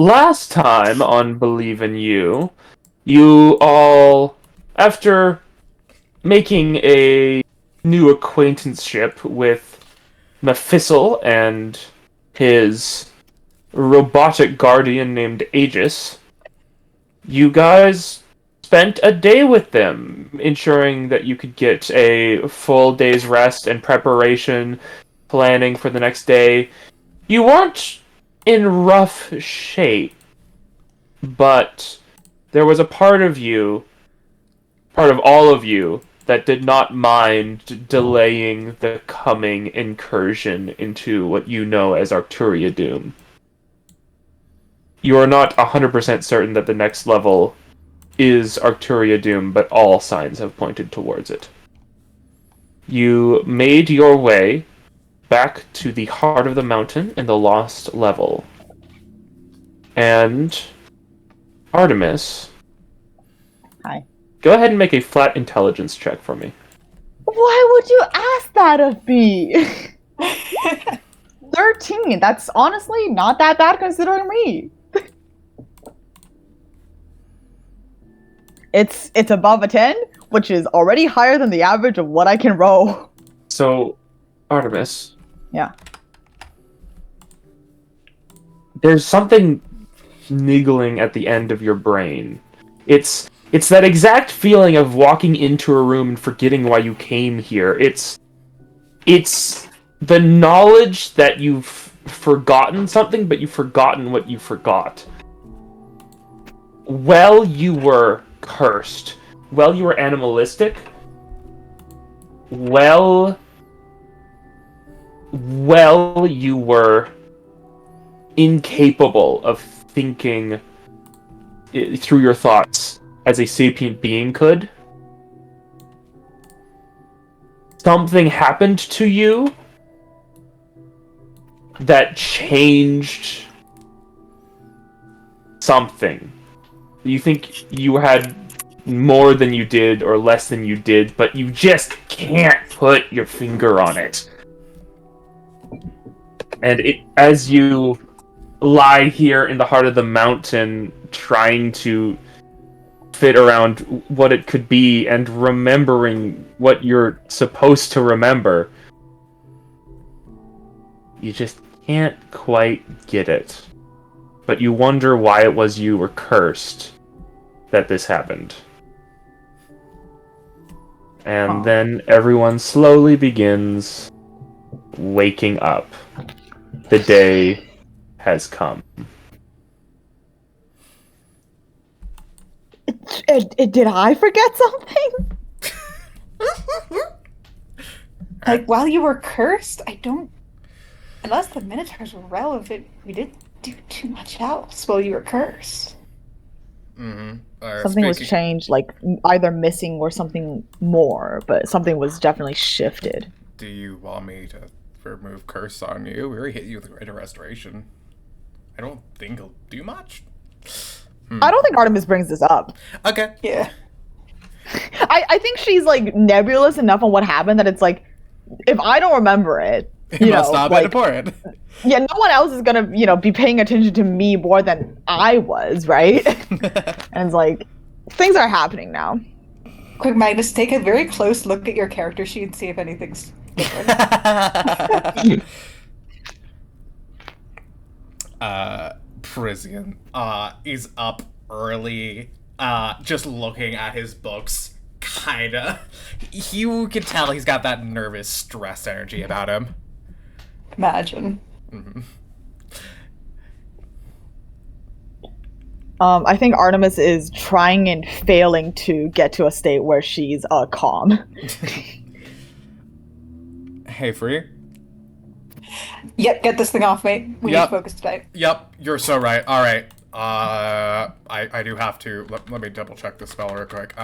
last time on Believe in You, you all, after making a new acquaintanceship with Mephisel and his robotic guardian named Aegis, you guys spent a day with them, ensuring that you could get a full day's rest and preparation, planning for the next day. You weren't in rough shape, but there was a part of all of you, that did not mind delaying the coming incursion into what you know as Arcturia Doom. You are not 100% certain that the next level is Arcturia Doom, but all signs have pointed towards it. You made your way back to the heart of the mountain in the lost level. And Artemis, Hi. go ahead and make a flat intelligence check for me. Why would you ask that of me? 13. That's honestly not that bad considering me. It's above a 10, which is already higher than the average of what I can roll. So, Artemis. Yeah. There's something niggling at the end of your brain. It's that exact feeling of walking into a room and forgetting why you came here. It's the knowledge that you've forgotten something, but you've forgotten what you forgot. Well, you were cursed. Well, you were animalistic. Well, you were incapable of thinking through your thoughts as a sapient being could. Something happened to you that changed something. You think you had more than you did or less than you did, but you just can't put your finger on it. And as you lie here in the heart of the mountain, trying to fit around what it could be and remembering what you're supposed to remember, you just can't quite get it. But you wonder why it was you were cursed that this happened. And then everyone slowly begins waking up. The day has come. Did I forget something? Like, while you were cursed, unless the Minotaurs were relevant, we didn't do too much else while you were cursed. Something was changed, like either missing or something more, but something was definitely shifted. Do you want me to remove curse on you? We already hit you with greater restoration. I don't think it'll do much. I don't think Artemis brings this up. Okay. Yeah. I think she's like nebulous enough on what happened that it's like, if I don't remember it, You must not be important. Yeah, no one else is gonna, be paying attention to me more than I was, right? And it's like, things are happening now. Quick, Magnus, take a very close look at your character sheet and see if anything's different. Prisian is up early, just looking at his books, kinda. You can tell he's got that nervous, stressed energy about him. Imagine. I think Artemis is trying and failing to get to a state where she's calm. Hey, Free? Yep, get this thing off, mate. We need to Yep. focus today. Yep, you're so right. Alright. I do have to... Let me double check the spell real quick.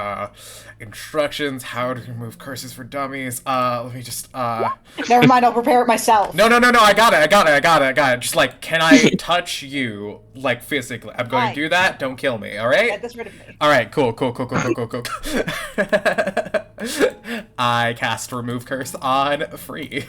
Instructions, how to remove curses for dummies. Let me just, Never mind, I'll prepare it myself. No, I got it. Just, like, can I touch you, like, physically? I'm going to do that. Don't kill me, alright? Get this rid of me. Alright, cool. I cast Remove Curse on Free.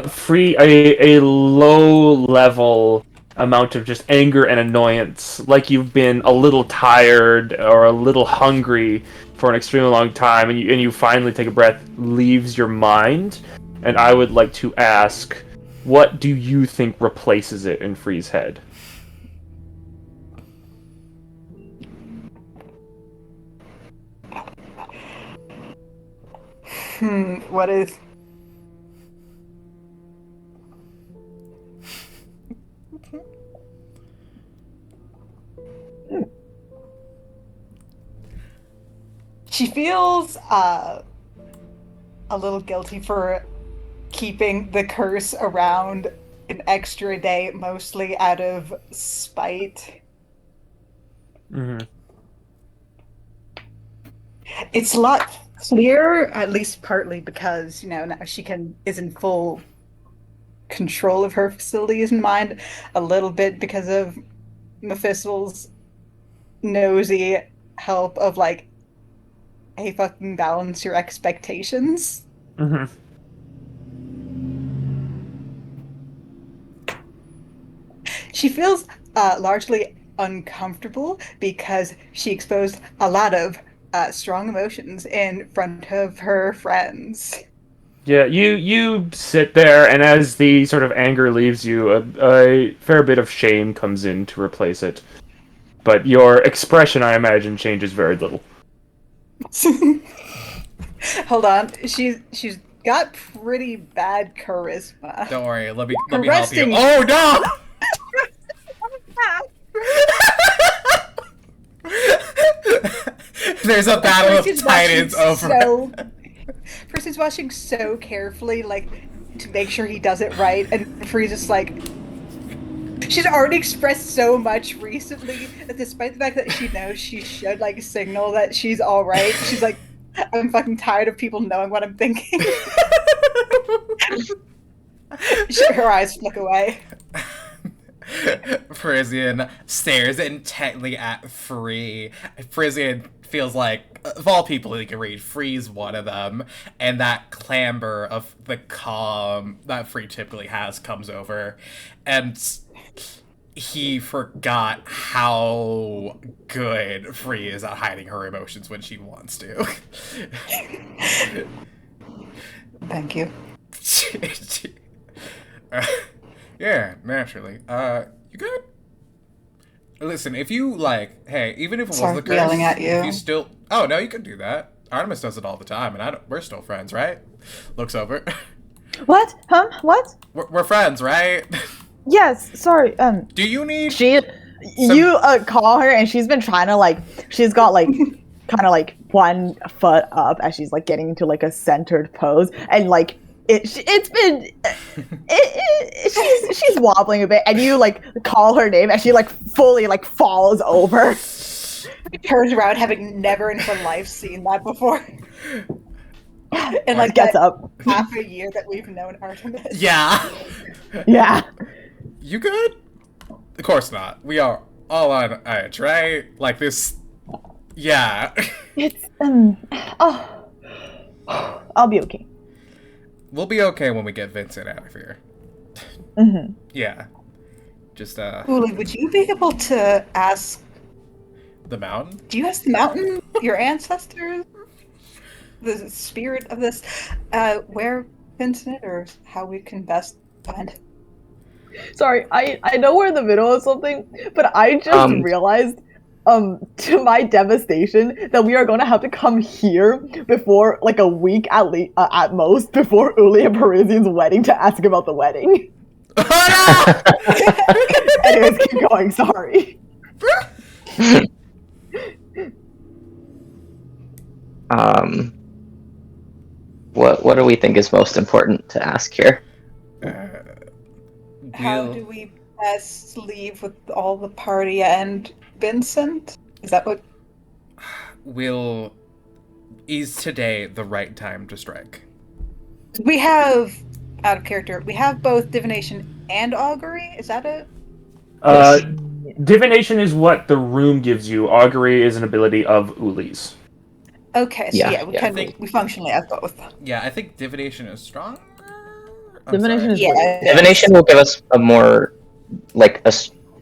Free, a low level amount of just anger and annoyance, like you've been a little tired or a little hungry for an extremely long time, and you finally take a breath, leaves your mind. And I would like to ask, what do you think replaces it in Free's head? What is... She feels a little guilty for keeping the curse around an extra day, mostly out of spite. Mm-hmm. It's a lot clearer, at least partly because, now she is in full control of her facilities in mind, a little bit because of Mephisto's nosy help of like, hey, fucking balance your expectations. Mm-hmm. She feels largely uncomfortable because she exposed a lot of strong emotions in front of her friends. Yeah, you sit there, and as the sort of anger leaves you, a fair bit of shame comes in to replace it. But your expression, I imagine, changes very little. Hold on, she's got pretty bad charisma. Don't worry, let me help you. Arresting- Oh no! There's a battle of titans over. Percy's watching so carefully, like, to make sure he does it right, and Free's just like... She's already expressed so much recently that despite the fact that she knows she should, like, signal that she's alright, she's like, I'm fucking tired of people knowing what I'm thinking. Her eyes flick away. Frisian stares intently at Free. Frisian feels like, of all people who can read, Free's one of them, and that clamber of the calm that Free typically has comes over, and he forgot how good Free is at hiding her emotions when she wants to. Thank you. Yeah, naturally. You good? Listen, if you hey, even if it Sorry was the for yelling curse, at you. if you still, oh no, you can do that. Artemis does it all the time, and we're still friends, right? Looks over. What? Huh? What? We're friends, right? Yes. Sorry. Do you need? You call her, and she's been trying to she's got kind of 1 foot up as she's getting into a centered pose, and she's wobbling a bit, and you call her name, and she fully falls over. Turns around, having never in her life seen that before. And Gets up. half a year that we've known Artemis. Yeah. Yeah. You good? Of course not. We are all on edge, right? Like this. Yeah. It's I'll be okay. We'll be okay when we get Vincent out of here. Mm-hmm. Yeah. Just Uli, would you be able to ask? the mountain. Do you ask the mountain, your ancestors, the spirit of this, where Vincent, or how we can best find him? Sorry, I know we're in the middle of something, but I just realized, to my devastation, that we are going to have to come here before, a week at most, before Uli and Parisian's wedding to ask about the wedding. Oh no! Anyways, keep going, sorry. What do we think is most important to ask here? How do we best leave with all the party and Vincent? Is that what? Is today the right time to strike? We have, out of character, we have both divination and augury. Is that it? Divination is what the room gives you. Augury is an ability of Uli's. Okay, so Yeah, we functionally have both. Yeah, I think divination is stronger. Divination is Yeah. Divination will give us a more like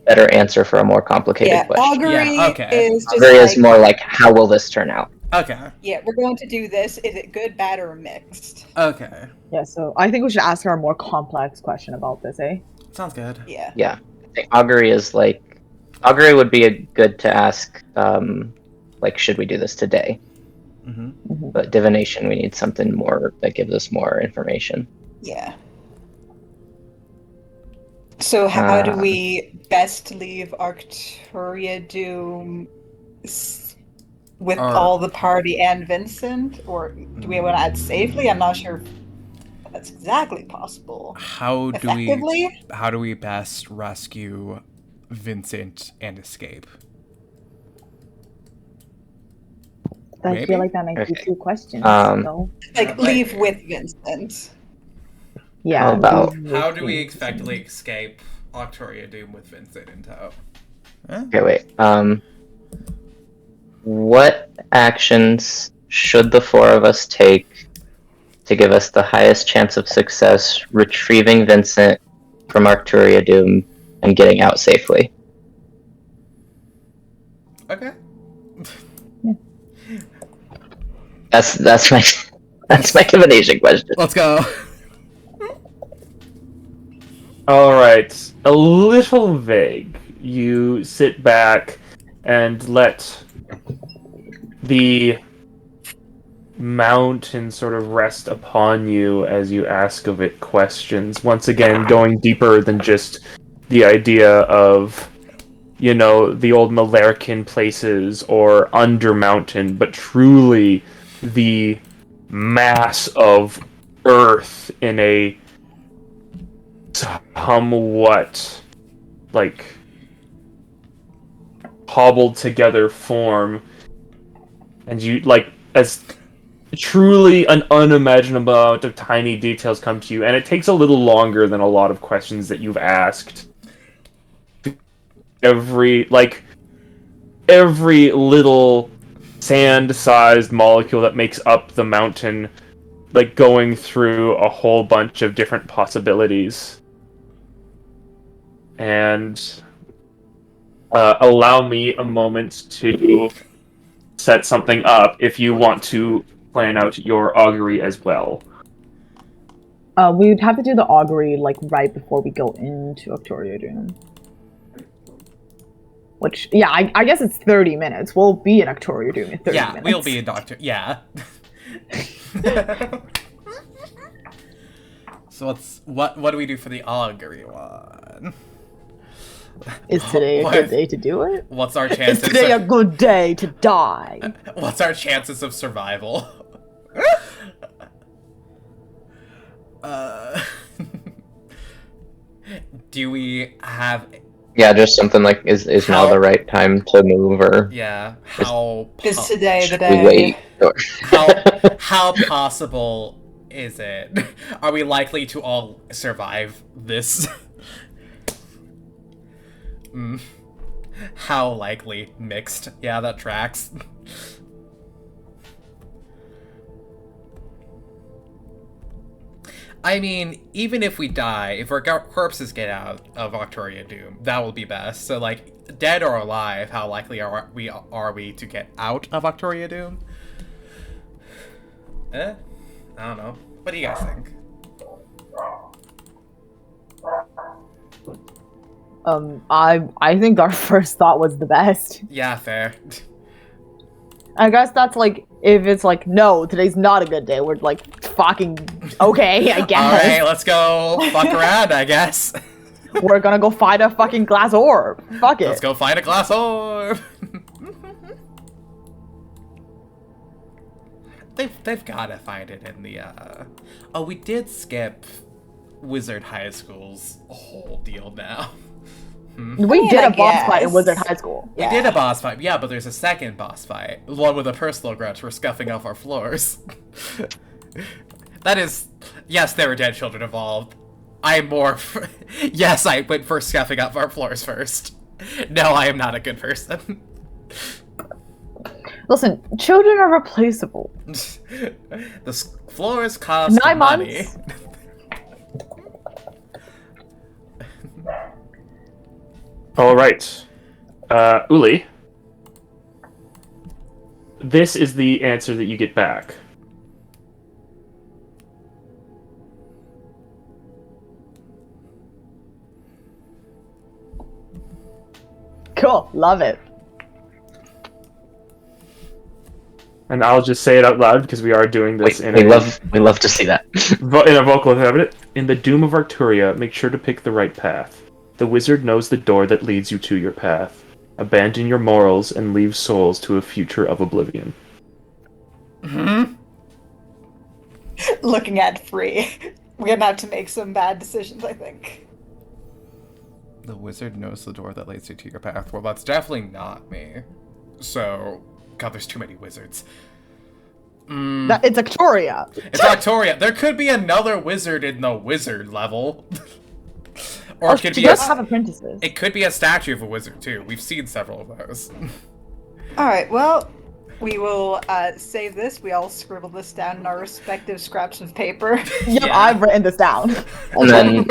better answer for a more complicated question. augury Yeah, okay. is just Augury like, is more like, how will this turn out? Okay. yeah, we're going to do this. Is it good, bad, or mixed? Okay. Yeah, so I think we should ask her a more complex question about this, eh? Sounds good. Yeah. Yeah, I think augury is like, augury would be good to ask, like, should we do this today? Mm-hmm. But divination, we need something more that gives us more information. Yeah. So how do we best leave Arcturia Doom with all the party and Vincent? Or do we want to add safely? I'm not sure if that's exactly possible. How do Effectively? we best rescue Vincent and escape? I Maybe? feel like that might be Okay. 2 questions. So Like, leave with Vincent. yeah. How about- How do we effectively escape Arcturia Doom with Vincent in tow? Okay, wait. What actions should the 4 of us take to give us the highest chance of success retrieving Vincent from Arcturia Doom and getting out safely? Okay. That's my divination question. Let's go. All right, a little vague. You sit back and let the mountain sort of rest upon you as you ask of it questions. Once again, going deeper than just the idea of, you know, the old Malarkin places or under mountain, but truly the mass of earth in a somewhat like hobbled together form, and you like as truly an unimaginable amount of tiny details come to you, and it takes a little longer than a lot of questions that you've asked. Every little sand-sized molecule that makes up the mountain, like going through a whole bunch of different possibilities. And allow me a moment to set something up if you want to plan out your augury as well. We would have to do the augury like right before we go into Arcturia Doom. Which, yeah, I guess it's 30 minutes. We'll be in Arcturia Doom in 30 minutes. Yeah, we'll be a doctor. Yeah. So what do we do for the augury one? Is today a good day to do it? What's our Is chances? today a good day to die? What's our chances of survival? Do we have? Yeah, just something like, is now the right time to move, or Yeah. How? Is today the should day? we wait? Or... How possible is it? Are we likely to all survive this? How likely? Mixed. Yeah, that tracks. I mean, even if we die, if our corpses get out of Arcturia Doom, that will be best. So, like, dead or alive, how likely are we to get out of Arcturia Doom? I don't know. What do you guys think? I think our first thought was the best. Yeah, fair. I guess that's like, if it's like, no, today's not a good day, we're like, fucking, okay, I guess. Alright, let's go fuck around, I guess. We're gonna go find a fucking glass orb. Fuck it. Let's go find a glass orb. They've gotta find it in the, Oh, we did skip Wizard High School's whole deal now. We did I a boss fight in guess. Wizard High School. We did a boss fight, yeah, but there's a second boss fight. One with a personal grudge for scuffing off our floors. That is... Yes, there were dead children involved. I'm more... Yes, I went for scuffing up our floors first. No, I am not a good person. Listen, children are replaceable. The floors cost 9 money. months. All right. Uli. This is the answer that you get back. Cool. Love it. And I'll just say it out loud because we are doing this we love to see that. in a vocal habit. In the Doom of Arcturia, make sure to pick the right path. The wizard knows the door that leads you to your path. Abandon your morals and leave souls to a future of oblivion. Looking at Free. We're gonna have to make some bad decisions, I think. The wizard knows the door that leads you to your path. Well, that's definitely not me. So, God, there's too many wizards. It's Victoria. It's Arcturia. There could be another wizard in the wizard level. Or it could She be does have apprentices. it could be a statue of a wizard too. We've seen several of those. Alright, well, we will save this. We all scribble this down in our respective scraps of paper. Yep, Yeah. I've written this down. And then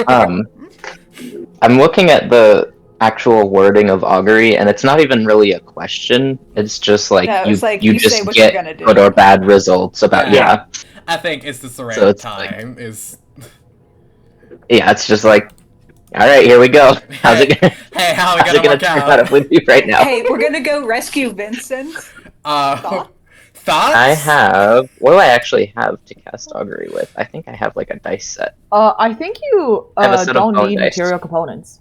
I'm looking at the actual wording of augury, and it's not even really a question. It's just like No, you it's like you you say just what you're get gonna do. good or bad results about Yeah. I think it's the right So it's like- time. Is yeah. It's just like, all right, here we go. How's it gonna, hey, how we how's it gonna gonna work turn out out? with you right now? Hey, we're gonna go rescue Vincent. Thoughts? I have. What do I actually have to cast augury with? I think I have like a dice set. I think you I have a set of don't bone need dice. material components.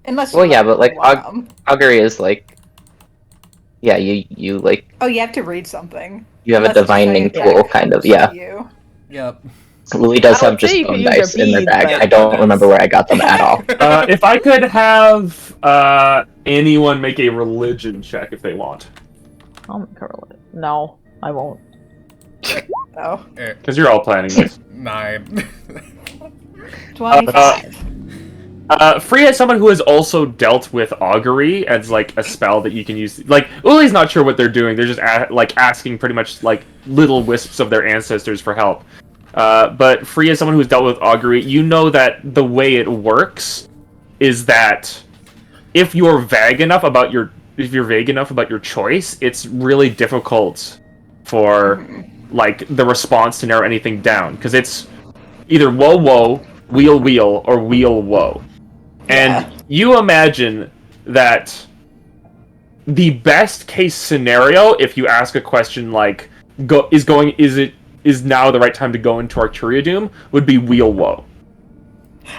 Unless Well, you yeah, but like wow. augury is like, yeah, you like Oh, you have to read something. you have a Unless it's divining saying tool, that kind of. comes Yeah, to you. Yep. Louis does I have would just say you could bone use your dice in their beads, bag. but- I don't remember where I got them at all. If I could have anyone make a religion check if they want, I'll make her roll it. No, I won't. Oh. because you're all planning this. 9. 25. Free as someone who has also dealt with augury as like a spell that you can use. Like Uli's not sure what they're doing. They're just like asking pretty much like little wisps of their ancestors for help. But Free as someone who's dealt with augury, you know that the way it works is that if you're vague enough about your choice, it's really difficult for like the response to narrow anything down because it's either whoa whoa, wheel wheel, or wheel whoa. Yeah. And you imagine that the best case scenario, if you ask a question like is now the right time to go into Arcturia Doom, would be wheel whoa.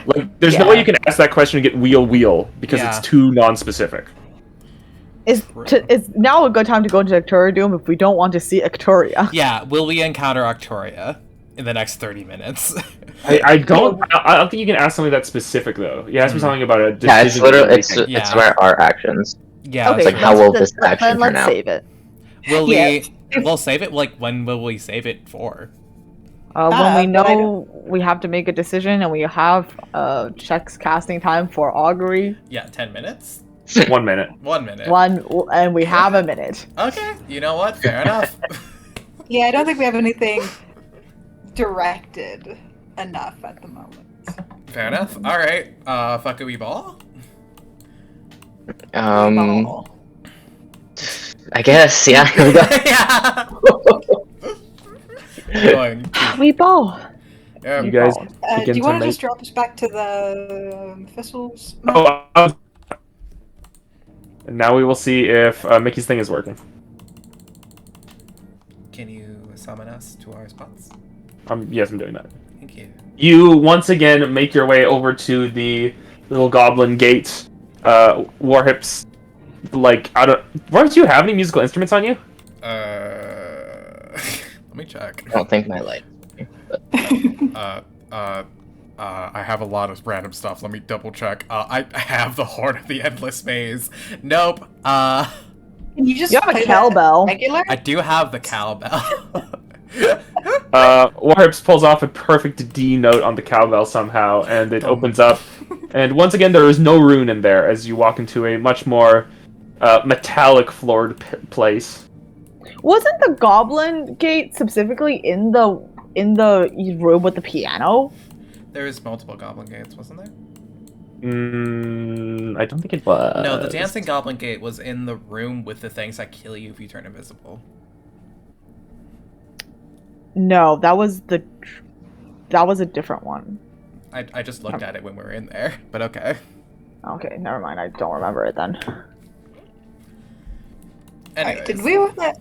Like there's no way Yeah. you can ask that question and get wheel wheel because Yeah. it's too non-specific. Is now a good time to go into Victoria Doom if we don't want to see Victoria? Yeah, will we encounter Arcturia in the next 30 minutes? I don't think you can ask something that specific though. You ask me something about a decision. Yeah, it's literally you're it's making. it's Yeah. where our actions. Yeah. Okay, like, how will this action then let's turn out? save it. Will Yeah. we'll save it? Like, when will we save it for? When we but I know we have to make a decision and we have checks casting time for augury, Yeah, 10 minutes? 1 minute. 1 minute. and we have a minute. Okay, you know what? Fair enough. Yeah, I don't think we have anything directed enough at the moment. Fair enough. Alright, fuck a wee ball? Ball. I guess, yeah. Here we go. Yeah! Going to- We ball. yeah, You guys Do begin you to want to make. just drop us back to the thistles? map? Oh, and now we will see if Mickey's thing is working. Can you summon us to our spots? Yes, I'm doing that. Thank you. You once again make your way over to the little goblin gate. Warhips, like Warhips, do you have any musical instruments on you? Let me check. I don't think my light. I have a lot of random stuff. Let me double check. I have the Horn of the Endless Maze. Nope. Can you just You have a play that cowbell. regular? I do have the cowbell. Warhips pulls off a perfect D note on the cowbell somehow, and it opens up. And once again, there is no rune in there as you walk into a much more metallic floored place. Wasn't the goblin gate specifically in the room with the piano? There is multiple goblin gates, wasn't there? I don't think it was. No, the dancing goblin gate was in the room with the things that kill you if you turn invisible. No, that was a different one. I just looked at it when we were in there, but okay. Okay, never mind. I don't remember it then. Anyways. Did we want to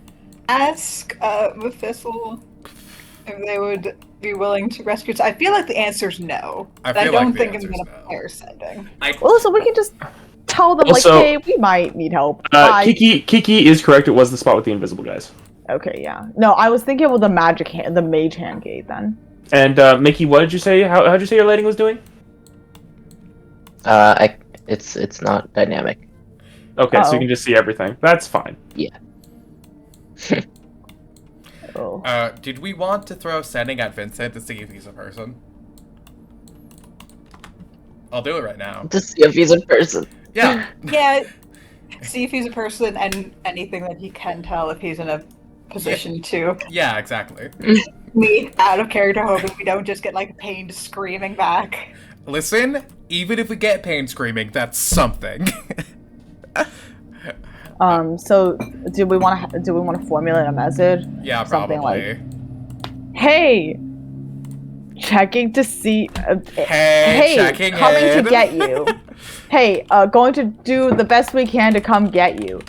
ask Mephistle if they would be willing to rescue us? I feel like the answer's no. I But I feel don't like the think I'm answer's going to no. fire sending. Well, so we can just tell them Also- like, hey, we might need help. Bye. Kiki is correct. It was the spot with the invisible guys. Okay, yeah. No, I was thinking with the the mage hand gate then. And Mickey, what did you say? How'd you say your lighting was doing? It's not dynamic. Okay, so you Uh-oh. can just see everything. That's fine. Oh. Did we want to throw sending at Vincent to see if he's a person? I'll do it right now. To see if he's a person. Yeah. Yeah, see if he's a person and anything that he can tell if he's in a position to Yeah, exactly. me out of character, hoping we don't just get like pained screaming back. Listen, even if we get pain screaming, that's something. So do we want to formulate a message? Yeah, Something probably. Hey, checking to see. Hey, checking coming in. to get you. Hey, going to do the best we can to come get you.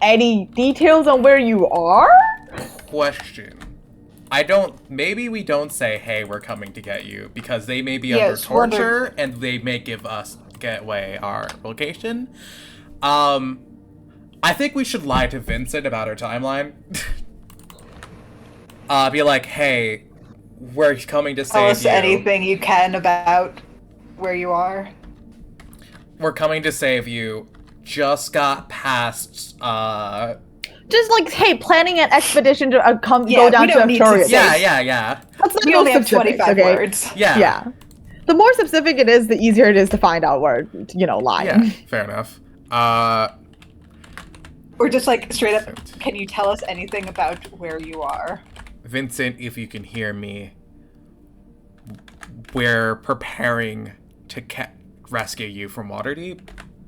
Any details on where you are? Question. Maybe we don't say, hey, we're coming to get you, because they may be under Yes, we're under- torture, and they may get away our location. I think we should lie to Vincent about our timeline. Be like, hey, we're coming to Tell save us you. anything you can about where you are. We're coming to save you. Just got past, Just like, hey, planning an expedition to go Yeah, down we to don't need to Arcturus. say- Yeah. That's not We no only have specifics, 25 okay? words. Yeah. Yeah. The more specific it is, the easier it is to find out where, lying. Yeah, fair enough. Or just like straight up, can you tell us anything about where you are? Vincent, if you can hear me, we're preparing to rescue you from Waterdeep?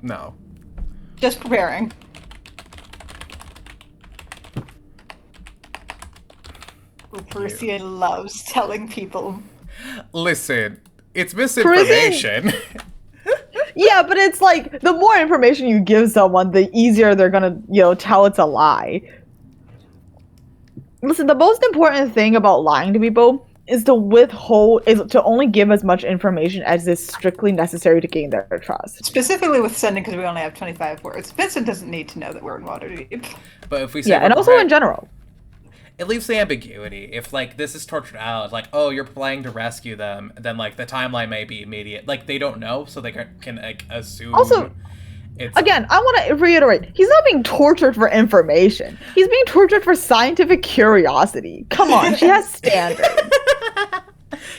No. Just preparing. Perseid loves telling people. Listen, it's misinformation. Yeah, but it's like the more information you give someone, the easier they're gonna, tell it's a lie. Listen, the most important thing about lying to people is to only give as much information as is strictly necessary to gain their trust. Specifically with sending, because we only have 25 words. Vincent doesn't need to know that we're in Waterdeep. But if we say Yeah, and we're also in general. it leaves the ambiguity. If this is tortured out, oh, you're planning to rescue them, then the timeline may be immediate. They don't know, so they can assume. Also, it's Again, I want to reiterate, he's not being tortured for information. He's being tortured for scientific curiosity. Come on, she has standards.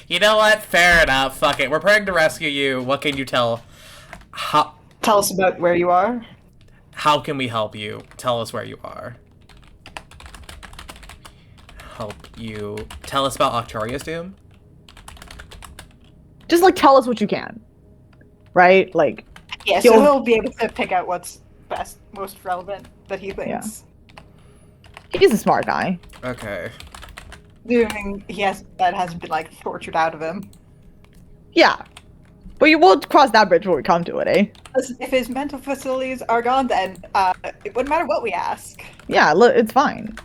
You know what? Fair enough. Fuck it. We're preparing to rescue you. What can you tell? How Tell us about where you are. can we help you? Tell us where you are. Help you. Tell us about Arcturia's Doom. Just tell us what you can. Right? Yeah, so He'll- he'll be able to pick out what's best, most relevant that he thinks. He's a smart guy. Okay. Assuming that hasn't been tortured out of him. Yeah. But you will cross that bridge when we come to it, eh? Listen, if his mental facilities are gone, then it wouldn't matter what we ask. Yeah, look, it's fine.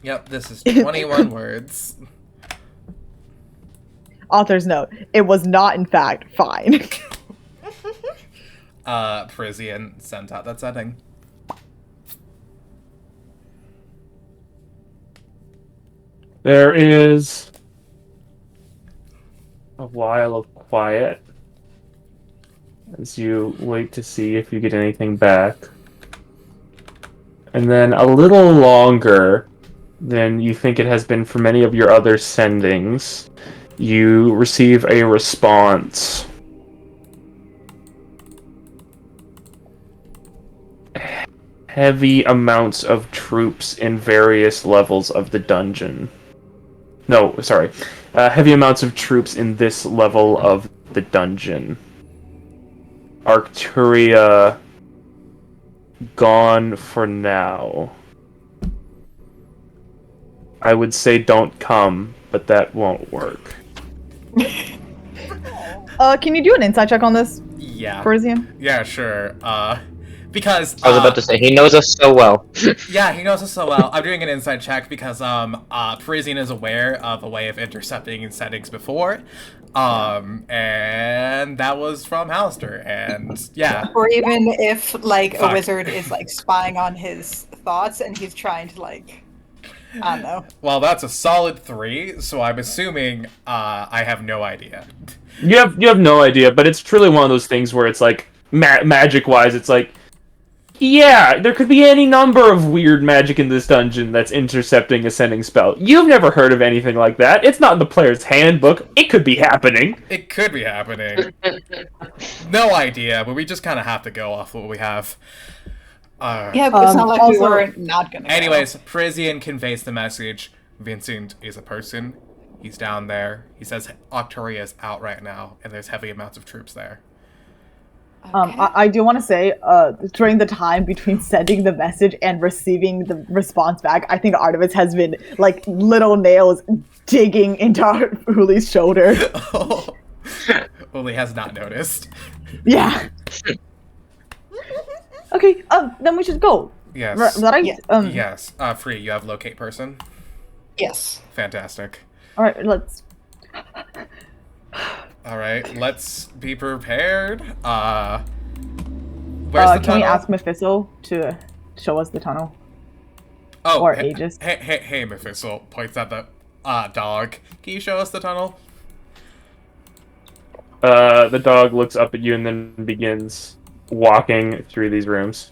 Yep, this is 21 words. Author's note. It was not, in fact, fine. Parisian sent out that setting. There is a while of quiet as you wait to see if you get anything back. And then a little longer than you think it has been for many of your other sendings, you receive a response. Heavy amounts of troops in various levels of the dungeon. No, sorry. Heavy amounts of troops in this level of the dungeon. Arcturia gone for now. I would say don't come, but that won't work. Can you do an insight check on this, Yeah. Parisian? Yeah, sure. Because I was about to say, he knows us so well. yeah, he knows us so well. I'm doing an insight check because Parisian is aware of a way of intercepting in settings before. And that was from Halister, and yeah. Or even if like Fuck. a wizard is like spying on his thoughts and he's trying to like, I don't know. Well, that's a solid 3, so I'm assuming I have no idea. You have no idea, but it's truly one of those things where it's like magic-wise, it's like, yeah, there could be any number of weird magic in this dungeon that's intercepting a sending spell. You've never heard of anything like that. It's not in the player's handbook. It could be happening. It could be happening. No idea, but we just kind of have to go off what we have. Yeah, but it's not like we also- were not gonna. Anyways, Parisian conveys the message. Vincent is a person. He's down there. He says Octoria is out right now, and there's heavy amounts of troops there. I do want to say, during the time between sending the message and receiving the response back, I think Artemis has been like little nails digging into Uli's shoulder. Uli has not noticed. Yeah. Okay. Then we should go. Yes. Right? Yeah. Yes. Free, you have locate person. Yes. Fantastic. All right. Let's. All right, let's be prepared. Where's the Can tunnel? we ask Mephisto to show us the tunnel? Oh, or hey, Aegis? Hey, Mephisto points at the dog. Can you show us the tunnel? The dog looks up at you and then begins walking through these rooms.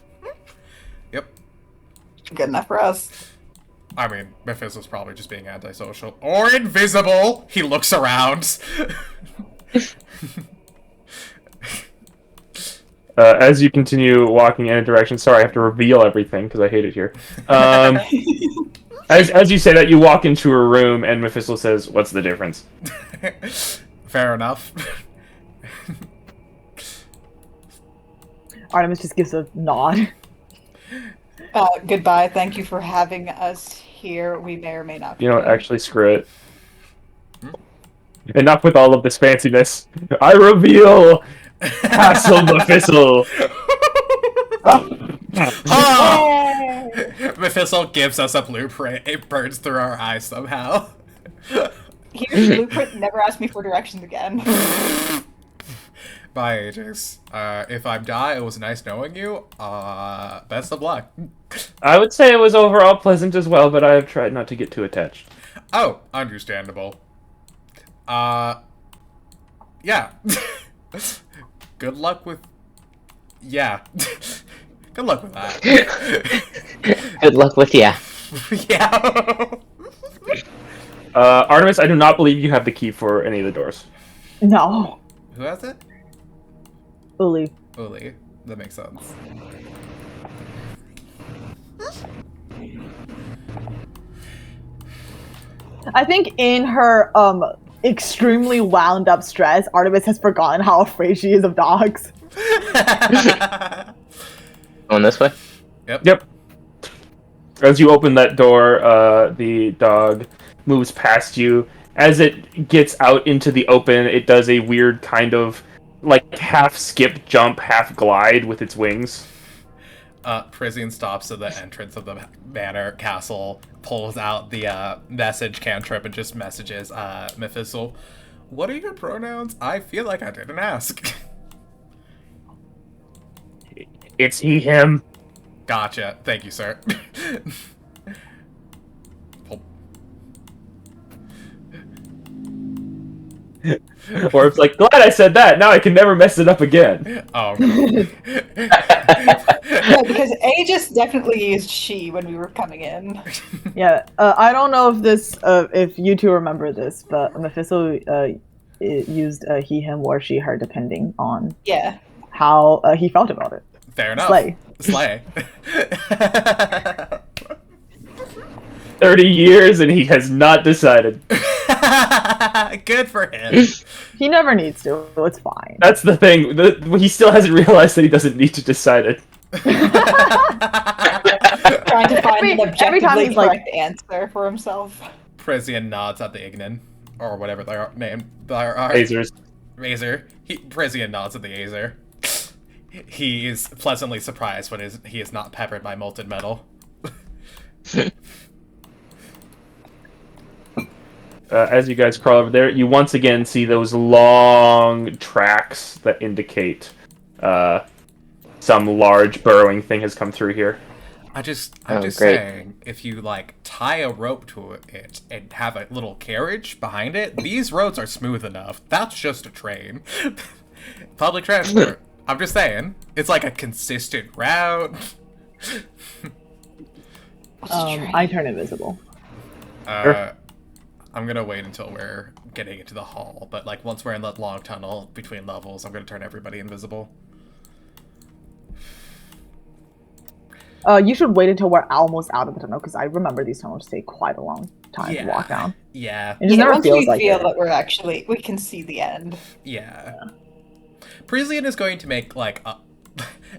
Yep. Good enough for us. I mean, Mephisto's probably just being antisocial or invisible. He looks around. As you continue walking in a direction, sorry, I have to reveal everything because I hate it here. As you say that, you walk into a room and Mephisto says, "What's the difference?" Fair enough. Artemis just gives a nod. Goodbye. Thank you for having us here. We may or may not. You know what? Actually, screw it. Enough with all of this fanciness. I reveal Castle Mephisto. Mephisto gives us a blueprint. It burns through our eyes somehow. Here's the blueprint. Never ask me for directions again. Bye, Aegis. If I die, it was nice knowing you. Best of luck. I would say it was overall pleasant as well, but I have tried not to get too attached. Oh, understandable. Yeah. Good luck with... Yeah. Good luck with that. Good luck with yeah. Yeah. Artemis, I do not believe you have the key for any of the doors. No. Who has it? Uli. Uli. That makes sense. I think in her extremely wound up stress, Artemis has forgotten how afraid she is of dogs. Going this way? Yep. As you open that door, the dog moves past you. As it gets out into the open, it does a weird kind of like half skip, jump, half glide with its wings. Prisian stops at the entrance of the manor castle, pulls out the message cantrip, and just messages Mephisto, "What are your pronouns? I feel like I didn't ask." It's he, him. Gotcha. Thank you, sir. Or it's like, glad I said that. Now I can never mess it up again. Oh, no. Yeah, because Aegis definitely used she when we were coming in. Yeah, I don't know if this, if you two remember this, but Mephisto used he, him, or she, her, depending on Yeah. how he felt about it. Fair enough. Slay. 30 years and he has not decided. Good for him. He never needs to. It's fine. That's the thing. He still hasn't realized that he doesn't need to decide it. Trying to find an Every time objectively he's like- correct answer for himself. Prizian nods at the Ignin, or whatever their name. Phasers. Azer. Prizian nods at the Azer. He is pleasantly surprised when he is not peppered by molten metal. As you guys crawl over there, you once again see those long tracks that indicate some large burrowing thing has come through here. I'm Oh, just great. saying, if you like tie a rope to it and have a little carriage behind it, these roads are smooth enough. That's just a train. Public transport. I'm just saying, it's like a consistent route. I turn invisible. Sure. I'm gonna wait until we're getting into the hall, but like once we're in that long tunnel between levels, I'm gonna turn everybody invisible. You should wait until we're almost out of the tunnel, because I remember these tunnels take quite a long time to walk down. Yeah. It just never once feels we like feel it. that we can see the end. Yeah. Prizian is going to make like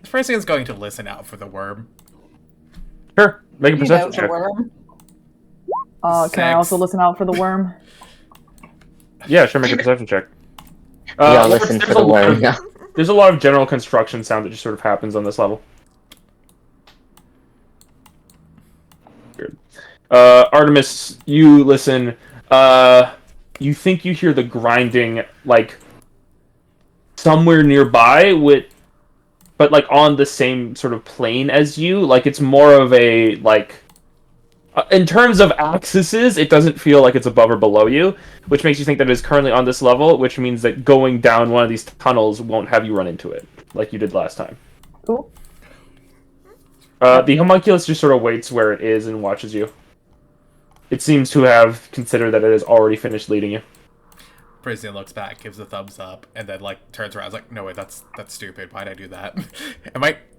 Prizian's going to listen out for the worm. Sure, make a You know, perception the check. worm. Can I also listen out for the worm? Yeah, sure, make a perception check. Yeah, Lawrence, listen there's for the a lot worm. of- Yeah. There's a lot of general construction sound that just sort of happens on this level. Weird. Artemis, you listen. You think you hear the grinding, like, somewhere nearby, but, like, on the same sort of plane as you. Like, it's more of a, like... in terms of axes, it doesn't feel like it's above or below you, which makes you think that it is currently on this level, which means that going down one of these tunnels won't have you run into it, like you did last time. Cool. The homunculus just sort of waits where it is and watches you. It seems to have considered that it has already finished leading you. Prizian looks back, gives a thumbs up, and then like turns around. Is like, no way, that's stupid. Why'd I do that?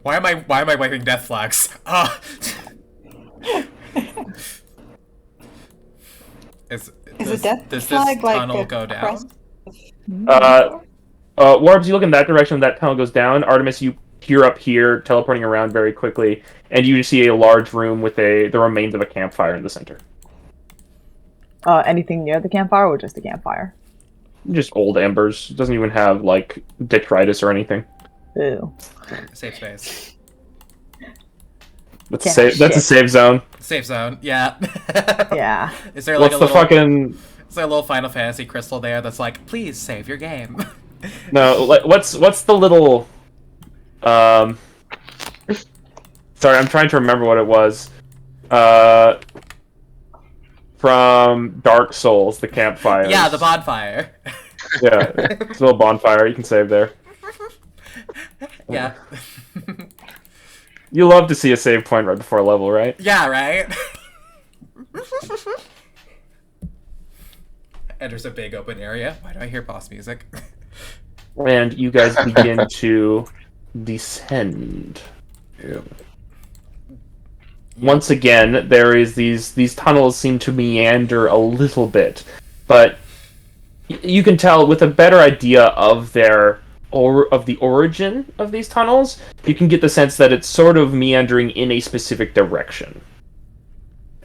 Why am I waving death flags? Is a death does flag this like tunnel a go down? crest? Warbs, you look in that direction, that tunnel goes down. Artemis, you peer up here, teleporting around very quickly, and you see a large room with the remains of a campfire in the center. Anything near the campfire or just a campfire? Just old embers. It doesn't even have, like, detritus or anything. Ew. Safe space. That's, Yeah, that's a shit. safe zone. Safe zone. Yeah. Yeah. Is there like What's a the little? fucking... Is there a little Final Fantasy crystal there that's like, please save your game? No, like, what's the little... Sorry, I'm trying to remember what it was. From Dark Souls, the campfire. Yeah, the bonfire. Yeah, it's a little bonfire you can save there. Yeah. You love to see a save point right before a level, right? Yeah, right? Enters a big open area. Why do I hear boss music? And you guys begin to descend. Once again, there is these tunnels seem to meander a little bit, but you can tell with a better idea of the origin of these tunnels, you can get the sense that it's sort of meandering in a specific direction.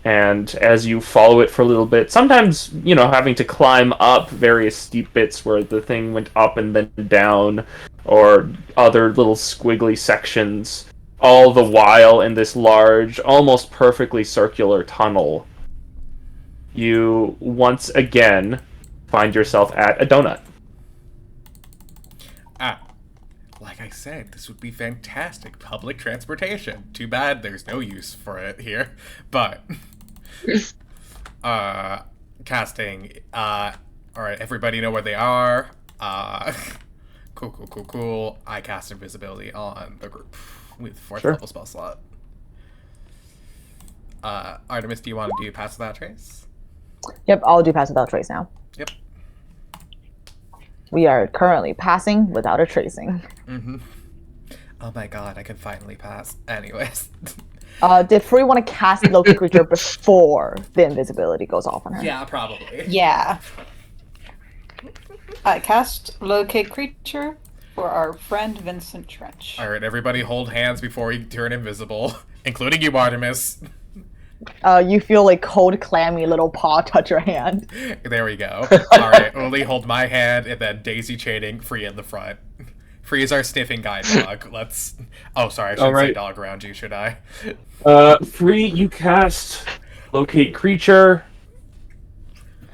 And as you follow it for a little bit, sometimes, having to climb up various steep bits where the thing went up and then down, or other little squiggly sections, all the while in this large, almost perfectly circular tunnel, you once again find yourself at a donut. Like I said, this would be fantastic public transportation. Too bad there's no use for it here. But casting alright, everybody know where they are. Cool. I cast invisibility on the group with 4th level spell slot. Artemis, do you want to do pass without trace? Yep, I'll do pass without trace now. Yep. We are currently passing without a tracing. Mm-hmm. Oh my god, I can finally pass. Anyways. Did Free want to cast Locate Creature before the invisibility goes off on her? Yeah, probably. Yeah. I cast Locate Creature for our friend Vincent Trench. All right, everybody, hold hands before you turn invisible, including you, Artemis. You feel a cold, clammy little paw touch your hand. There we go. All right, Uli, hold my hand, and then daisy chaining Free in the front. Free is our sniffing guide dog. Let's. Oh, sorry, I shouldn't say dog around you, should I? Free, you cast Locate Creature,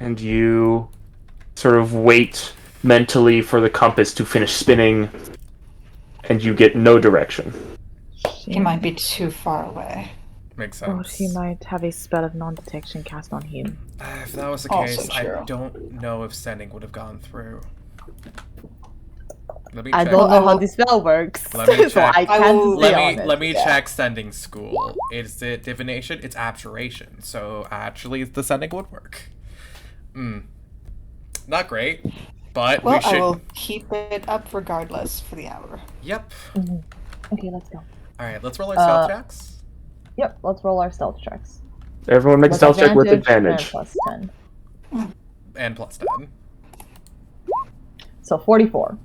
and you sort of wait mentally for the compass to finish spinning, and you get no direction. He might be too far away. Makes Or sense. he might have a spell of non-detection cast on him. If that was the Also case, true. I don't know if sending would have gone through. Let me I check. don't know how this spell works, Let me so check. I can't will- say Let me yeah. check sending school. Is it divination? It's abjuration. So actually, the sending would work. Not great, but Well, we should. I will keep it up regardless for the hour. Yep. Okay, let's go. All right, let's roll our stealth checks. Yep, let's roll our stealth checks. Everyone make a stealth check with and advantage. plus 10. And plus 10. So 44.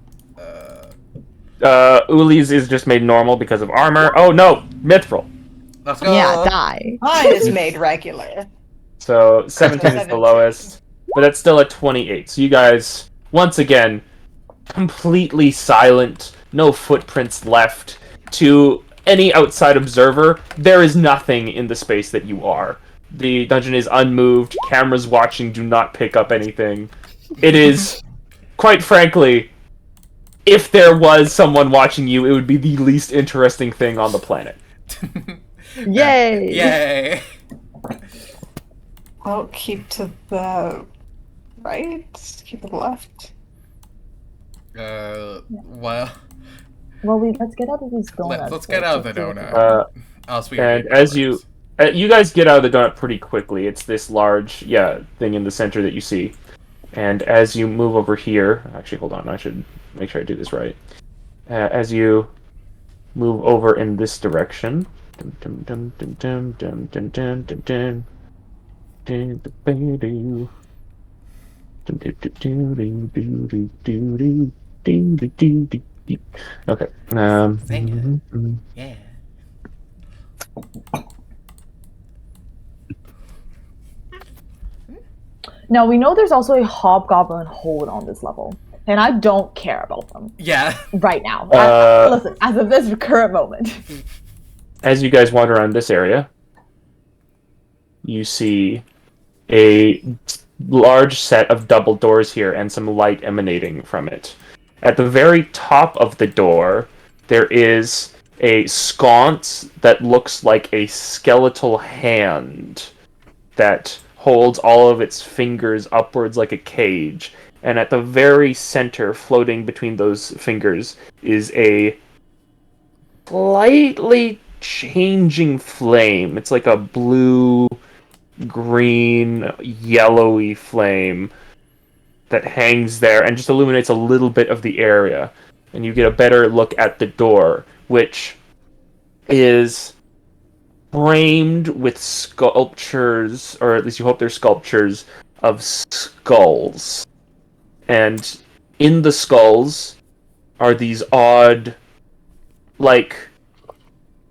Uli's is just made normal because of armor. Oh no, mithril. Let's go. Yeah, die. Mine is made regular. So 17 is the 17. lowest, but that's still a 28. So you guys, once again, completely silent, no footprints left. To any outside observer, there is nothing in the space that you are. The dungeon is unmoved, cameras watching do not pick up anything. It is, quite frankly, if there was someone watching you, it would be the least interesting thing on the planet. Yay! Yay. Well, keep to the right, keep to the left. Well, Well, let's get out of these donuts. let's get out of the donut. Else we And already as know you this. you guys get out of the donut pretty quickly. It's this large, thing in the center that you see. And as you move over here, actually, hold on, I should make sure I do this right. As you move over in this direction, okay. Sing Yeah. Now, we know there's also a hobgoblin hold on this level, and I don't care about them Yeah. right now. Uh, Listen, as of this current moment. As you guys wander around this area, you see a large set of double doors here and some light emanating from it. At the very top of the door, there is a sconce that looks like a skeletal hand that holds all of its fingers upwards like a cage. And at the very center, floating between those fingers, is a slightly changing flame. It's like a blue, green, yellowy flame that hangs there and just illuminates a little bit of the area. And you get a better look at the door, which is framed with sculptures, or at least you hope they're sculptures, of skulls. And in the skulls are these odd, like,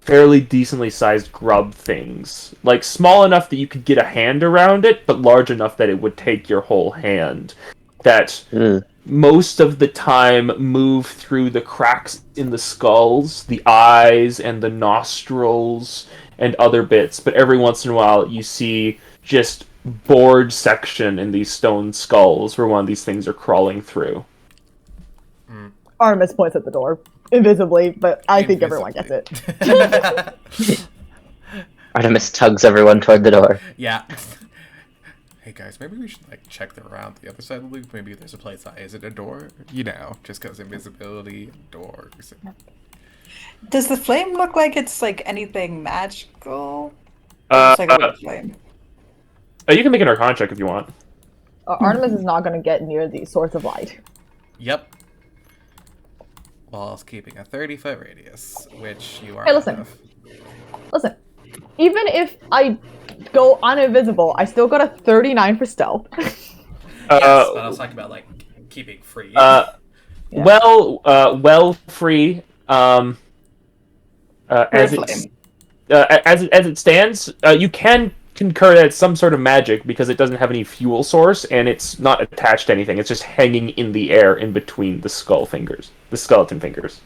fairly decently sized grub things. Like, small enough that you could get a hand around it, but large enough that it would take your whole hand. That most of the time move through the cracks in the skulls, the eyes and the nostrils and other bits, but every once in a while you see just bored section in these stone skulls where one of these things are crawling through. Artemis points at the door, invisibly, but I think everyone gets it. Artemis tugs everyone toward the door. Yeah. Hey guys, maybe we should like check around the other side of the loop. Maybe there's a place that isn't a door. You know, just because invisibility, doors. Does the flame look like it's like anything magical? Uh, It's like a weird flame. You can make an Arcana check if you want. Artemis is not going to get near the source of light. Yep. Whilst keeping a 30-foot radius, which you are. Hey, listen. Listen, even if I go uninvisible, I still got a 39 for stealth. Yes, but I was talking about like keeping free. Yeah. Well, free. As it stands, you can concur that it's some sort of magic because it doesn't have any fuel source and it's not attached to anything. It's just hanging in the air in between the skeleton fingers.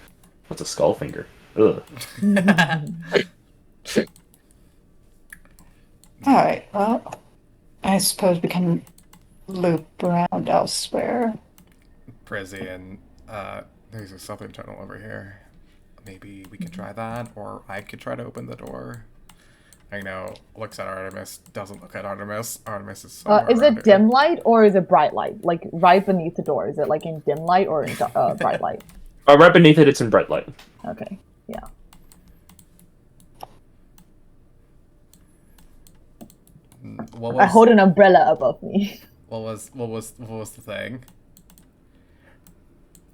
What's a skull finger? Ugh. Alright, well, I suppose we can loop around elsewhere. Prison. There's a southern tunnel over here. Maybe we can try that, or I could try to open the door. I know, looks at Artemis, doesn't look at Artemis. Artemis is somewhere Is around it here. dim light or is it bright light? Like right beneath the door? Is it like in dim light or in bright light? Right beneath it, it's in bright light. Okay, yeah. What I was, hold an umbrella above me. what was the thing?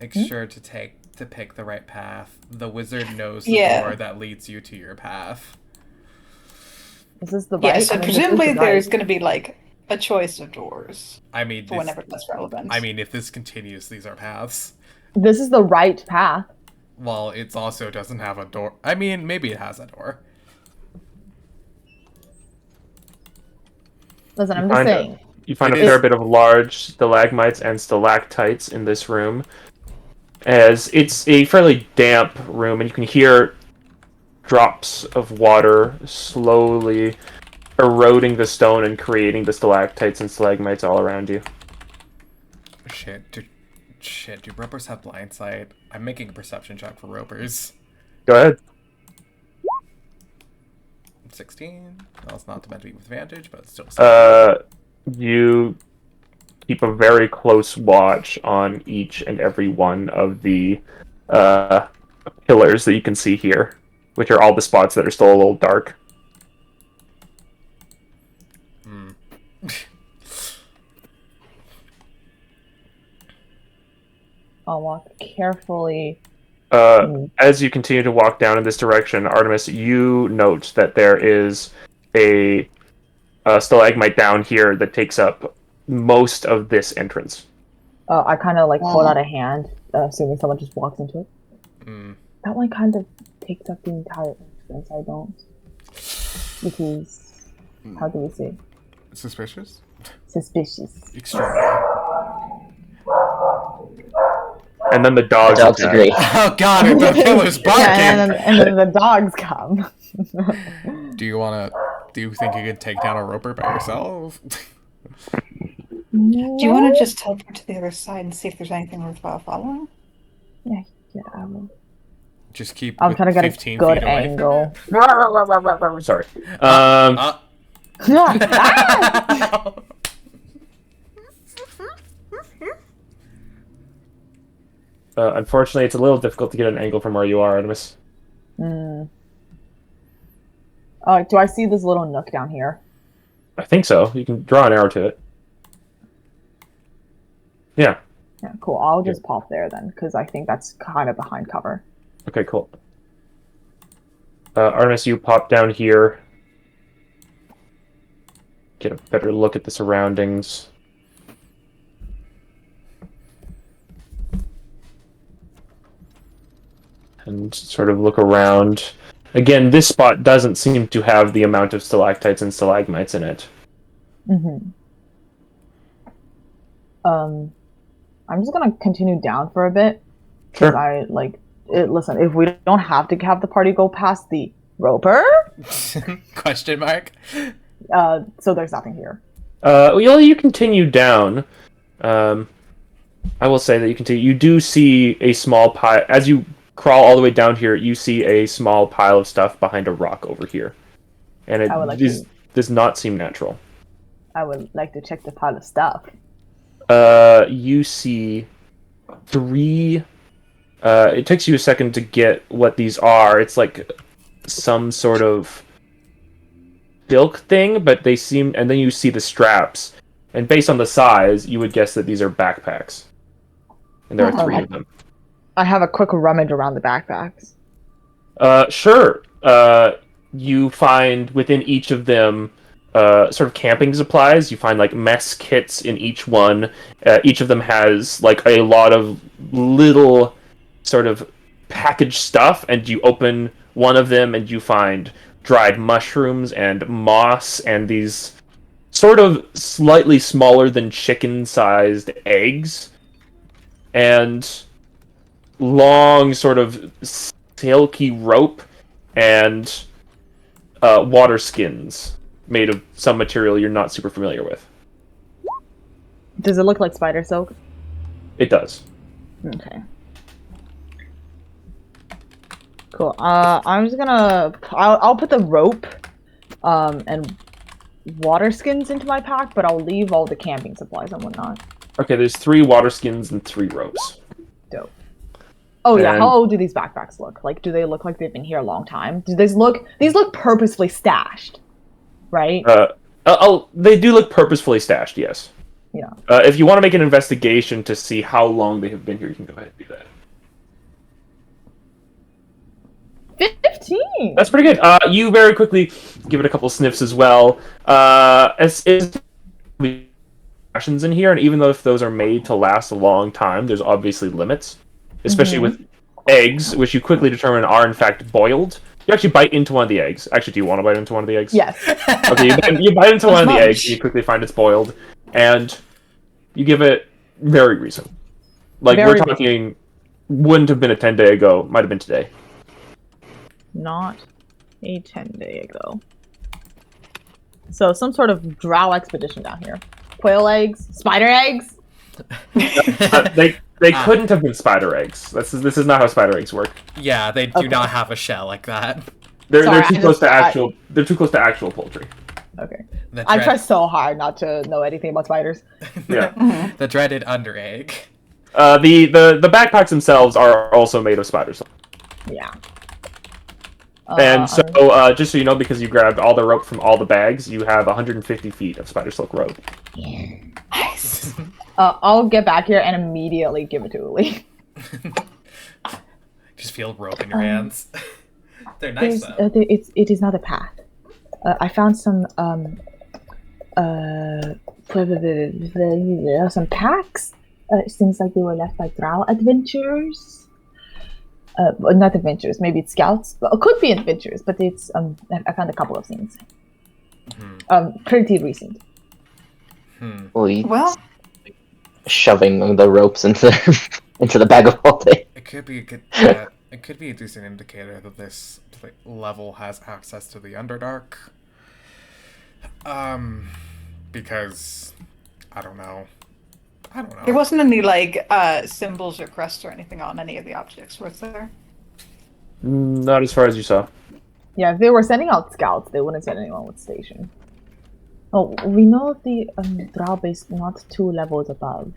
Make sure to pick the right path. The wizard knows the Yeah. door that leads you to your path. Is this the right? Yeah, so I mean, this is presumably the right. there's going to be like a choice of doors I mean, for whenever that's relevant. I mean, if this continues, these are paths. This is the right path. Well, it also doesn't have a door. I mean, maybe it has a door. Listen, I'm You just find saying. You find It a fair is- bit of large stalagmites and stalactites in this room, as it's a fairly damp room, and you can hear drops of water slowly eroding the stone and creating the stalactites and stalagmites all around you. Shit, do ropers have blind sight? I'm making a perception check for ropers. Go ahead. 16? Well, it's not meant to be with advantage, but it's still. You keep a very close watch on each and every one of the pillars that you can see here, which are all the spots that are still a little dark. I'll walk carefully. As you continue to walk down in this direction, Artemis, you note that there is a stalagmite down here that takes up most of this entrance. I kind of like hold out a hand, assuming someone just walks into it. Mm. That one kind of takes up the entire entrance. I don't. Which is, how do we say? Suspicious? Suspicious. Extraordinary. And then the dogs Dogs attack. agree. Oh god, the killer's barking! Yeah, and then the dogs come. Do you think you could take down a roper by yourself? Do you want to just teleport to the other side and see if there's anything worthwhile following? Yeah, I will. Just keep. I'm trying to get a 15 good feet away angle. Sorry. Unfortunately, it's a little difficult to get an angle from where you are, Artemis. Do I see this little nook down here? I think so. You can draw an arrow to it. Yeah. Yeah, cool. I'll just pop there then, because I think that's kind of behind cover. Okay, cool. Artemis, you pop down here. Get a better look at the surroundings. And sort of look around. Again, this spot doesn't seem to have the amount of stalactites and stalagmites in it. Mm-hmm. I'm just gonna continue down for a bit. Sure. Listen, if we don't have to have the party go past the roper, Question mark. so there's nothing here. Well, you continue down. I will say that you continue. You do see a small pile as you crawl all the way down here. You see a small pile of stuff behind a rock over here, and it I would like does not seem natural. I would like to check the pile of stuff. You see three. It takes you a second to get what these are. It's like some sort of silk thing, but they seem. And then you see the straps, and based on the size, you would guess that these are backpacks. And there are three of them. I have a quick rummage around the backpacks. Sure. you find within each of them sort of camping supplies. You find like mess kits in each one. Each of them has like a lot of little sort of packaged stuff, and you open one of them and you find dried mushrooms and moss and these sort of slightly smaller than chicken-sized eggs and long sort of silky rope and water skins made of some material you're not super familiar with. Does it look like spider silk? It does. Okay. Cool. I'm just gonna. I'll put the rope, and water skins into my pack, but I'll leave all the camping supplies and whatnot. Okay, there's 3 water skins and 3 ropes. Dope. Oh yeah, And- how old do these backpacks look? Like, do they look like they've been here a long time? Do these look purposefully stashed, right? They do look purposefully stashed, yes. Yeah. If you want to make an investigation to see how long they have been here, you can go ahead and do that. 15. That's pretty good. You very quickly give it a couple sniffs as well. As rations in here, and even though if those are made to last a long time, there's obviously limits, especially with eggs, which you quickly determine are in fact boiled. You actually bite into one of the eggs. Actually, do you want to bite into one of the eggs? Yes. Okay, you bite into one of the much? eggs, and you quickly find it's boiled, and you give it very recent. Like, Very we're talking, wouldn't have been a 10-day ago, might have been today. Not a 10-day ago. So some sort of drow expedition down here. Quail eggs, spider eggs. They couldn't have been spider eggs. This is not how spider eggs work. Yeah, they do Okay. not have a shell like that. They're Sorry, too I close to just- actual. They're too close to actual poultry. Okay. The I dread- try so hard not to know anything about spiders. Yeah. the dreaded under egg. The backpacks themselves are also made of spider silk. Yeah. And so, just so you know, because you grabbed all the rope from all the bags, you have 150 feet of spider silk rope. Nice. I'll get back here and immediately give it to Uli. Just feel rope in your hands. They're nice though. It is not a path. I found some packs. It seems like they were left by drow adventurers. Well, not adventurers, maybe it's scouts. Well, it could be adventurers, but it's I found a couple of things. Pretty recent. Well, Shoving the ropes into into the bag of holding. It could be a good. It could be a decent indicator that this level has access to the Underdark. Because I don't know. there wasn't any like symbols or crests or anything on any of the objects, was there? Not as far as you saw. Yeah, if they were sending out scouts, they wouldn't send anyone with station. Oh, we know the drow base not 2 levels above.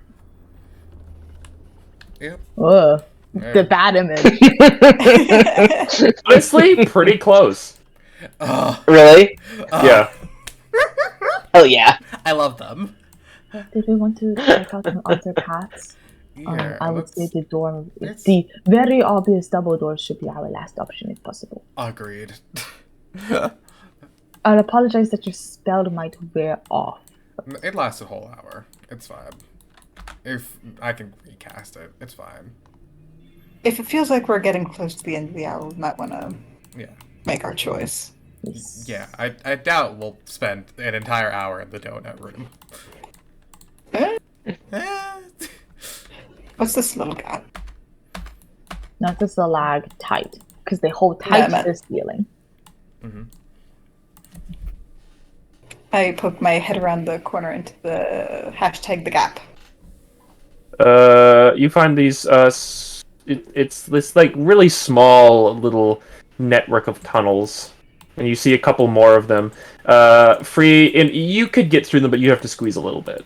Yep. Ugh, Yeah. the bad image. Honestly, pretty close. Oh, Really? Yeah. Oh yeah. I love them. Did we want to check out some other paths? Yeah, I would say let's- the door, let's- the very obvious double door should be our last option if possible. Agreed. I'll apologize that your spell might wear off. It lasts a whole hour. It's fine. If I can recast it, it's fine. If it feels like we're getting close to the end of the hour, we might want to Yeah. make our choice. Yes. Yeah, I doubt we'll spend an entire hour in the donut room. Eh? Eh. What's this little guy? Not just the lag tight, because they hold tight Yeah, to the ceiling. I poke my head around the corner into the hashtag the gap. You find these. It's this like really small little network of tunnels, and you see a couple more of them. Free, and you could get through them, but you have to squeeze a little bit.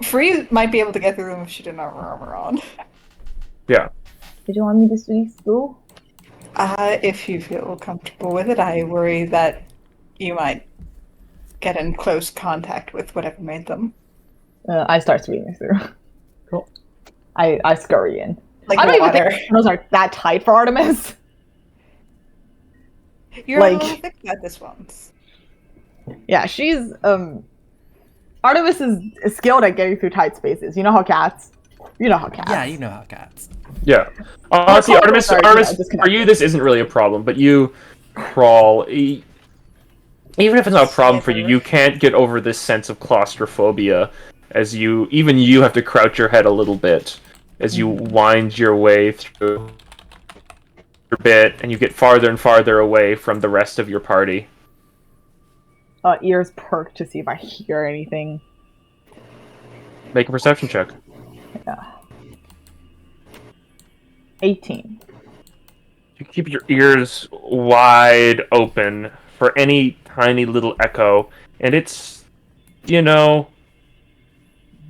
Free might be able to get through them if she didn't have her armor on. Did you want me to squeeze through? If you feel comfortable with it, I worry that you might get in close contact with whatever made them. I start squeezing through. Cool. I scurry in. Like I don't even water. think those are that tight for Artemis. You're Like- able to think about this once. Yeah, she's Artemis is skilled at getting through tight spaces. You know how cats. Yeah, you know how cats. Yeah. See, corridors Artemis, are, Artemis, for disconnected. you, this isn't really a problem, but you crawl. Even if it's not a problem for you, you can't get over this sense of claustrophobia, as even you have to crouch your head a little bit as you wind your way through your bit, and you get farther and farther away from the rest of your party. Ears perked to see if I hear anything. Make a perception check. 18. You keep your ears wide open for any tiny little echo, and it's,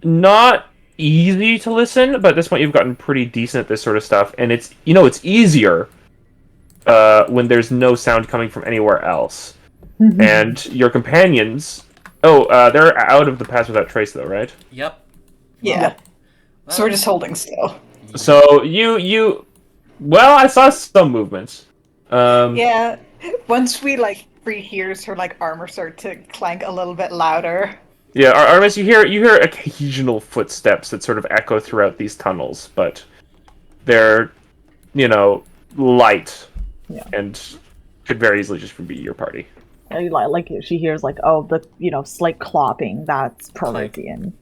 not easy to listen, but at this point you've gotten pretty decent at this sort of stuff, and it's easier when there's no sound coming from anywhere else. And your companions, they're out of the Pass Without Trace though, right? Yep. Yeah. Well, So we're just holding still. So well, I saw some movements. Yeah. Once we Free hears her armor start to clank a little bit louder. Yeah, Artemis, you hear occasional footsteps that sort of echo throughout these tunnels, but they're, light, and could very easily just be your party. And, she hears the slight clopping that's Parisian.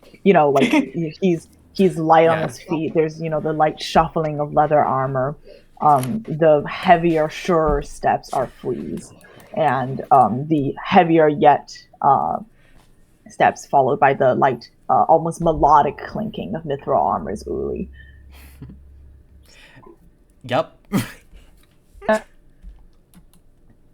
He's light on his feet. There's the light shuffling of leather armor. The heavier, surer steps are Fleas, and the heavier yet steps followed by the light, almost melodic clinking of Mithril armor's Uli. Yep.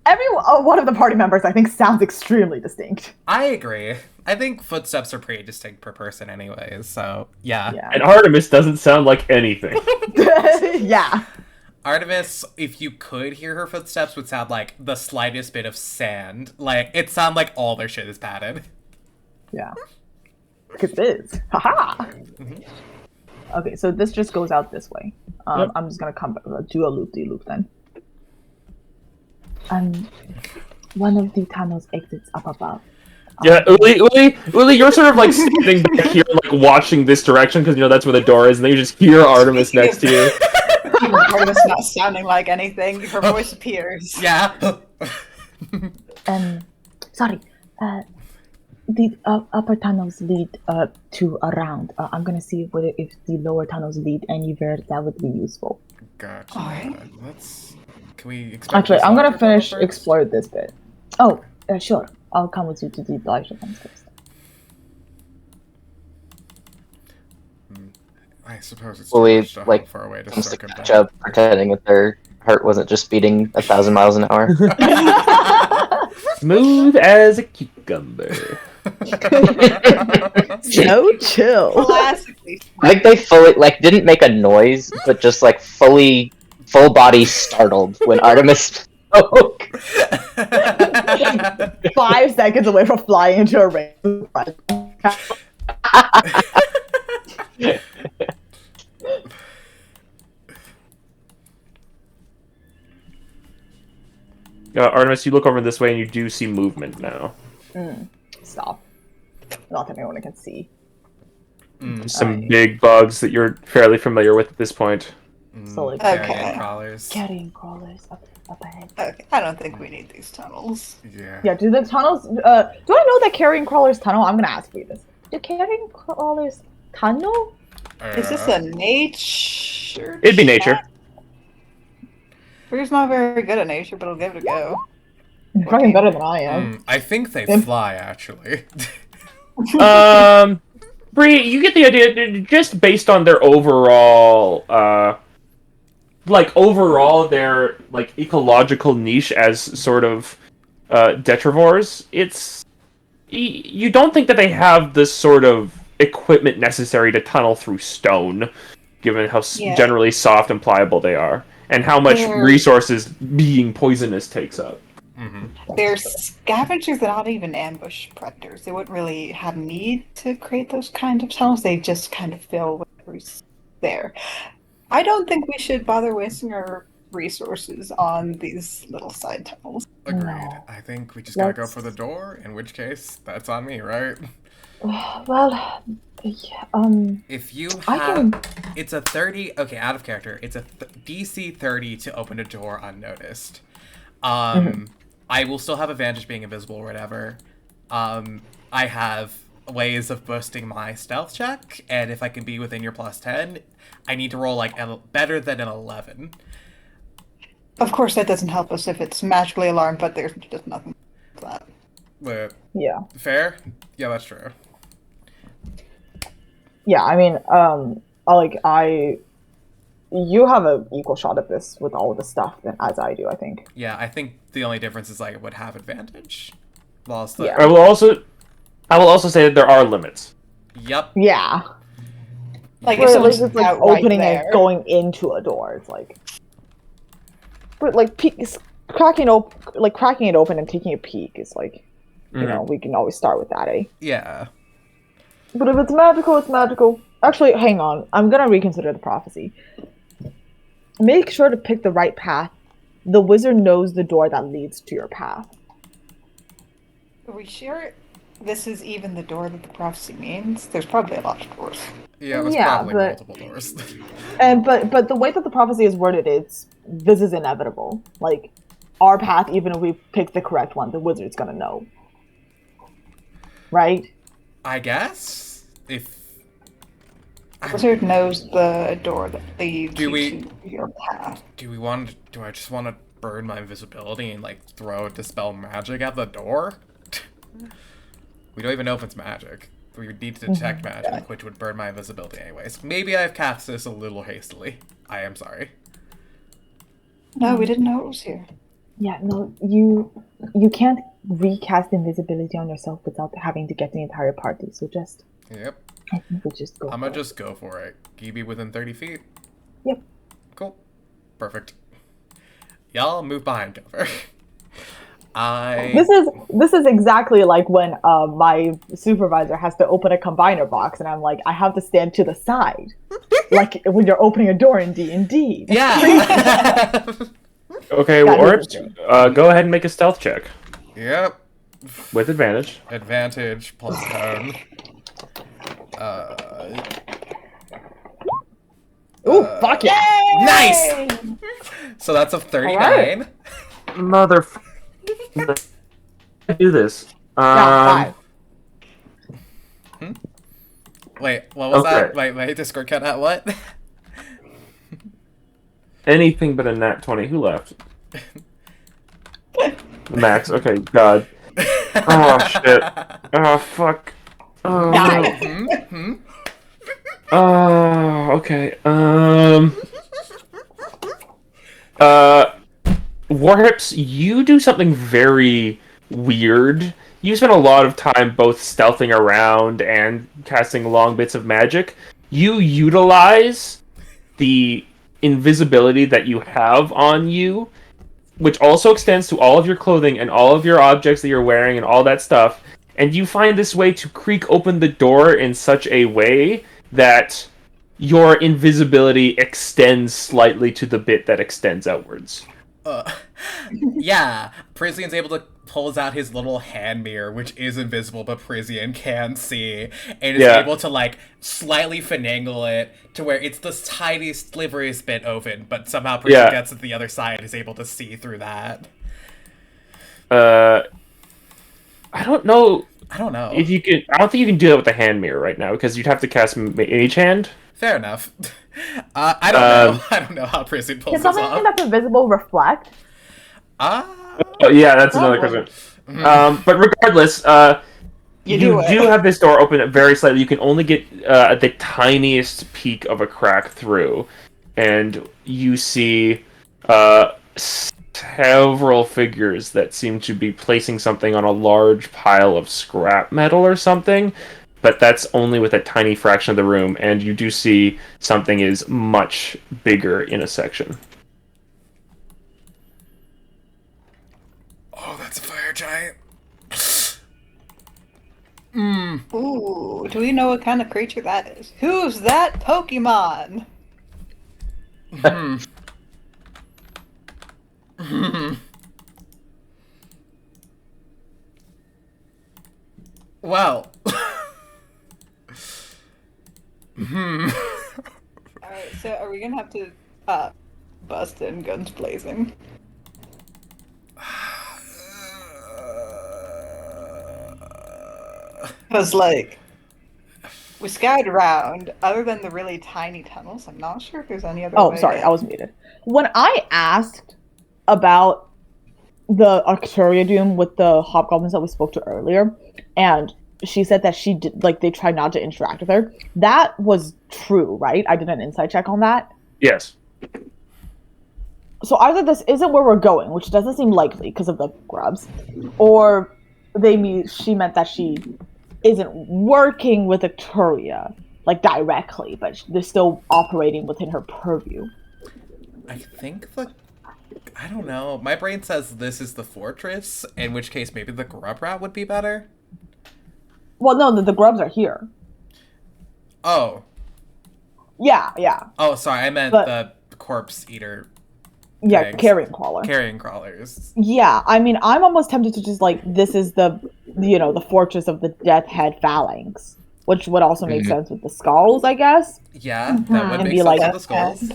Every one of the party members, I think, sounds extremely distinct. I agree. I think footsteps are pretty distinct per person anyways, so yeah. And Artemis doesn't sound like anything. Yeah. Artemis, if you could hear her footsteps, would sound like the slightest bit of sand. It sound like all their shit is padded. Yeah. Because it is. Haha! Okay, so this just goes out this way. I'm just gonna do a loop-de-loop then. One of the tunnels exits up above. Yeah, Uli, you're sort of standing back here, watching this direction because that's where the door is, and then you just hear Artemis next to you. Artemis not sounding like anything. Her voice appears. Yeah. Sorry. The upper tunnels lead to around. I'm gonna see if the lower tunnels lead anywhere that would be useful. Gotcha. Alright. Can we expect Actually, I'm gonna Cassandra finish go first? explore this bit. Oh, sure. I'll come with you to the larger ones first. I suppose it's Fully, too much to hope for a way to comes to circumvent. catch up, pretending that their heart wasn't just beating 1,000 miles an hour. Smooth as a cucumber. So chill. Classically. I think they fully didn't make a noise, but just full body startled when Artemis spoke. 5 seconds away from flying into a rain. Artemis, you look over this way and you do see movement now. Stop. Not that anyone can see. Some big bugs that you're fairly familiar with at this point. So like Okay. Crawlers. carrying crawlers up ahead. Okay, I don't think we need these tunnels. Yeah. Yeah, do the tunnels do I know that carrying crawlers tunnel? I'm gonna ask you this. Do carrying crawlers tunnel? Is this a nature? It'd be nature. chat? We're not very good at nature, but I'll give it a go. Fucking better than I am. I think they fly, actually. Bree, you get the idea just based on their overall their ecological niche as sort of detrivores. It's you don't think that they have the sort of equipment necessary to tunnel through stone, given how generally soft and pliable they are, and how much resources being poisonous takes up. They're scavengers. They're not even ambush predators. They wouldn't really have need to create those kind of tunnels. They just kind of fill whatever's there. I don't think we should bother wasting our resources on these little side tunnels. Agreed. No. I think we just gotta go Let's- for the door, in which case, that's on me, right? Well, yeah, If you I have... can. It's a 30... Okay, out of character. It's a DC 30 to open a door unnoticed. I will still have advantage being invisible or whatever. I have ways of boosting my stealth check, and if I can be within your plus 10, I need to roll like better than an 11. Of course, that doesn't help us if it's magically alarmed, but there's just nothing for that. But Yeah. fair? Yeah, that's true. Yeah, I mean, you have an equal shot at this with all of the stuff than as I do, I think. Yeah, I think the only difference is I would have advantage. Whilst the... Yeah. I will also say that there are limits. Yep. Yeah. Like, Where, if like, someone's it's like out right opening there, and going into a door. It's like, but like cracking it open and taking a peek is like, you know, we can always start with that, eh? Yeah. But if it's magical, it's magical. Actually, hang on. I'm gonna reconsider the prophecy. Make sure to pick the right path. The wizard knows the door that leads to your path. are we sure this is even the door that the prophecy means? There's probably a lot of doors. Yeah, there's Yeah, probably but- multiple doors. And but the way that the prophecy is worded, this is inevitable. Like our path, even if we pick the correct one, the wizard's gonna know. Right? I guess? If... The wizard knows the door that leads Do we- to your path. Do I just want to burn my invisibility and, like, throw Dispel Magic at the door? We don't even know if it's magic. We would need to detect magic, which would burn my invisibility anyways. Maybe I've cast this a little hastily. I am sorry. No, we didn't know it was here. Yeah, no, you can't recast invisibility on yourself without having to get the entire party. So just Yep. I think we just go. I'm for gonna it. just go for it. Can you be within 30 feet? Yep. Cool. Perfect. Y'all move behind cover. This is exactly like when my supervisor has to open a combiner box, and I'm like, I have to stand to the side, like when you're opening a door in D&D. Yeah! Okay, That Warp, is true. go ahead and make a stealth check Yep. with advantage. Advantage plus tone. Ooh, fuck yeah! Nice! So that's a 39. Mother. Do this. Yeah, 5. Wait, what was that? Okay. My Discord cut out what? Anything but a nat 20. Who left? Max. Okay, God. Oh, shit. Oh, fuck. Oh, Nice. Oh, okay. Warhips, you do something very weird. You spend a lot of time both stealthing around and casting long bits of magic. You utilize the invisibility that you have on you, which also extends to all of your clothing and all of your objects that you're wearing and all that stuff, and you find this way to creak open the door in such a way that your invisibility extends slightly to the bit that extends outwards. Yeah, Prizian's able to pulls out his little hand mirror, which is invisible, but Prizian can see, and is able to, like, slightly finagle it to where it's the tiniest, sliveriest bit open, but somehow Prizian gets to the other side and is able to see through that. I don't know if you can. I don't think you can do that with the hand mirror right now because you'd have to cast Mage Hand. Fair enough. I don't know. I don't know how Prizian pulls Can this something off. that's invisible reflect? Oh, yeah, that's another question. But regardless, you do have this door open very slightly. You can only get the tiniest peak of a crack through, and you see several figures that seem to be placing something on a large pile of scrap metal or something. But that's only with a tiny fraction of the room, and you do see something is much bigger in a section. Oh, that's a fire giant. Ooh, do we know what kind of creature that is? Who's that Pokemon? Well. Alright, so are we gonna have to bust in guns blazing? Because, like, we scouted around, other than the really tiny tunnels, I'm not sure if there's any other Oh, way sorry, in. I was muted. When I asked about the Arcturia Doom with the hobgoblins that we spoke to earlier, and she said that she did, like, they tried not to interact with her. That was true, right? I did an insight check on that. Yes. So either this isn't where we're going, which doesn't seem likely because of the grubs, or she meant that she isn't working with Arcturia, like, directly, but they're still operating within her purview. I think I don't know. My brain says this is the fortress, in which case maybe the grub rat would be better. Well, no, the grubs are here. Oh. Yeah, yeah. Oh, sorry, I meant But- the corpse eater. Yeah, Thanks. carrion crawler. Carrion crawlers. Yeah, I mean, I'm almost tempted to just, like, this is the fortress of the Death Head Phalanx, which would also make sense with the skulls, I guess, Yeah, that would And make be sense like- with the skulls.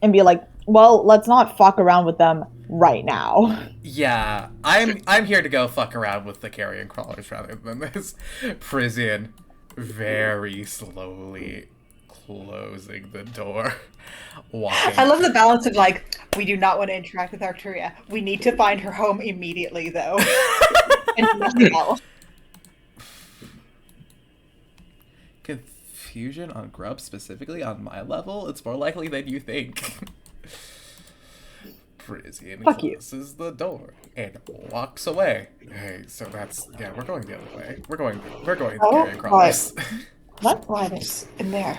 and be like, well, let's not fuck around with them right now. Yeah, I'm here to go fuck around with the carrion crawlers rather than this. Prison very slowly closing the door. Walking. I love the balance of, like, we do not want to interact with Arcturia. We need to find her home immediately, though. And nothing else. Confusion on Grub, specifically on my level? It's more likely than you think. Prison Fuck you. closes the door and walks away. Hey, so that's we're going the other way. We're going the carrion crawlers. What? Why there's in there?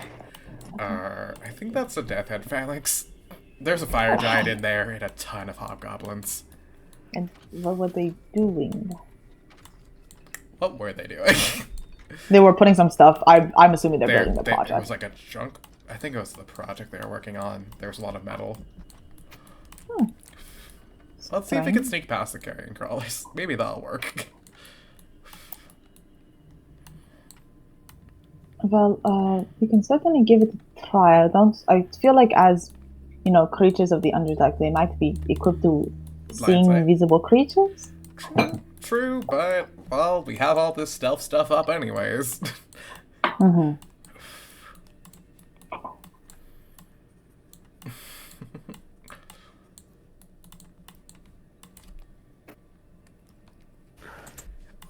I think that's a Death Head Phalanx. There's a fire giant in there and a ton of hobgoblins. And what were they doing? What were they doing? They were putting some stuff. I'm assuming they're building the It was project. like a junk. I think it was the project they were working on. There was a lot of metal. Let's see if we can sneak past the carrion crawlers. Maybe that'll work. Well, we can certainly give it a try. I feel like as, creatures of the Underdark, they might be equipped to seeing sight. invisible creatures. True, but well, we have all this stealth stuff up anyways. Mm-hmm.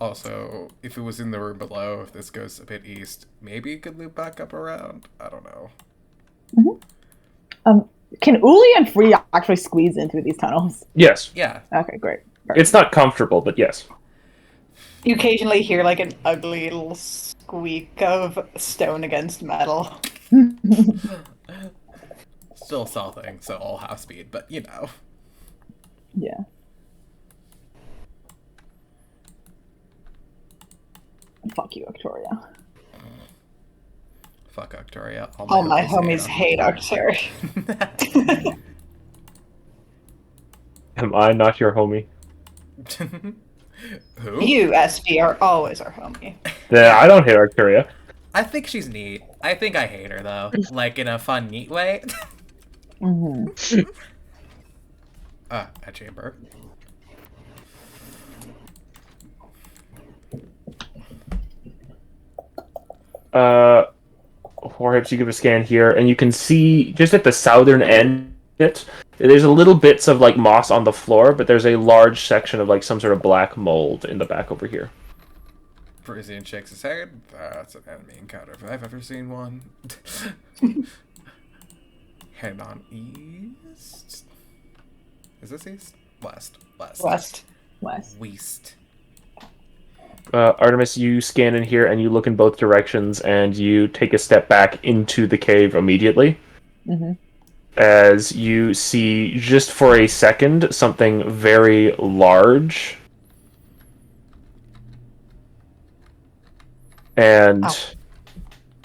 Also, if it was in the room below, if this goes a bit east, maybe it could loop back up around. I don't know. Can Uli and Free actually squeeze in through these tunnels? Yes. Yeah. Okay, great. It's not comfortable, but yes. You occasionally hear, like, an ugly little squeak of stone against metal. Still stealthing, so all half speed, but Yeah. Fuck you, Victoria. Fuck Arcturia. All my homies hate Arcturia. Am I not your homie? Who? You, SB, are always our homie. Yeah, I don't hate Arcturia. I think she's neat. I think I hate her though, like in a fun, neat way. Mm-hmm. A chamber. Perhaps you give a scan here, and you can see just at the southern end of it, there's a little bits of like moss on the floor, but there's a large section of like some sort of black mold in the back over here. Parisian shakes his head. That's an enemy encounter if I've ever seen one. Head on east. Is this east? West. West. West. Artemis, you scan in here and you look in both directions, and you take a step back into the cave immediately. Mm-hmm. As you see, just for a second, something very large. And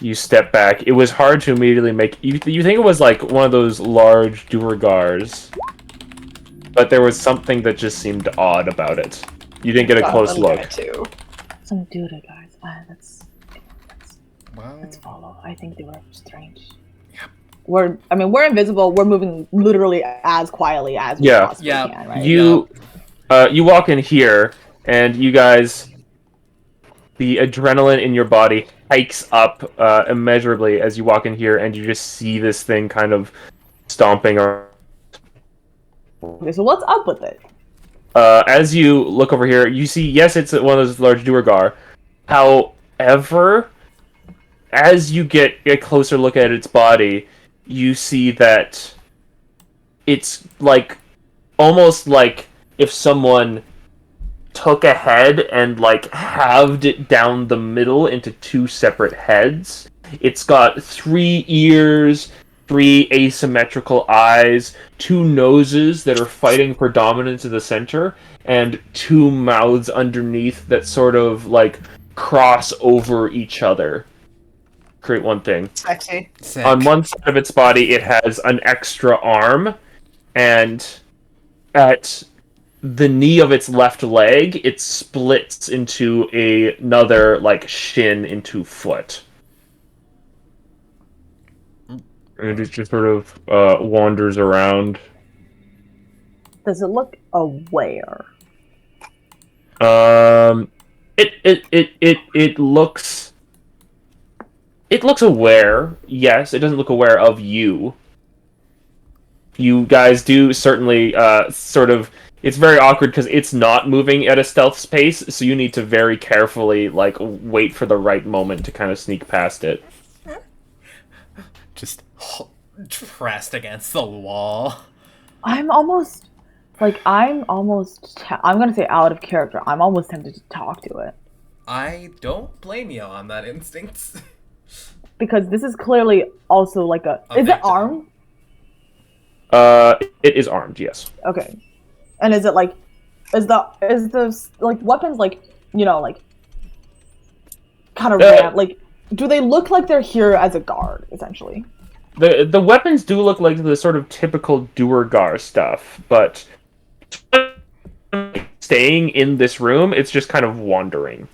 you step back. It was hard to immediately make... You think it was like one of those large Duergars. but there was something that just seemed odd about it. You didn't get a close look. Too. Some dude, guys. Let's Well, follow. I think they were strange. Yep. We're invisible. We're moving literally as quietly as we Yeah. possibly Yeah. can, right? You walk in here, and you guys, the adrenaline in your body hikes up immeasurably as you walk in here, and you just see this thing kind of stomping around. Okay, so what's up with it? As you look over here, you see, yes, it's one of those large Duergar. However, as you get a closer look at its body, you see that it's like almost like if someone took a head and like halved it down the middle into two separate heads. It's got 3 ears, 3 asymmetrical eyes, 2 noses that are fighting for dominance in the center, and 2 mouths underneath that sort of like cross over each other. Create one thing. Sexy. sick. On one side of its body, it has an extra arm, and at the knee of its left leg, it splits into another like shin into foot. And it just sort of wanders around. Does it look aware? It looks. It looks aware. Yes, it doesn't look aware of you. You guys do certainly sort of. It's very awkward because it's not moving at a stealth pace, so you need to very carefully like wait for the right moment to kind of sneak past it. Just pressed against the wall. I'm gonna say out of character. I'm almost tempted to talk to it. I don't blame you on that instinct. Because this is clearly also like A is it victim. armed? It is armed, yes. Okay. And is it like is the like weapons like like kind of like do they look like they're here as a guard, essentially? The weapons do look like the sort of typical Duergar stuff, but staying in this room, it's just kind of wandering.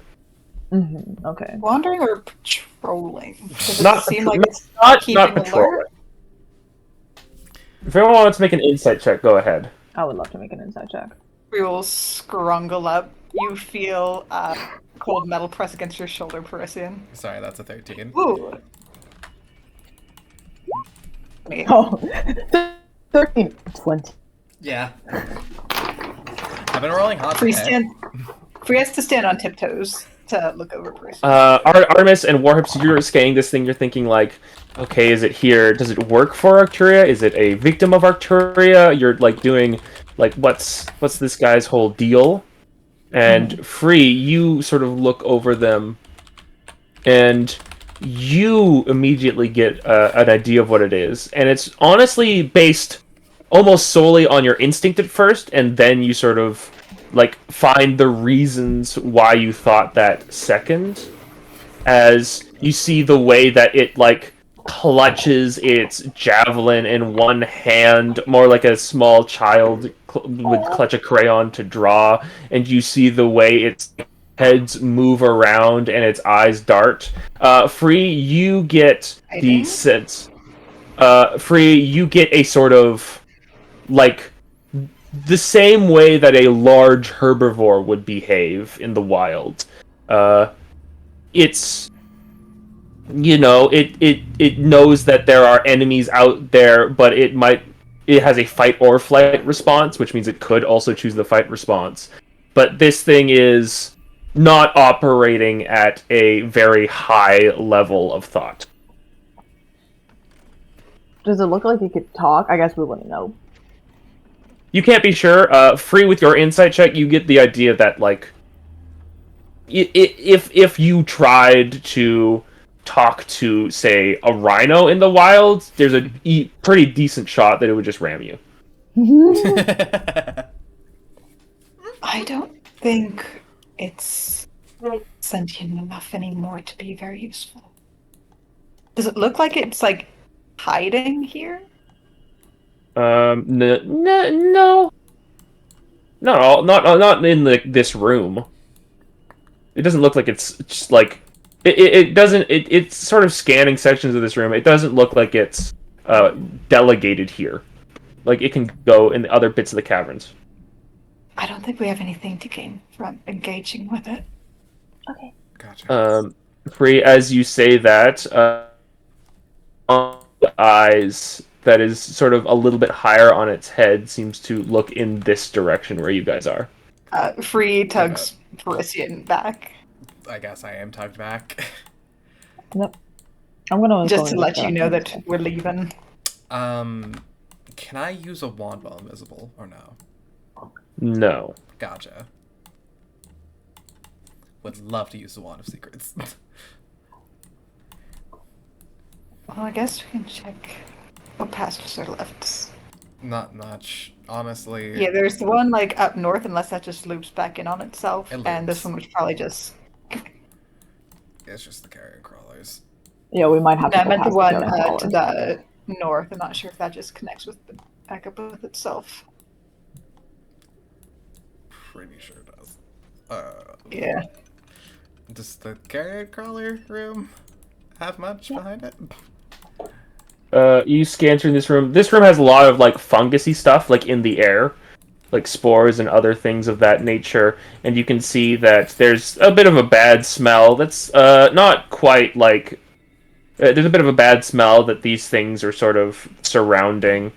Mm-hmm. Okay. Wandering or patrolling? Does it Not seem like patro- it's not keeping patrolling. alert? If anyone wants to make an insight check, go ahead. I would love to make an insight check. We will scrungle up. You feel cold metal press against your shoulder, Parisian. Sorry, that's a 13. Ooh. Me. Oh, 13, 20. Yeah. I've been rolling hot Free today. has to stand on tiptoes to look over Parisian. Artemis and Warhips, you're scanning this thing, you're thinking like, okay, is it here? Does it work for Arcturia? Is it a victim of Arcturia? You're like doing like what's this guy's whole deal? And Free, you sort of look over them and you immediately get an idea of what it is. And it's honestly based almost solely on your instinct at first, and then you sort of like find the reasons why you thought that second, as you see the way that it like clutches its javelin in one hand, more like a small child would clutch a crayon to draw, and you see the way its heads move around and its eyes dart. Free, you get the sense. Free, you get a sort of like the same way that a large herbivore would behave in the wild. It's it knows that there are enemies out there, but it has a fight or flight response, which means it could also choose the fight response. But this thing is not operating at a very high level of thought. Does it look like it could talk? I guess we wouldn't know. You can't be sure. Free, with your insight check, you get the idea that like if you tried to talk to, say, a rhino in the wild, there's a pretty decent shot that it would just ram you. I don't think it's sentient enough anymore to be very useful. Does it look like it's like hiding here? No. No, not in this room. It doesn't look like it's just like it doesn't. It's sort of scanning sections of this room. It doesn't look like it's delegated here. Like it can go in the other bits of the caverns. I don't think we have anything to gain from engaging with it. Okay. Gotcha. Free, as you say that, on the eyes that is sort of a little bit higher on its head seems to look in this direction where you guys are. Free tugs Parisian back. I guess I am tugged back. Nope. I'm gonna Just go to in let this you know direction. that we're leaving. Can I use a wand while invisible or no? No. Gotcha. Would love to use the wand of secrets. Well, I guess we can check what passages are left. Not much, honestly. Yeah, there's the one like up north, unless that just loops back in on itself, It and this loops. one was probably just. It's just the carrion crawlers. Yeah, we might have No, to I go meant the past one carrion to crawlers. the north. I'm not sure if that just connects with the back up with itself. Pretty sure it does. Yeah. Does the carrion crawler room have much behind it? You scan through this room. This room has a lot of like fungusy stuff, like in the air, like spores and other things of that nature. And you can see that there's a bit of a bad smell. That's not quite like. There's a bit of a bad smell that these things are sort of surrounding,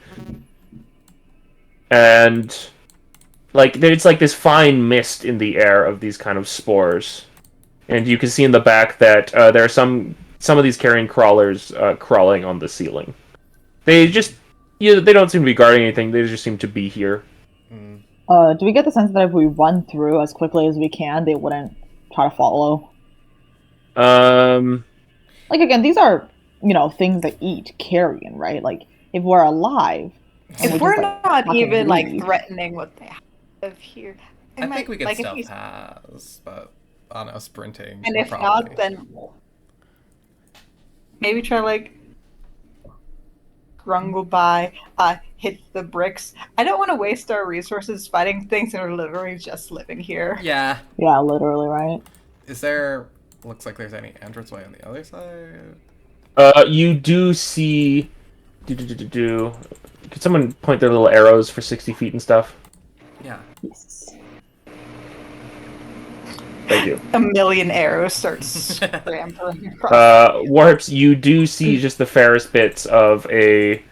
and like it's like this fine mist in the air of these kind of spores. And you can see in the back that there are some of these carrion crawlers crawling on the ceiling. They just, they don't seem to be guarding anything. They just seem to be here. Do we get the sense that if we run through as quickly as we can, they wouldn't try to follow? Like again, these are things that eat carrion, right? Like if we're alive, and If we we're just, like, not fucking even like leave. threatening what they have here, I think we could like, if still we- pass, but I don't know, sprinting. And if probably. not, then maybe try like grumble by, hit the bricks. I don't want to waste our resources fighting things that are literally just living here. Yeah. Yeah, literally, right? Is there? Looks like there's any entranceway on the other side. You do see. Could someone point their little arrows for 60 feet and stuff? Yeah. Yes. Thank you. A million arrows start scrambling across. Warhips, you do see just the fairest bits of a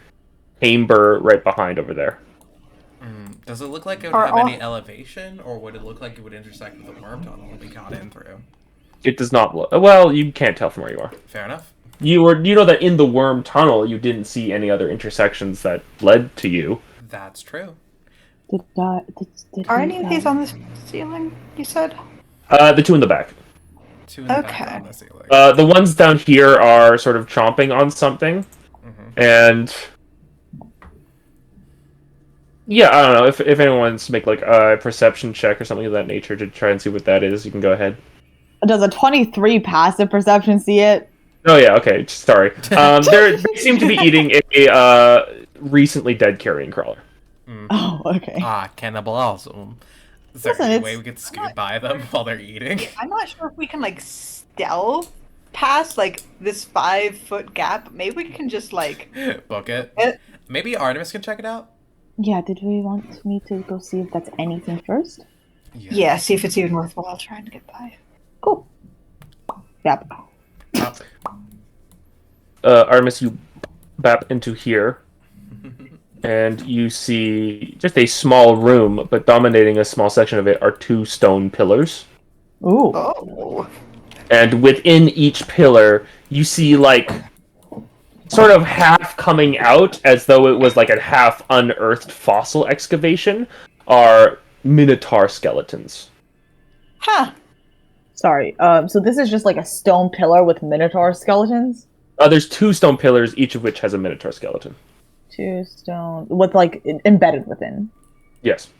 chamber right behind over there. Does it look like it would Are have all- any elevation, or would it look like it would intersect with the worm tunnel that we got in through? It does not look. Well, you can't tell from where you are. Fair enough. You know that in the worm tunnel, you didn't see any other intersections that led to you. That's true. Did Are any of these on the ceiling? You said. The two in the back. Two in the Okay. back on the ceiling. The ones down here are sort of chomping on something, and yeah, I don't know if anyone wants to make like a perception check or something of that nature to try and see what that is. You can go ahead. Does a 23 passive perception see it? Oh yeah, okay. Sorry. They seem to be eating a recently dead carrion crawler. Oh, okay. Cannibalism. Is there Listen, any it's- way we could scoot by them while they're eating? I'm not sure if we can like stealth past like this 5-foot gap. Maybe we can just like. Book it. It- Maybe Artemis can check it out? Yeah, did we want me to go see if that's anything first? Yeah, see if it's even worthwhile trying to get by. Cool. Yep. Artemis, you bap into here, and you see just a small room, but dominating a small section of it are two stone pillars. Ooh. Oh. And within each pillar, you see like sort of half coming out as though it was like a half unearthed fossil excavation are minotaur skeletons. Huh. Sorry. So this is just like a stone pillar with minotaur skeletons? There's two stone pillars, each of which has a minotaur skeleton. Two stone with like embedded within. Yes.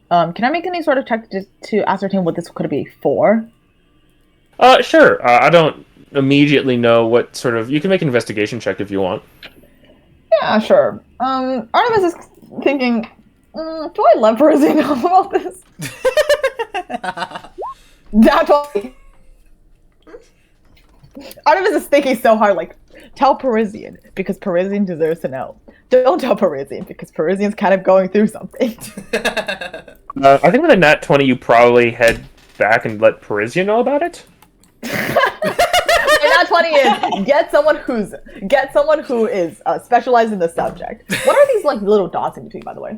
Can I make any sort of check to ascertain what this could be for? Sure. I don't immediately know what sort of. You can make an investigation check if you want. Yeah, sure. Artemis is thinking, do I let Parisian know about this? Nat 20. Artemis is thinking so hard, like, tell Parisian, because Parisian deserves to know. Don't tell Parisian, because Parisian's kind of going through something. I think with a nat 20, you probably head back and let Parisian know about it. Nat 20 is get someone who is specialized in the subject. What are these like little dots in between, by the way?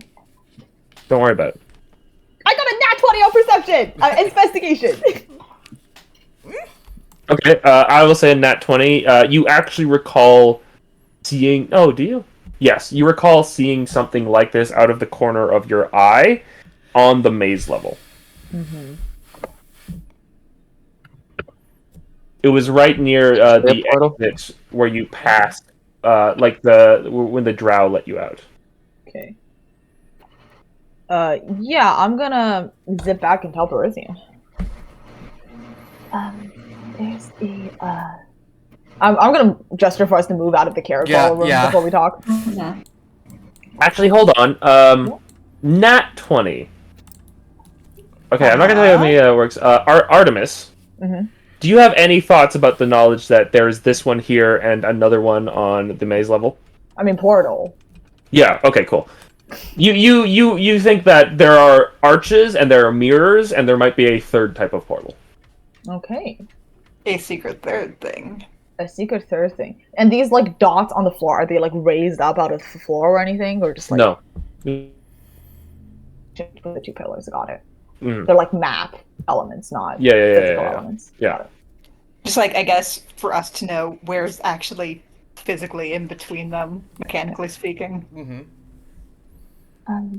Don't worry about it. I got a nat 20 on perception! Investigation! Okay, I will say a nat 20. You actually recall seeing... Oh, do you? Yes, you recall seeing something like this out of the corner of your eye on the maze level. Mm-hmm. It was right near the exit where you passed, like when the drow let you out. Okay. Yeah, I'm gonna zip back and tell Parisian. There's the I'm gonna gesture for us to move out of the carousel room before we talk. Yeah. Actually, hold on. Nat 20. Okay, I'm not gonna tell you how many works. Artemis. Mm-hmm. Do you have any thoughts about the knowledge that there's this one here and another one on the maze level? I mean, portal. Yeah. Okay. Cool. You think that there are arches and there are mirrors and there might be a third type of portal. Okay. A secret third thing. A secret third thing. And these like dots on the floor, are they like raised up out of the floor or anything, or just like No. the two pillars? Got it. Mm. They're like map elements, not Yeah. physical elements. Yeah. Got it. Just like, I guess, for us to know where's actually physically in between them, mechanically speaking. Mm-hmm.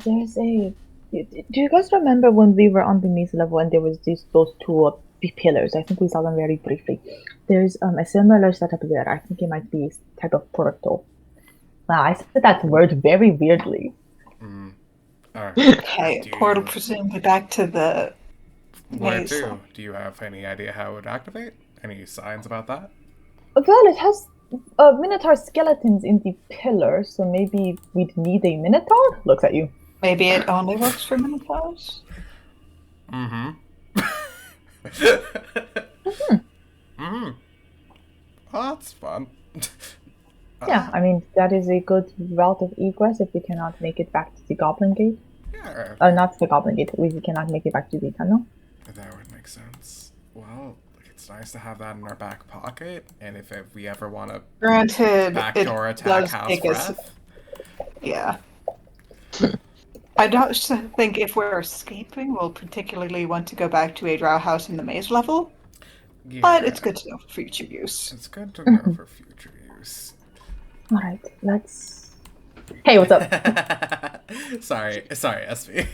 There's a. Do you guys remember when we were on the maze level and there was those two pillars? I think we saw them very briefly. There's a similar setup there. I think it might be a type of portal. Wow, I said that word very weirdly. Mm. Alright. Okay, Do portal you- presumably back to the Where maze. to? Do you have any idea how it would activate? Any signs about that? Well, it has minotaur skeletons in the pillar, so maybe we'd need a minotaur? Looks at you. Maybe it only works for minotaurs? Mm-hmm. Mm-hmm. Oh, that's fun. Yeah, I mean, that is a good route of egress if we cannot make it back to the Goblin Gate. Yeah, Not to the Goblin Gate, we cannot make it back to the tunnel. that would make sense. Well, it's nice to have that in our back pocket, and if we ever want to Granted, backdoor it attack does House take us. Breath, Yeah. I don't think if we're escaping, we'll particularly want to go back to a drow house in the maze level, yeah, but it's good to know for future use. It's good to know for future use. Alright, let's... Hey, what's up? sorry, SB.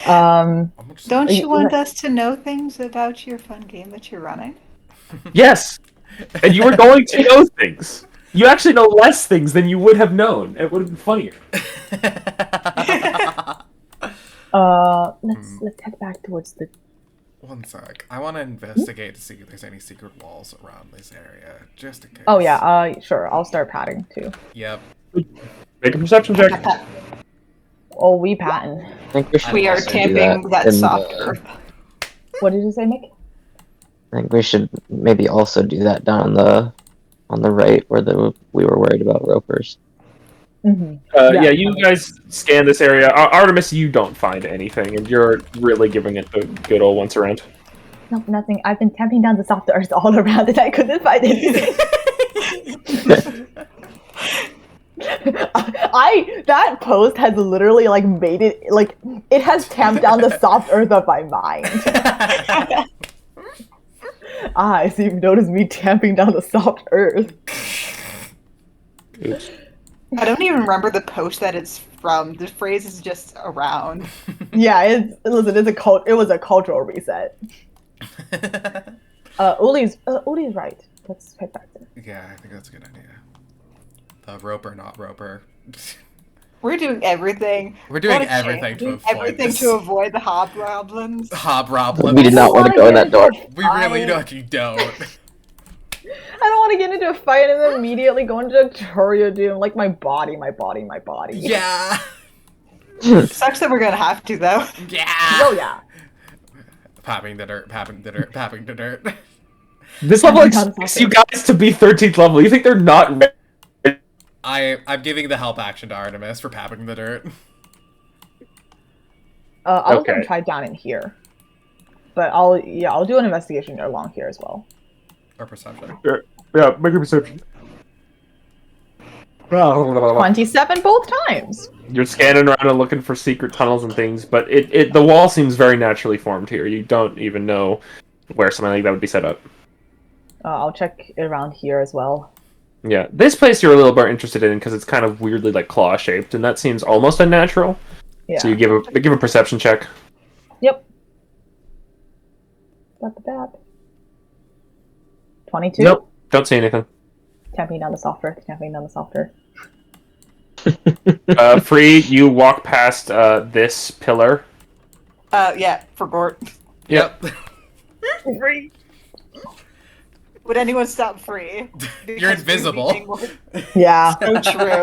Um, Don't you you- want us to know things about your fun game that you're running? Yes. And you were going to know things. You actually know less things than you would have known. It would have been funnier. let's head back towards the... One sec. I want to investigate to see if there's any secret walls around this area, just in case. Oh yeah, sure, I'll start patting too. Yep. Make a perception check. Oh, we patent. I think we should We are also do tamping that in soft the- earth. What did you say, Nick? I think we should maybe also do that down on the right where we were worried about ropers. Mm-hmm. Yeah, you guys scan this area. Artemis, you don't find anything, and you're really giving it the good old once around. No, nothing. I've been tamping down the soft earth all around and I couldn't find anything. That post has literally like made it like it has tamped down the soft earth of my mind. So you've noticed me tamping down the soft earth. Oops. I don't even remember the post that it's from. The phrase is just around. Yeah, it was a cultural reset. Uli's right. Let's head back there. Yeah, I think that's a good idea. The roper, not roper. We're doing everything. We're doing What a shame. everything to Doing avoid everything this. to avoid the hobgoblins. Hobgoblins. We did not want to go in that door. We really don't. You don't. don't want to get into a fight and then immediately go into Arturia Doom. Like, my body. Yeah. Sucks that we're gonna have to though. Yeah. Oh, yeah. Papping the dirt. This level expects you guys to be 13th level. You think they're not ready? I'm giving the help action to Artemis for papping the dirt. I'll Okay. try down in here. But I'll do an investigation along here as well. Or perception. Yeah, make a perception. 27 both times. You're scanning around and looking for secret tunnels and things, but the wall seems very naturally formed here. You don't even know where something like that would be set up. I'll check around here as well. Yeah, this place you're a little more interested in because it's kind of weirdly like claw shaped, and that seems almost unnatural. Yeah. So you give a perception check. Yep. Got the bat. 22. Nope, don't see anything. Tamping down the software. Free, you walk past this pillar. Yeah, for Gort. Yep. Free. Would anyone stop Free? You're invisible. Yeah. So true.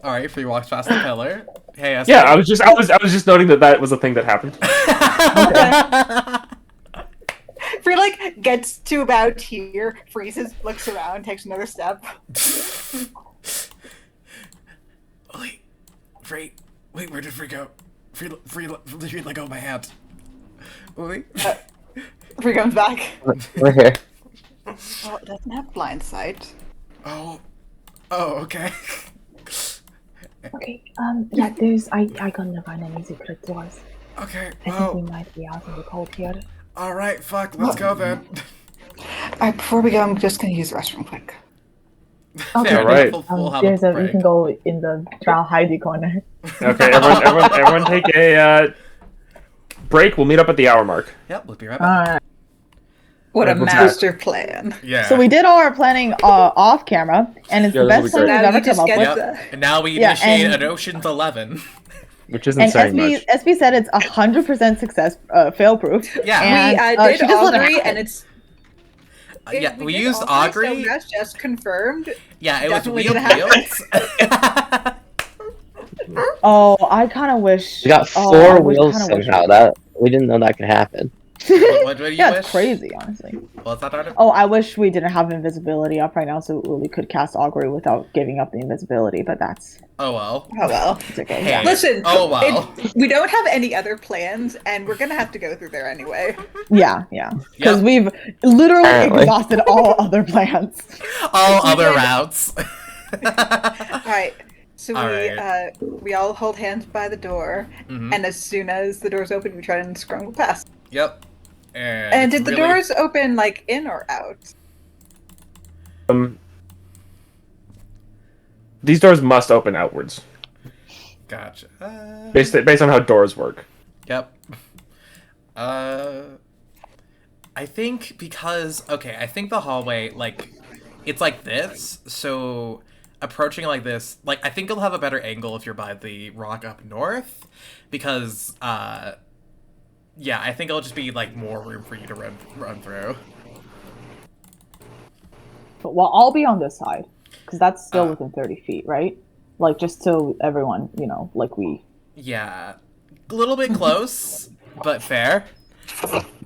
All right, Free walks past the pillar. Hey, Esther. Yeah, I was just noting that was a thing that happened. Free like gets to about here, freezes, looks around, takes another step. Wait, Free. Wait, where did Free go? Free, let go of my hand. Wait. Free comes back. We're here. Well, it doesn't have blind sight. Oh, okay. Okay. Yeah. I couldn't find any secret doors. Okay. I think we Well, might be out in the cold here. all right. Fuck. Let's go then. Alright, before we go, I'm just gonna use the restroom quick. Okay. Fair Alright. enough. We'll have a We break. can go in the trial hidey corner. Okay, everyone take a break. We'll meet up at the hour mark. Yep. We'll be right back. Alright. What a Right, we'll master plan. Yeah. So we did all our planning off camera, and it's Yeah, the this will best be plan great. we've Now ever you just come up get with. Yep. And now we Yeah, initiate and- an Ocean's 11. Which isn't And saying much. SB said it's 100% success, fail proof. Yeah. And, We did she just let it Augury, happen. and it's Yeah. We did used Augury, Augury. So that's just confirmed. Yeah. It was Definitely wheel gonna happen. wheels. Oh, I kind of wish. We got oh, four I wheels kinda wish- somehow. That we didn't know that could happen. What do you Yeah, wish? it's crazy, honestly. What's that, Artem? Oh, I wish we didn't have invisibility up right now, so we could cast Augury without giving up the invisibility. But that's Oh well. Oh well. it's okay. Hey. Yeah. Listen. Oh well. We don't have any other plans, and we're gonna have to go through there anyway. Yeah, because Yep. we've literally Apparently. exhausted all other plans. All other did. routes. Alright. So Alright. we all hold hands by the door, Mhm. and as soon as the doors open, we try and scramble past. Yep. And did the really- doors open like in or out? These doors must open outwards, Gotcha. based on how doors work. Yep. I think because I think the hallway it's like this, so approaching like this, I think you'll have a better angle if you're by the rock up north, because yeah, I think it'll just be more room for you to run through. But well, I'll be on this side because that's still Uh. within 30 feet, right? Like just so everyone, we. Yeah, a little bit close, but fair.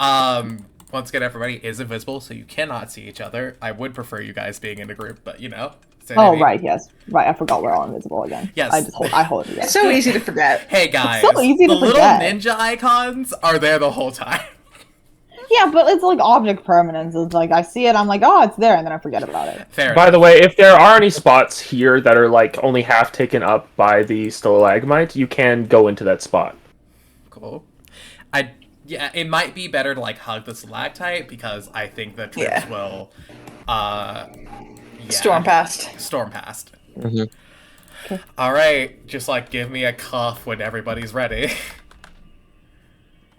Once again, everybody is invisible, so you cannot see each other. I would prefer you guys being in a group, but say Oh maybe. right, yes, right. I forgot we're all invisible again. Yes. I hold it. It's so easy to forget. Hey guys, so easy to the little forget. ninja icons are there the whole time. Yeah, but it's like object permanence. It's like I see it, I'm like, oh, it's there, and then I forget about it. Fair By the way, if there are any spots here that are only half taken up by the stalagmite, you can go into that spot. Cool. Yeah, it might be better to hug the stalactite because I think the troops Yeah. will Storm past. Storm past. Mhm. Okay. All right, just give me a cuff when everybody's ready.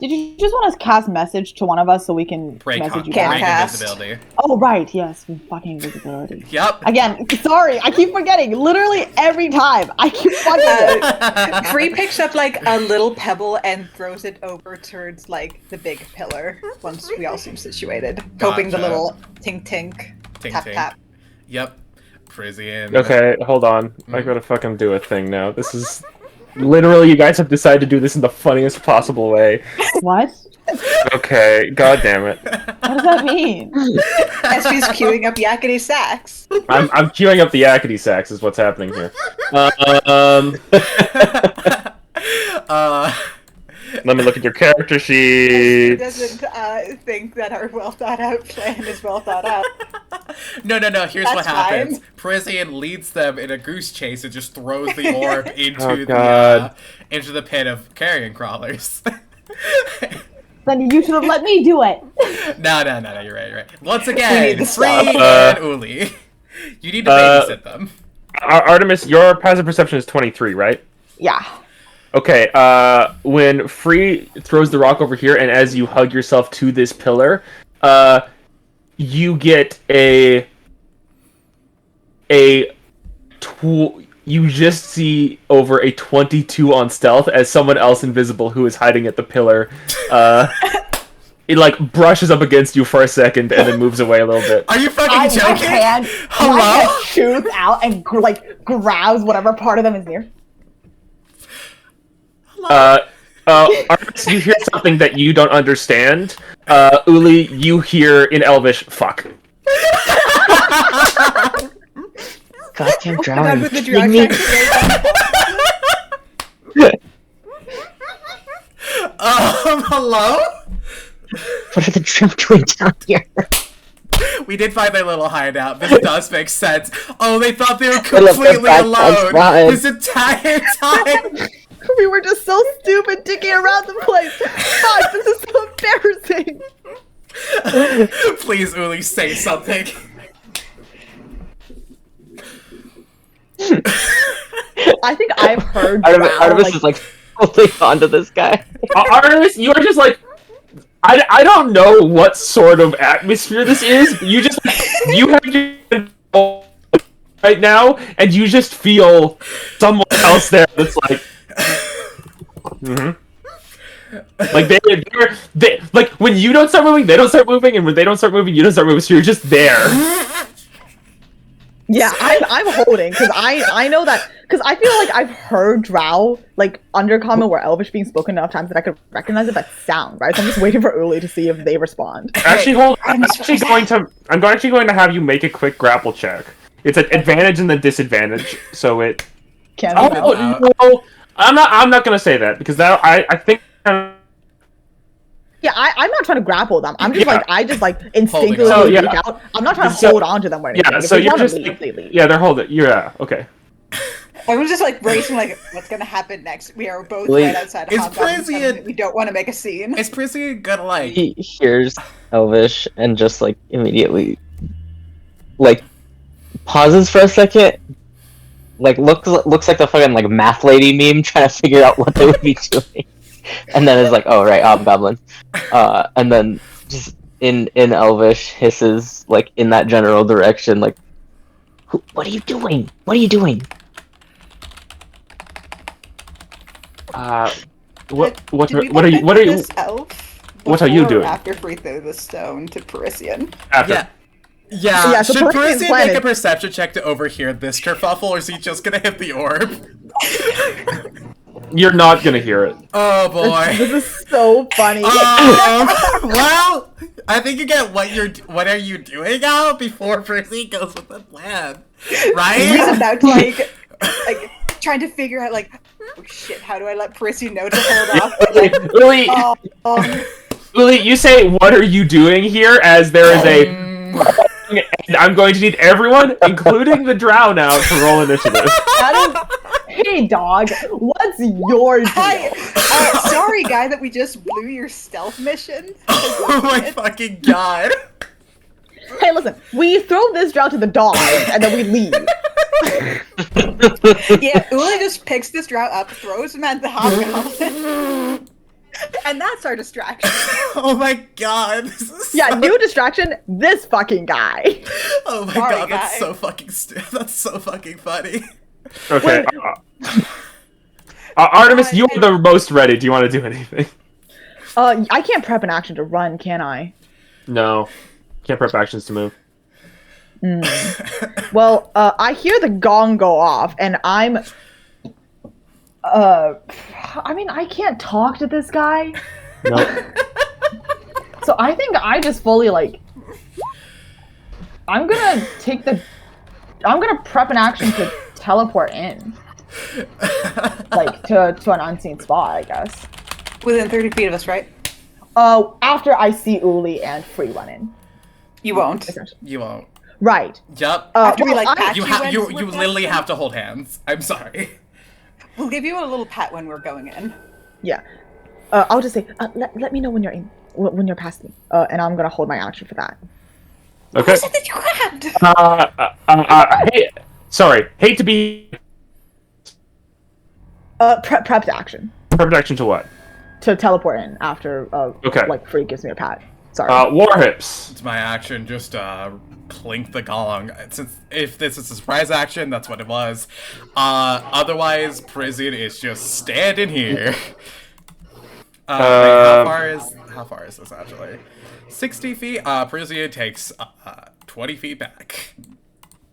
Did you just want to cast message to one of us so we can message you Can't back? cast. Invisibility. Oh, right. Yes, fucking visibility. Yep. Again, sorry, I keep forgetting. Literally every time, I keep fucking. Free picks up like a little pebble and throws it over towards like the big pillar once we all seem situated, hoping the Gotcha. little tink tink Tink tap tink. tap. Yep. Prisian. Okay, hold on. I gotta fucking do a thing now. This is literally, you guys have decided to do this in the funniest possible way. What? Okay, god damn it. What does that mean? SP's queuing up yakety sax. I'm queuing up the yakety sax is what's happening here. Let me look at your character He sheet. doesn't think that our well thought out plan is well thought out. No. Here's what That's happens. fine. Prisian leads them in a goose chase and just throws the orb into God. into the pit of carrion crawlers. Then you should have let me do it. No. You're right. Once We again, need to Free stop. and Uli. You need to babysit them. Artemis, your passive perception is 23, right? Yeah. Okay, when Free throws the rock over here, and as you hug yourself to this pillar, you get you just see over a 22 on stealth as someone else invisible who is hiding at the pillar, it like brushes up against you for a second and then moves away a little bit. Are you fucking My joking? hand Hello? shoots out and grabs whatever part of them is near. Artemis, you hear something that you don't understand. Uli, you hear in Elvish, fuck. Goddamn God, drowning. with the Kidding drag me? Hello? What are the drow doing down here? We did find their little hideout. This does make sense. Oh, they thought they were I love the completely fact alone that's fine. this entire time. We were just so stupid digging around the place. Fuck, this is so embarrassing. Please, Uli, say something. I think I've heard Artemis is like holding onto this guy. Artemis, you are just like, I don't know what sort of atmosphere this is. But you just you have your right now, and you just feel someone else there that's like, like they like when you don't start moving, they don't start moving, and when they don't start moving, you don't start moving. So you're just there. Yeah, I'm holding because I know that because I feel like I've heard Drow like Undercommon or Elvish being spoken enough times that I could recognize it by sound, right? So I'm just waiting for Uli to see if they respond. Actually, I'm actually going to have you make a quick grapple check. It's an advantage and then disadvantage, so it. Can't Oh no, I'm not gonna say that because that I think. Yeah, I'm not trying to grapple them. I'm just Yeah. I just instinctively So, reach yeah. out. I'm not trying to So- hold on to them or anything. Yeah, If so they you're wanna just leave, like, they leave. yeah, they're holding. Yeah, okay. I was just like bracing, like, what's gonna happen next? We are both Wait, right outside of is Hobgoblin. Prisian- We don't want to make a scene. Is Prissy gonna like? He hears Elvish and just like immediately like pauses for a second, like looks like the fucking like math lady meme trying to figure out what they would be doing, and then is like, oh right, hobgoblins, and then just in Elvish hisses like in that general direction, like, what are you doing? What are you doing? What Did we are you? bump What are into you? this elf What are you before or doing? After Free threw the stone to Parisian. After. Yeah. Yeah, Yeah, so should Parisian's Parisian planning- make a perception check to overhear this kerfuffle, or is he just gonna hit the orb? You're not gonna hear it. Oh boy. This is so funny. Well, I think you get what are you doing now before Percy goes with the plan, He's right? about to like trying to figure out like, oh shit, how do I let Parisian know to hold off? But, like, Uli, um, Uli, you say, "What are you doing here?" As there is a, and I'm going to need everyone, including the drow, now to roll initiative. That is- hey dog, what's your deal? hi, sorry guy that we just blew your stealth mission. Oh my fucking god. Hey, listen, we throw this drow to the dogs and then we leave. Yeah, Uli just picks this drow up, throws him at the hobgoblin. And that's our distraction. Oh my god. This is Yeah, so- new distraction. This fucking guy. Oh my Sorry, god, that's guy. so fucking that's so fucking funny. Okay. Wait. Artemis, you are the most ready. Do you want to do anything? I can't prep an action to run, can I? No. Can't prep actions to move. Well, I hear the gong go off, and I'm. I mean, I can't talk to this guy, No. so I think I just fully like. I'm gonna prep an action to teleport in, like to an unseen spot, I guess. Within 30 feet of us, right? After I see Uli and Free run in. You won't. You won't. Right. Yup. After we, like, I- patch You you in, you we're literally passing. have to hold hands. I'm sorry. We'll give you a little pat when we're going in. Yeah. I'll just say, let me know when you're in, when you're past me, and I'm gonna hold my action for that. Okay. Who said that you grabbed? Hey, sorry. Hate to be Prepped action prep action to what? to teleport in after, Okay. like Free gives me a pat. Sorry. Warhips. It's my action. Just clink the gong. Since if this is a surprise action, that's what it was. Otherwise, Prison is just standing here. How far is this actually? 60 feet. Prison takes 20 feet back.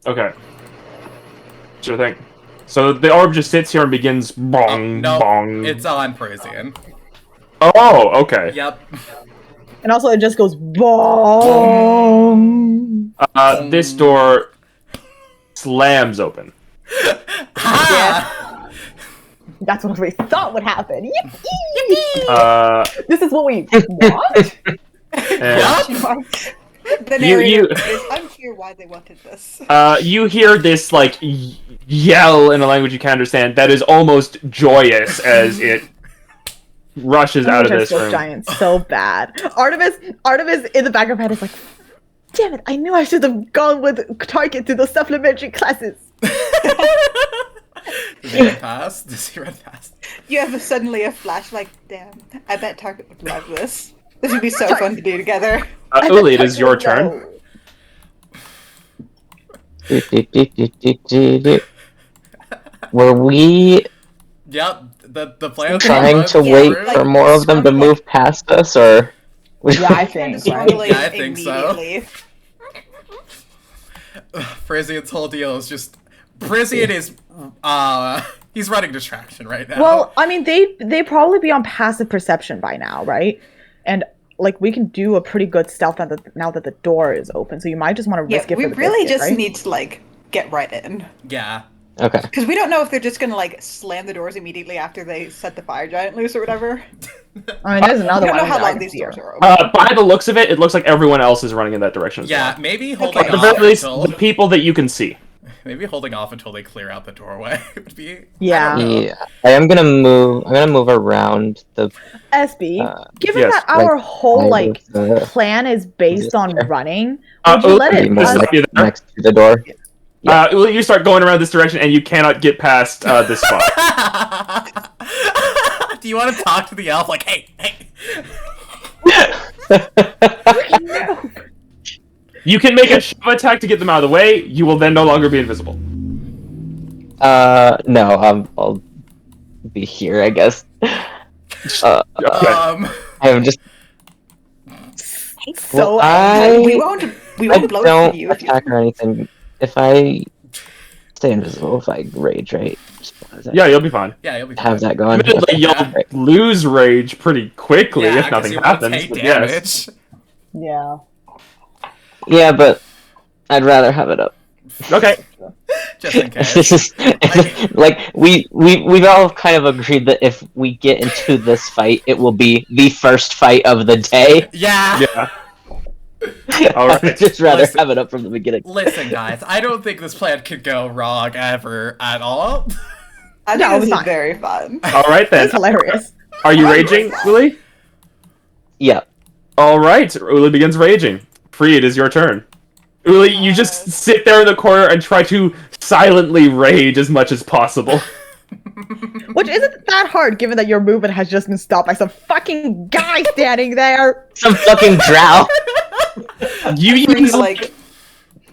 Okay. Sure thing. So the orb just sits here and begins bong, No, bong. it's on Prison. Oh, okay. Yep. And also, it just goes boom. This door slams open. Ah! That's what we thought would happen. Yippee! This is what we want. And The You- narrator is unclear why they wanted this. you hear this like yell in a language you can't understand that is almost joyous as it rushes out of this room. Giant so bad. Artemis in the back of her head is like, damn it! I knew I should have gone with Target to those supplementary classes. Does he run past? Does he run past? You have suddenly a flash like, damn, I bet Target would love this. This would be so fun to do together. Uli, it is your turn. Were we Yep. The plan. trying to Yeah, wait like, for more of them to scrambling. move past us, or? Yeah, I Kind think. of Right? struggling Yeah, I think so. immediately. Frizian's whole deal is just Frizian is he's running distraction right now. Well, I mean, they probably be on passive perception by now, right? And like we can do a pretty good stealth now that the door is open. So you might just want to Yeah, risk it. we for the really biscuit, just right? need to like get right in. yeah. Okay. Because we don't know if they're just gonna like slam the doors immediately after they set the fire giant loose or whatever. I mean, there's We another don't one. know how that I long can these see doors here. are open. By the looks of it, it looks like everyone else is running in that direction as Yeah, well. maybe holding Okay. At the off very least, until the people that you can see. maybe holding off until they clear out the doorway would be. Yeah. I don't know. Yeah, I am gonna move. I'm gonna move around the. SB, given yes, that our whole kind like of, plan is based on there. running, would you Uli, let it? move this is like you there? next to the door. Uli, you start going around this direction and you cannot get past this spot. Do you want to talk to the elf? Like, hey. You can make a shove attack to get them out of the way. You will then no longer be invisible. No, I'll be here, I guess. Okay. I'm just. So Well, I we won't blow don't through you if you attack or anything. If I stay invisible, if I rage, right? Yeah, you'll be fine. Yeah, you'll be Have that going. Admittedly, you'll Yeah. lose rage pretty quickly Yeah, if 'cause nothing you won't happens. take But damage. yes. yeah. Yeah, but I'd rather have it up. Okay. Just in case. This is like we've all kind of agreed that if we get into this fight, it will be the first fight of the day. Yeah. Yeah. All right. I'd just rather Listen. have it up from the beginning. Listen, guys, I don't think this plan could go wrong ever at all. I No, think it's this is fine. very fun. All right then. That's hilarious. Are you raging, Uli? Yeah. All right. Uli begins raging. Free, it is your turn. Uli, you just sit there in the corner and try to silently rage as much as possible. Which isn't that hard, given that your movement has just been stopped by some fucking guy standing there. Some fucking drow. You use like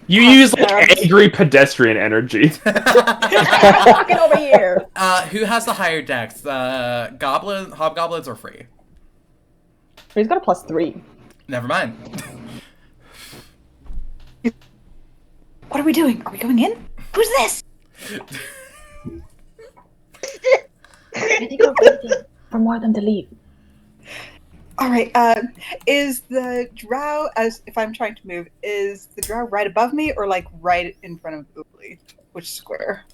you use like angry pedestrian energy. Fucking over here. Who has the higher dex? Hobgoblins, or Free? He's got a +3. Never mind. what are we doing? Are we going in? Who's this? I think we're waiting for more of them to leave. All right. Is the drow, as if I'm trying to move, is the drow right above me or like right in front of Oogly? Which square?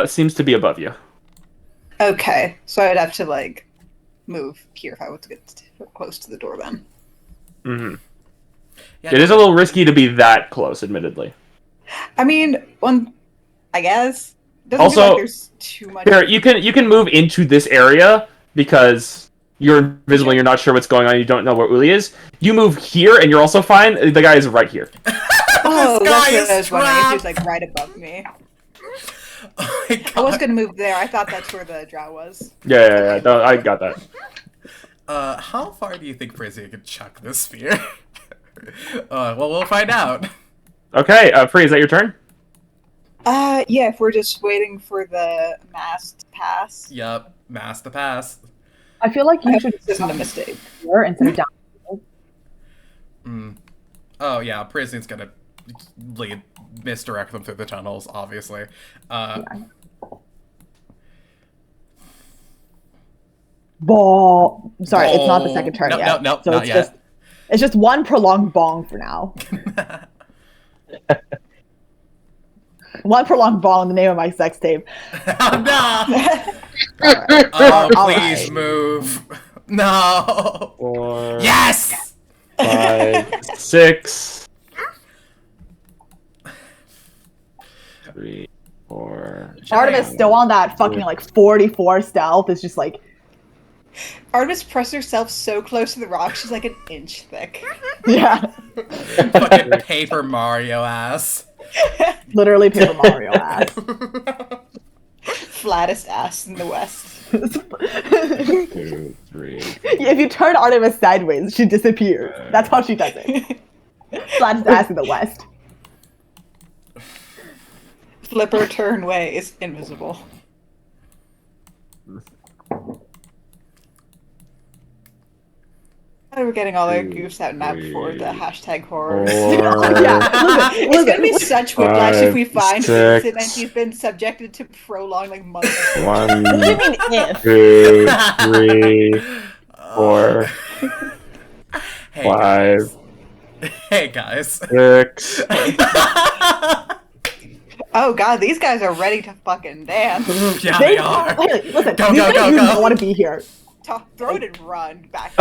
Seems to be above you. Okay, so I'd have to like move here if I was to get close to the door. Then. Mm-hmm. Yeah, It is a little risky to be that close, admittedly. I mean, I guess. Doesn't Also, feel like there's too much. Here, you can move into this area because you're invisible. You're not sure what's going on. You don't know where Uli is. You move here, and you're also fine. The guy is right here. Oh, This that's guy what is I was wondering. If he was trapped. like right above me. Oh my I was God. gonna move there. I thought that's where the drow was. Yeah. No, I got that. How far do you think Frizzy could chuck this spear? Well, we'll find out. Okay, Free, is that your turn? Yeah. If we're just waiting for the mass to pass. Yup, mass to pass. I feel like I you hope should this isn't a mistake. here instead of down. Oh yeah, Prison's gonna misdirect them through the tunnels, obviously. Ball. Sorry, it's not the second turn No, yet. no, so not it's yet. it's just one prolonged bong for now. One prolonged bong in the name of my sex tape. Oh no! Alright. Oh, All please right. move. No! 4, Yes! 5, 6, 3, 4. Artemis still on that fucking like 44 stealth. It's just like, Artemis pressed herself so close to the rock, she's like an inch thick. yeah, Fucking Paper Mario ass. literally Paper Mario ass. Flattest ass in the West. 2, 3. Yeah, if you turn Artemis sideways, she disappears. That's how she does it. Flattest ass in the West. Flipper turn way is invisible. We're getting all our goofs out now before the hashtag horror. 4, Yeah, It's gonna be such whiplash if we 5, find 6. Vincent and he's been subjected to prolonged like months. what do 1, you mean if? 2, 3, 4, Hey 5, guys. Hey guys. 6. Oh god, these guys are ready to fucking dance. Yeah, they are. Hey, listen, Go, these go, guys go, do go. not want to be here. Throw it and run back.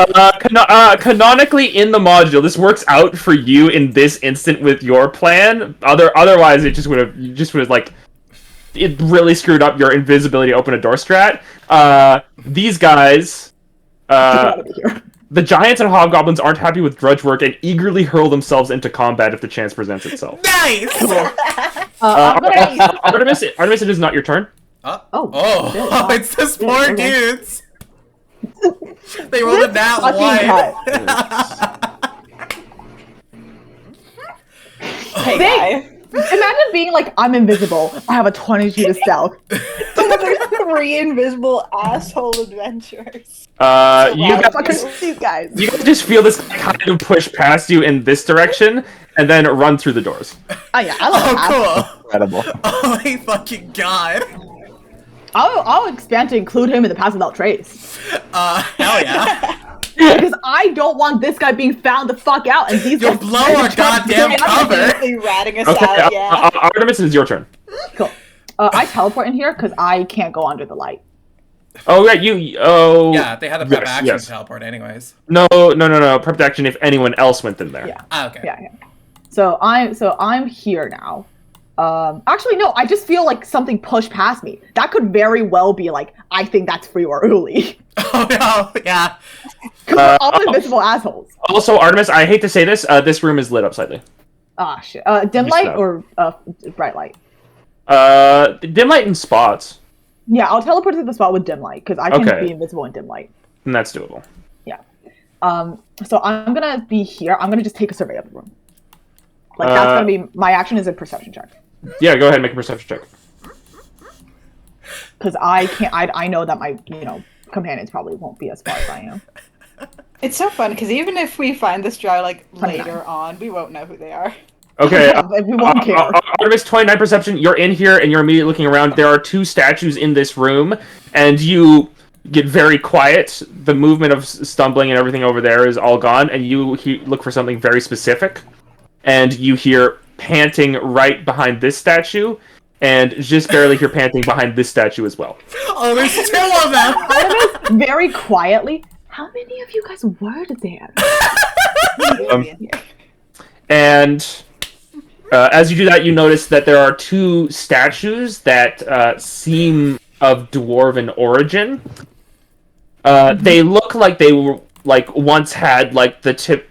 Canonically in the module, this works out for you in this instant with your plan. Otherwise, it just would have like it really screwed up your invisibility to open a door strat. These guys, Get out of here. the giants and hobgoblins aren't happy with drudge work and eagerly hurl themselves into combat if the chance presents itself. Nice! I'm gonna. Artemis, it is not your turn. Oh, shit. Oh, it's the poor Okay. dudes. They rolled a nat Fucking one. Hey They- guy. Imagine being like, I'm invisible. I have a 22 to stealth. There's 3 invisible asshole adventures. You Wow, guys, fucking these guys. you guys just feel this kind of push past you in this direction, and then run through the doors. Oh yeah, I love that. Oh, cool. Incredible. Oh my fucking god. I'll expand to include him in the Pass Without Trace. Hell yeah. Because I don't want this guy being found the fuck out and these You'll guys blow our goddamn cover. Immediately ratting us Okay, out, yeah. Artemis, it is your turn. Cool. I teleport in here because I can't go under the light. Oh, right, you. Oh. Yeah, they had the prep Yes, action yes. teleport anyways. No. Prepped action if anyone else went in there. Yeah. Ah, okay. Yeah. So I'm here now. Actually, no. I just feel like something pushed past me. That could very well be like I think that's Free or Uli. Oh no, yeah. Because we're all invisible assholes. Also, Artemis, I hate to say this, this room is lit up slightly. Ah shit. Dim You light stop. or bright light? Dim light in spots. Yeah, I'll teleport to the spot with dim light because I can Okay. be invisible in dim light. And that's doable. So I'm gonna be here. I'm gonna just take a survey of the room. Like that's gonna be my action is a perception check Yeah, go ahead and make a perception check. because I can't. I know that my companions probably won't be as far as I am. It's so fun because even if we find this drow like 29. later on, we won't know who they are. Okay. We won't care. Artemis, 29 perception. You're in here and you're immediately looking around. There are 2 statues in this room, and you get very quiet. The movement of stumbling and everything over there is all gone, and you look for something very specific, and you hear panting right behind this statue, and just barely hear panting behind this statue as well. Oh, there's 2 of them! Artemis, very quietly. How many of you guys were there? And as you do that, you notice that there are 2 statues that seem of dwarven origin. They look like they were once had the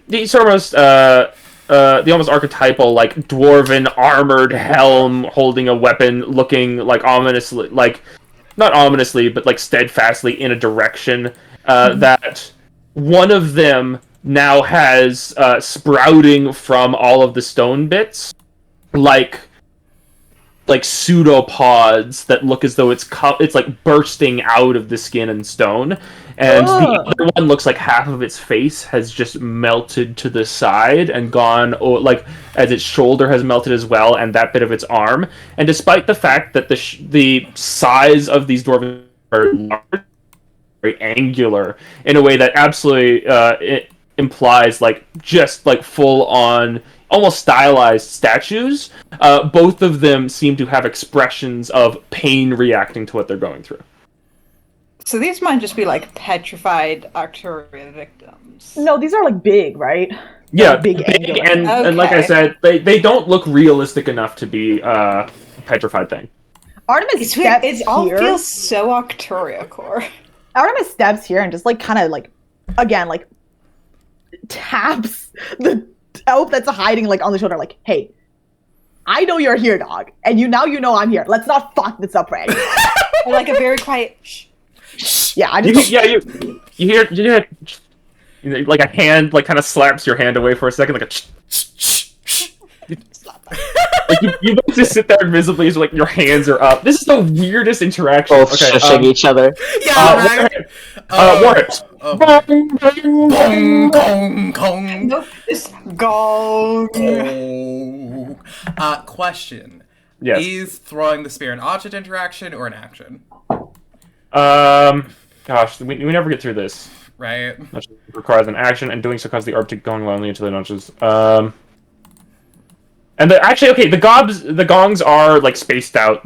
almost archetypal dwarven armored helm holding a weapon, looking ominously, not ominously but steadfastly in a direction. That one of them now has sprouting from all of the stone bits like pseudopods that look as though it's bursting out of the skin and stone, and the other one looks like half of its face has just melted to the side and gone, as its shoulder has melted as well, and that bit of its arm. And despite the fact that the size of these dwarves are large, very angular in a way that absolutely it implies full on, almost stylized statues, both of them seem to have expressions of pain reacting to what they're going through. So these might just be petrified Arcturia victims. No, these are big, right? Yeah, Big angular. and like I said, they don't look realistic enough to be a petrified thing. Artemis It's weird. steps It all here. feels so Arcturia core. Artemis steps here and just again taps the elf that's hiding on the shoulder, hey, I know you're here, dog, and you know I'm here. Let's not fuck this up for anyone. Or a very quiet shh. Yeah, I You just hear a hand kind of slaps your hand away for a second, you both just sit there invisibly as your hands are up. This is the weirdest interaction. Both shushing each other. Yeah, right? Warheads. Gong, gong, gong. Nope, it's gong. Question. Yes. Is throwing the spear an object interaction or an action? Gosh, we never get through this. Right? That requires an action, and doing so causes the orb to go lonely into the notches. And the gongs are spaced out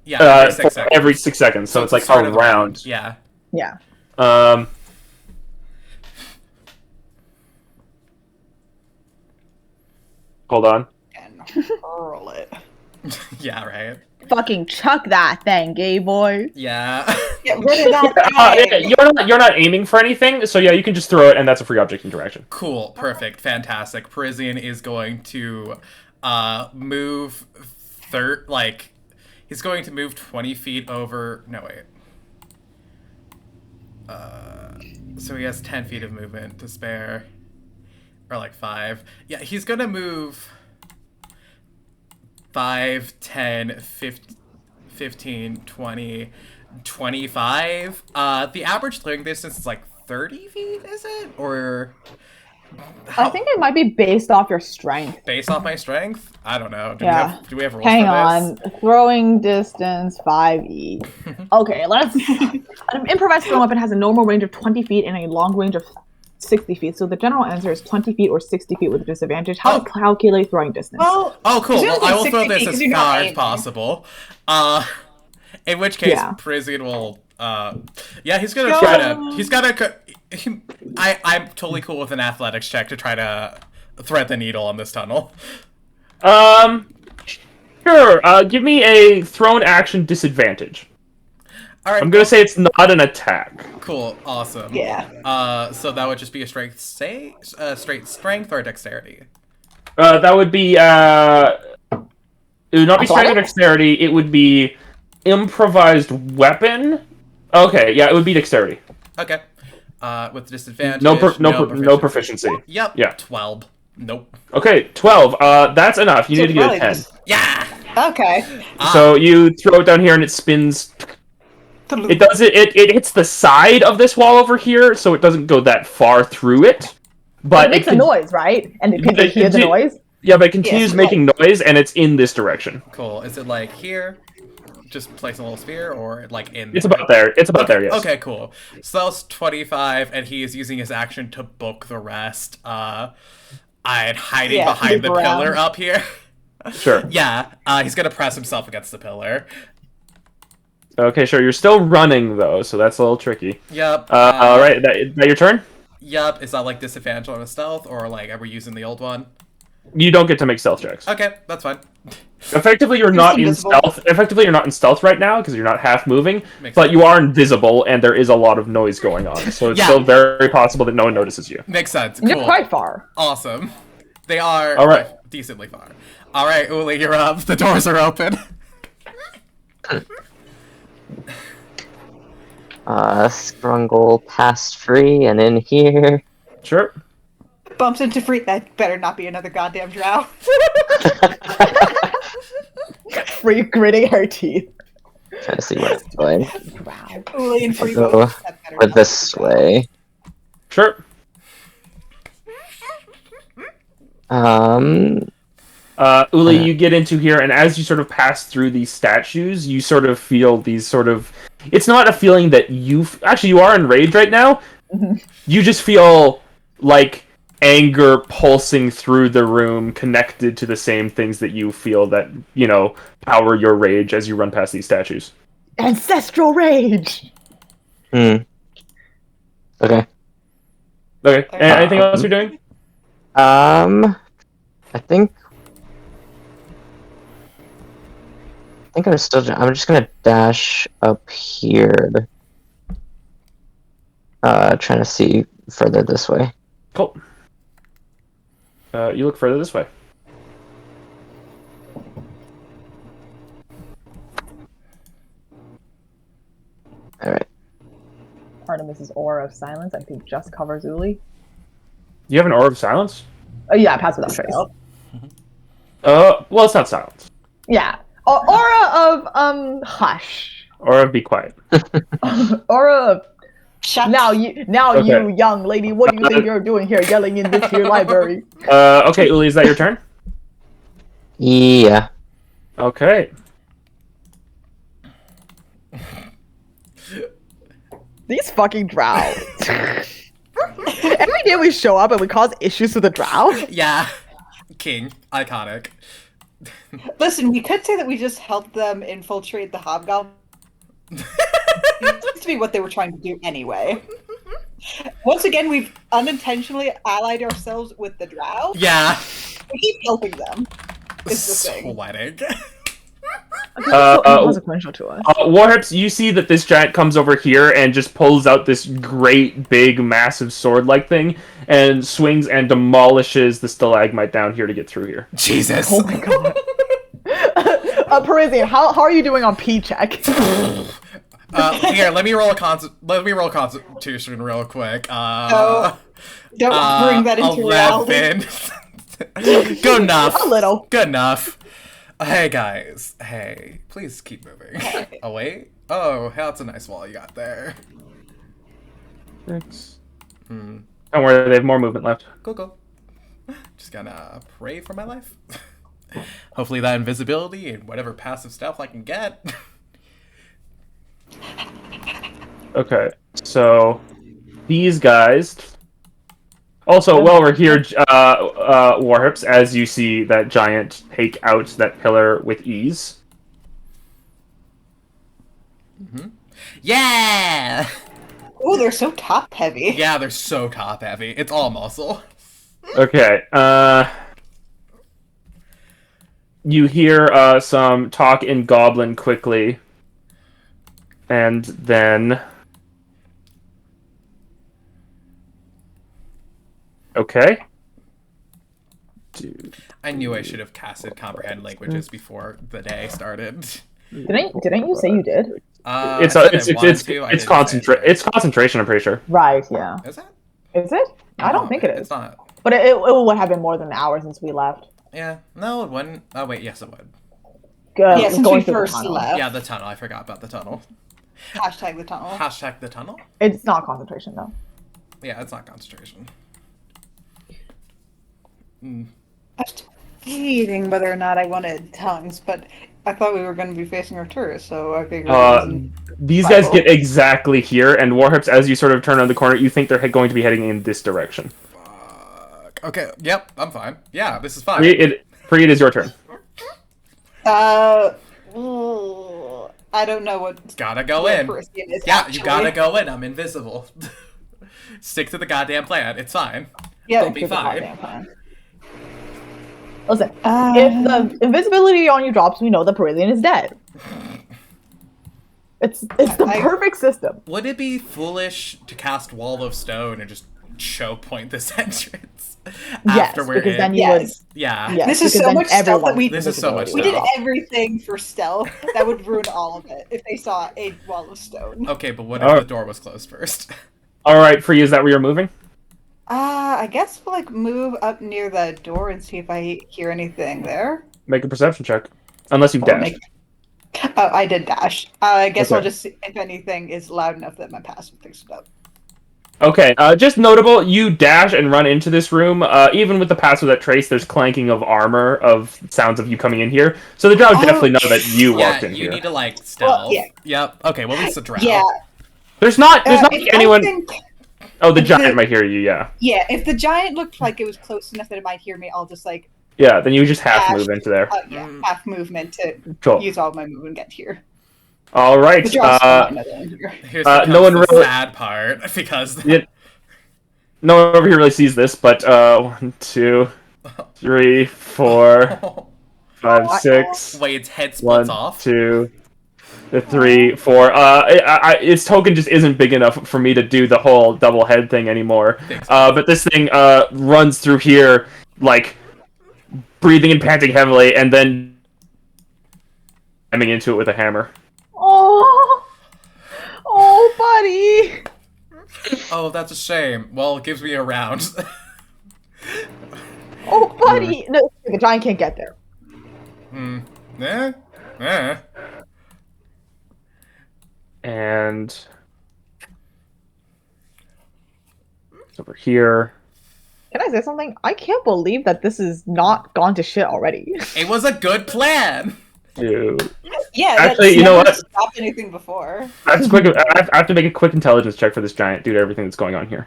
Yeah, every 6 seconds. every 6 seconds, so it's start of the around. Yeah. yeah. Hold on. And hurl it. Yeah, right? Fucking chuck that thing, gay boy. Yeah. Get rid of that thing. You're not aiming for anything, so yeah, you can just throw it, and that's a free object interaction. Cool. Perfect. Fantastic. Parisian is going to move he's going to move 20 feet over. No, wait. So he has 10 feet of movement to spare. Or 5. Yeah, he's gonna move 5, 10, 15, 20, 25. The average throwing distance is 30 feet, is it? Or I think it might be based off your strength. based off my strength? I don't know. Yeah. Do we have rules Hang for on. this? Throwing distance 5e. Okay, let's. An improvised throwing weapon has a normal range of 20 feet and a long range of 60 feet. So the general answer is 20 feet or 60 feet with a disadvantage. How to calculate throwing distance? Well, Oh, cool. It's Well, only I will 60 throw this feet 'cause as you're not far as aiming. possible. In which case, Yeah. Parisian will. Yeah, he's gonna try to. He's gotta. I'm totally cool with an athletics check to try to thread the needle on this tunnel. Sure. Give me a thrown action disadvantage. All right. I'm gonna say it's not an attack. Cool. Awesome. yeah. So that would just be a straight strength or a dexterity. That would be it would not be strength or Athletics? dexterity. It would be improvised weapon. Okay, yeah, it would be dexterity. Okay. With disadvantage. No proficiency. Yep. Yeah. 12. Nope. Okay, 12. That's enough. You need to get probably a 10. just- Yeah. Okay. So you throw it down here and it spins. It does it hits the side of this wall over here, so it doesn't go that far through it. But it makes a noise, right? And people It- hear the it- noise. Yeah, but it continues Yes, making noise, and it's in this direction. Cool. Is it like here? Just place a little sphere, or like in? It's about there. It's about there. Yes. Okay, cool. So that was 25, and he is using his action to book the rest. I'm hiding Yeah, behind the move around. pillar up here. Sure. Yeah, he's gonna press himself against the pillar. Okay, sure. You're still running though, so that's a little tricky. Yep. All right. That your turn. Yep. Is that like disadvantage on a stealth, or like are we using the old one? You don't get to make stealth checks. Okay, that's fine. Effectively, you're not in invisible. stealth. Effectively, you're not in stealth right now because you're not half moving. Makes But sense. you are invisible, and there is a lot of noise going on. So it's Yeah. still very possible that no one notices you. Makes sense. Cool. You're quite far. Awesome. They are All right. decently far. All right, Uli, you're up. The doors are open. Scrungle past Free and in here. Sure. Bumps into Free. That better not be another goddamn drow. Free gritting her teeth. Trying to see where it's going. Wow. Uli and Free Go both. That better With not this be. way. Sure. Uli, you get into here, and as you sort of pass through these statues, you sort of feel these sort of. It's not a feeling that you actually you are enraged right now. You just feel like anger pulsing through the room, connected to the same things that you feel that power your rage as you run past these statues. Ancestral rage. Okay. Okay. Anything else you're doing? I think I'm just gonna dash up here. Trying to see further this way. Cool. You look further this way. Alright. Artemis's aura of silence, I think, just covers Uli. You have an aura of silence? Oh yeah, pass without trace. Well, it's not silence. Yeah. Aura of hush. Aura of be quiet. Aura of Shut you Okay. young lady, what do you think you're doing here yelling in this here library? Okay, Uli, is that your turn? Yeah. Okay. These fucking drow. Every day we show up and we cause issues with the drow. Yeah. King. Iconic. Listen, we could say that we just helped them infiltrate the hobgoblin. It seems to be what they were trying to do anyway. Once again, we've unintentionally allied ourselves with the drow. Yeah. We keep helping them. It's the thing. Sweating. Inconsequential to us. Warhips, you see that this giant comes over here and just pulls out this great, big, massive sword-like thing and swings and demolishes the stalagmite down here to get through here. Jesus. Oh my god. Parisian, how are you doing on P check? Here, let me roll a constitution real quick. Don't bring that into reality. 11. Good enough. A little. Good enough. Hey guys. Hey, please keep moving. Oh wait. Oh, that's a nice wall you got there. Thanks. Don't worry, they have more movement left. Go. Just gonna pray for my life. Hopefully that invisibility and whatever passive stuff I can get. Okay, so these guys. Also, while we're here, Warhips, as you see that giant take out that pillar with ease. Yeah! Oh, they're so top heavy. Yeah, they're so top heavy. It's all muscle. Okay, you hear some talk in Goblin quickly, and then... Okay. Dude. I knew I should have casted comprehend languages before the day started. Didn't you say you did? I said I wanted to, I didn't say it. It's concentration, I'm pretty sure. Right. Yeah. Is it? Is it? I don't No, think it is. It's not. But it would have been more than an hour since we left. Yeah. No, it wouldn't. Oh wait, yes, it would. Yeah, since we Going through the first tunnel. left. Yeah, the tunnel. I forgot about the tunnel. Hashtag the tunnel. Hashtag the tunnel. It's not concentration though. Yeah, it's not concentration. I was debating whether or not I wanted tongues, but I thought we were going to be facing Arcturus, so I figured. it wasn't These guys viable. get exactly here, and Warhips, as you sort of turn on the corner, you think they're going to be heading in this direction. Fuck. Okay. Yep. I'm fine. Yeah, this is fine. Free, it is your turn. Ooh, I don't know what. Gotta go what in. Parisian is, Yeah, actually. you gotta go in. I'm invisible. Stick to the goddamn plan. It's fine. Yeah. They'll be fine. Listen, if the invisibility on you drops, we know the Parisian is dead. It's the perfect system. Would it be foolish to cast Wall of Stone and just choke point this entrance after Yes, we're because in? then you Yes. Yeah. Yes, This is because so then much stealth that everyone- we. This is so much We stealth. did everything for stealth. That would ruin all of it if they saw a wall of stone. Okay, but what if Oh. the door was closed first? All right, Free, is that where you're moving? I guess we'll like move up near the door and see if I hear anything there. Make a perception check. Unless you've Or dashed. Oh, I did dash. I guess Okay. I'll just see if anything is loud enough that my passive picks it up. Okay, just notable, you dash and run into this room. Even with the passive that trace, there's clanking of armor, of sounds of you coming in here. So the drow definitely know that you Yeah, walked in you here. need to like stealth. yeah. Yep. Okay, well, it's a drow. Yeah. There's not if anyone. anything- Oh, the if giant the- might hear you. Yeah, Yeah, if the giant looked like it was close enough that it might hear me, I'll just like yeah. Then you just half Dash. move into there. half movement to Cool. use all my movement and get here. All right. The draw's not another one here. Here's no one the really- sad part because Yeah. No one over here really sees this, but 1, 2, 3, 4, 5, 6. Wade's head splits 1, off. 2, 3, 4. Its token just isn't big enough for me to do the whole double head thing anymore. Thanks. But this thing runs through here, like breathing and panting heavily, and then jamming into it with a hammer. Oh, buddy. Oh, that's a shame. Well, it gives me a round. Oh, buddy. No, the giant can't get there. Eh? Eh? And it's over here. Can I say something? I can't believe that this is not gone to shit already. It was a good plan. Dude. Yeah, Actually, that's you know never what? stopped anything before. I have to make a quick intelligence check for this giant due to everything that's going on here.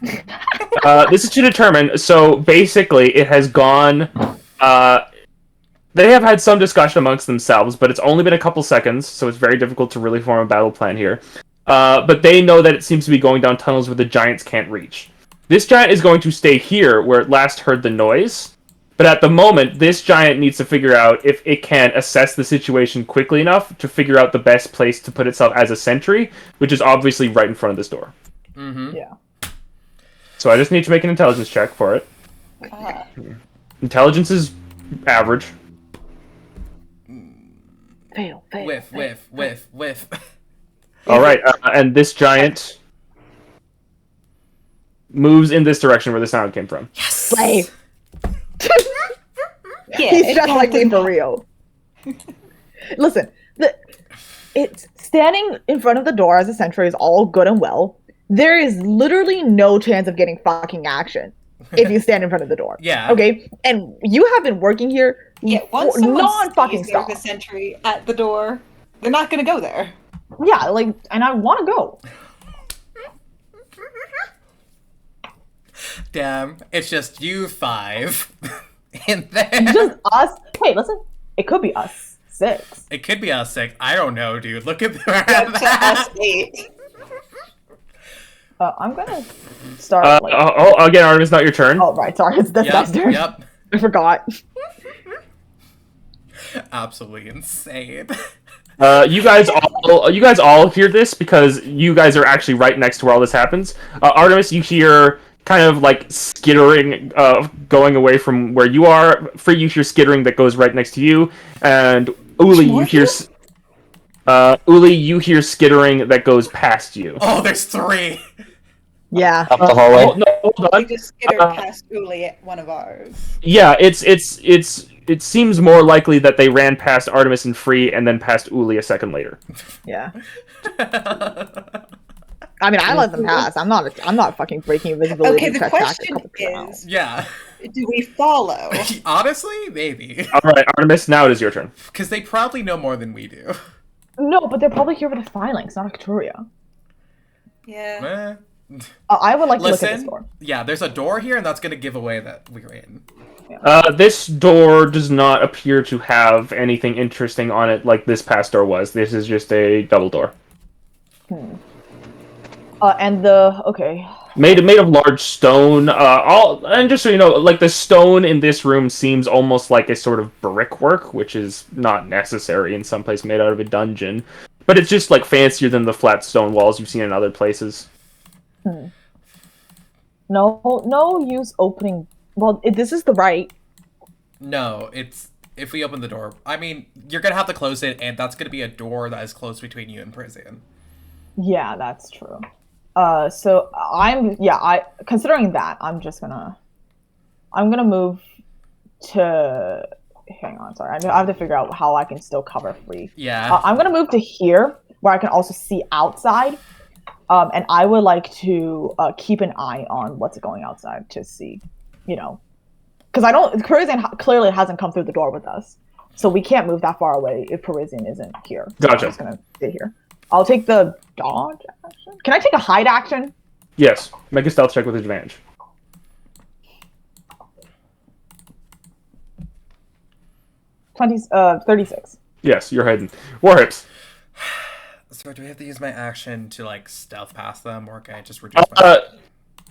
This is to determine. So basically, it has gone. They have had some discussion amongst themselves, but it's only been a couple seconds, so it's very difficult to really form a battle plan here. But they know that it seems to be going down tunnels where the giants can't reach. This giant is going to stay here where it last heard the noise. But at the moment, this giant needs to figure out if it can assess the situation quickly enough to figure out the best place to put itself as a sentry, which is obviously right in front of this door. Mm-hmm. Yeah. So I just need to make an intelligence check for it. Intelligence is average. Fail. Whiff. All right, and this giant moves in this direction where the sound came from. Slay. Yeah, He's it just like me can't- for real. Listen, it's standing in front of the door as a sentry is all good and well. There is literally no chance of getting fucking action if you stand in front of the door. Yeah. Okay, and you have been working here Yeah, once for someone non-fucking sees there's stop. a sentry at the door, they're not gonna go there. Yeah, like, and I want to go. Damn, it's just you 5 in there. Just us. Hey, listen, it could be us 6. It could be us 6. I don't know, dude. Look at To that. us 8. I'm gonna start. Like, Again, Artemis, not your turn. oh right, sorry, it's this guy's turn. Yep. I forgot. Absolutely insane. You guys all hear this because you guys are actually right next to where all this happens. Artemis, you hear kind of like skittering going away from where you are. Free, you hear skittering that goes right next to you, and Uli, you hear Uli, you hear skittering that goes past you. Oh, there's 3. Yeah. Up the hallway. No, hold We on. just skittered Uh, past Uli at one of ours. Yeah, it seems more likely that they ran past Artemis and Free and then past Uli a second later. Yeah. I mean, I let them pass. I'm not fucking breaking invisibility. Okay, to the try to track a question couple people out. is, Yeah. do we follow? Honestly, maybe. All right, Artemis, now it is your turn. Because they probably know more than we do. No, but they're probably here with the Phalanx, not Arcturia. Yeah. I would like to look at this Listen, door. yeah, there's a door here, and that's going to give away that we're in. This door does not appear to have anything interesting on it like this past door was. This is just a double door. Okay. Made of large stone. And just so you know, like the stone in this room seems almost like a sort of brickwork, which is not necessary in some place made out of a dungeon. But it's just like fancier than the flat stone walls you've seen in other places. No use opening. Well, this is the right. No, it's... If we open the door... I mean, you're going to have to close it, and that's going to be a door that is closed between you and Prison. Yeah, that's true. So considering that, I'm gonna move to. Hang on, sorry. I have to figure out how I can still cover Free. Yeah. I'm gonna move to here where I can also see outside. And I would like to keep an eye on what's going outside to see, because Parisian clearly hasn't come through the door with us, so we can't move that far away if Parisian isn't here. So Gotcha. I'm just gonna stay here. I'll take the dodge action. Can I take a hide action? Yes. Make a stealth check with advantage. 36. Yes, you're hidden. Warhips. So do we have to use my action to, like, stealth past them, or can I just reduce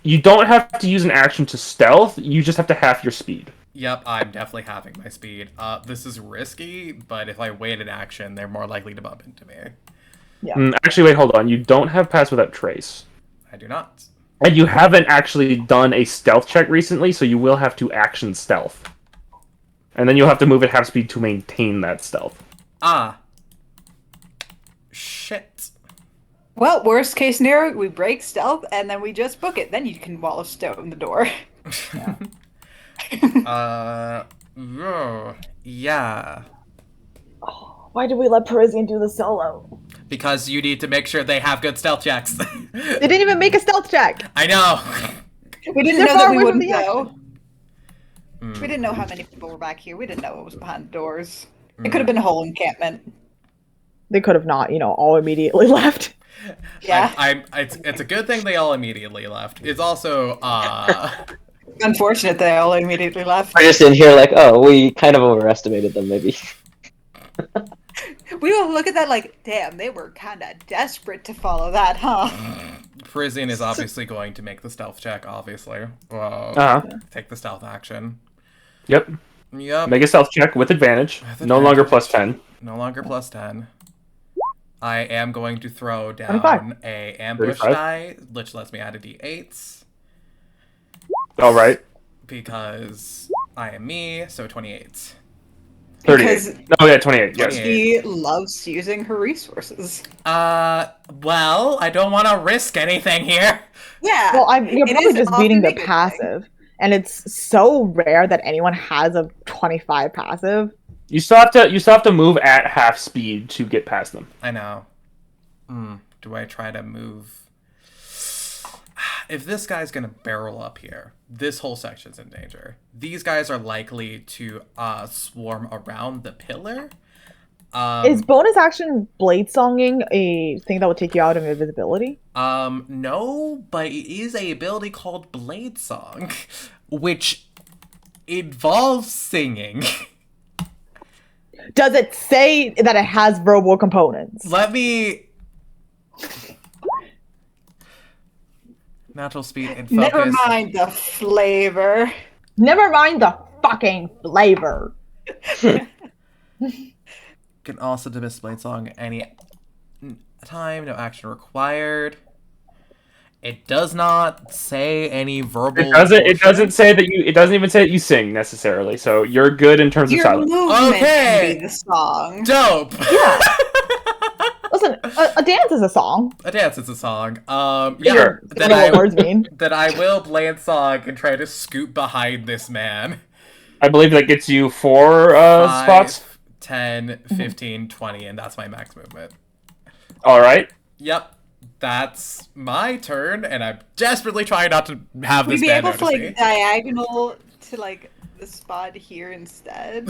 You don't have to use an action to stealth, you just have to half your speed. Yep, I'm definitely having my speed. This is risky, but if I wait an action, they're more likely to bump into me. Yeah. Actually, wait, hold on. You don't have Pass Without Trace. I do not. And you haven't actually done a stealth check recently, so you will have to action stealth. And then you'll have to move at half speed to maintain that stealth. Ah. Shit. Well, worst case scenario, we break stealth and then we just book it. Then you can wall of stone the door. Yeah. Why did we let Parisian do the solo? Because you need to make sure they have good stealth checks. They didn't even make a stealth check. I know. We didn't They're know far that we away from wouldn't the know. We didn't know how many people were back here. We didn't know what was behind the doors. It could have been a whole encampment. They could have not, all immediately left. Yeah. It's a good thing they all immediately left. It's also Unfortunate they all immediately left. We're just in here like, oh, we kind of overestimated them, maybe. We will look at that like, damn, they were kind of desperate to follow that, huh? Prison is obviously going to make the stealth check, obviously. Take the stealth action. Yep. Yep. Make a stealth check with advantage. No longer plus 10. No longer plus 10. I am going to throw down 25. a ambush 35. die, which lets me add a d8. All right. Because I am me, so 28. 38. Oh, yeah, 28. Yes. 28. She loves using her resources. Well, I don't want to risk anything here. Yeah. Well, you're it probably is just beating the often a good passive. And it's so rare that anyone has a 25 passive. You still have to move at half speed to get past them. I know. Do I try to move? If this guy's gonna barrel up here, this whole section's in danger. These guys are likely to swarm around the pillar. Is bonus action blade songing a thing that would take you out of invisibility? No, but it is a ability called Blade Song, which involves singing. Does it say that it has verbal components? Let me... Natural speed and focus. Never mind the flavor. Never mind the fucking flavor. Can also dismiss Blade Song any time, no action required. It does not say any verbal. It doesn't say that you. It doesn't even say that you sing necessarily. So you're good in terms of Your silence. movement Okay. can be the song. Dope. Yeah. listen, a dance is a song. A dance is a song. Sure. I Then know what words mean. then I will bland song and try to scoot behind this man. I believe that gets you 4 spots. 5, 10, 15, 20, and that's my max movement. All right. Yep. That's my turn, and I'm desperately trying not to have Would this we be man able to notice like me. diagonal to like the spot here instead?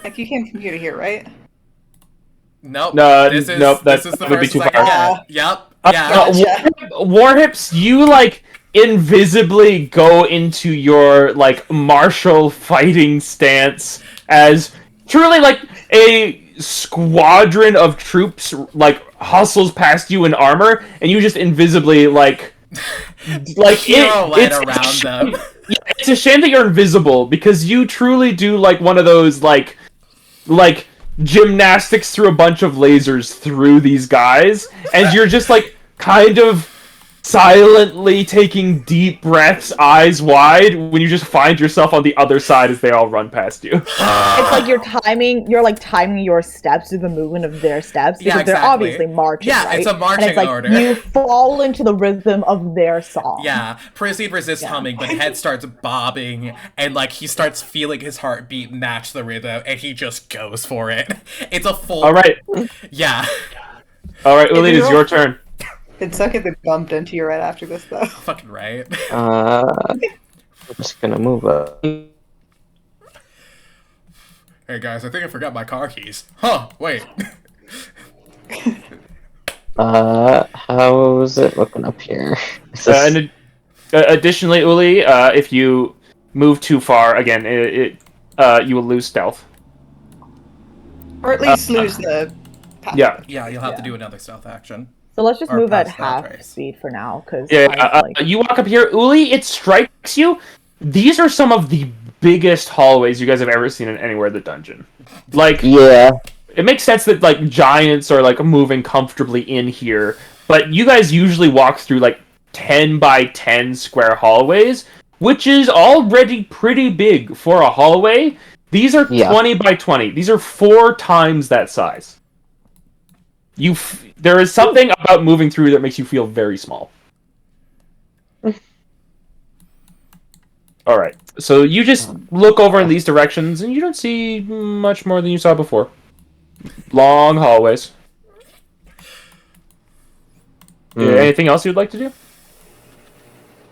Like you came from here to here, right? Nope. No, this is nope, this is the that would be first too I can far. get. Yep. Uh, Yeah. Gotcha. Warhips, you like invisibly go into your like martial fighting stance as truly like a squadron of troops like hustles past you in armor, and you just invisibly like Pirouette it's around them. it's a shame that you're invisible because you truly do like one of those like gymnastics through a bunch of lasers through these guys, and you're just like kind of silently taking deep breaths, eyes wide, when you just find yourself on the other side as they all run past you. It's like you're like timing your steps to the movement of their steps because Yeah, they're exactly. obviously marching. Yeah, right? it's a marching and it's like order. You fall into the rhythm of their song. Yeah, Proceed resists humming, but head starts bobbing, and like he starts feeling his heartbeat match the rhythm, and he just goes for it. It's a full. All right, Yeah. Uli, it's your turn. It'd suck if they bumped into you right after this, though. Fucking right. I'm just gonna move up. Hey guys, I think I forgot my car keys. Huh? Wait. How's it looking up here? Is this- And additionally, Uli, if you move too far, again, you will lose stealth. Or at least lose the path. Yeah. Yeah, you'll have to Yeah. do another stealth action. So let's just Or move at past that half race. speed for now, because Yeah, you walk up here, Uli. It strikes you. These are some of the biggest hallways you guys have ever seen in anywhere in the dungeon. Like, Yeah. it makes sense that like giants are like moving comfortably in here, but you guys usually walk through like 10 by 10 square hallways, which is already pretty big for a hallway. These are Yeah. 20 by 20. These are 4 times that size. There is something about moving through that makes you feel very small. All right, so you just look over in these directions, and you don't see much more than you saw before. Long hallways. Yeah, anything else you'd like to do?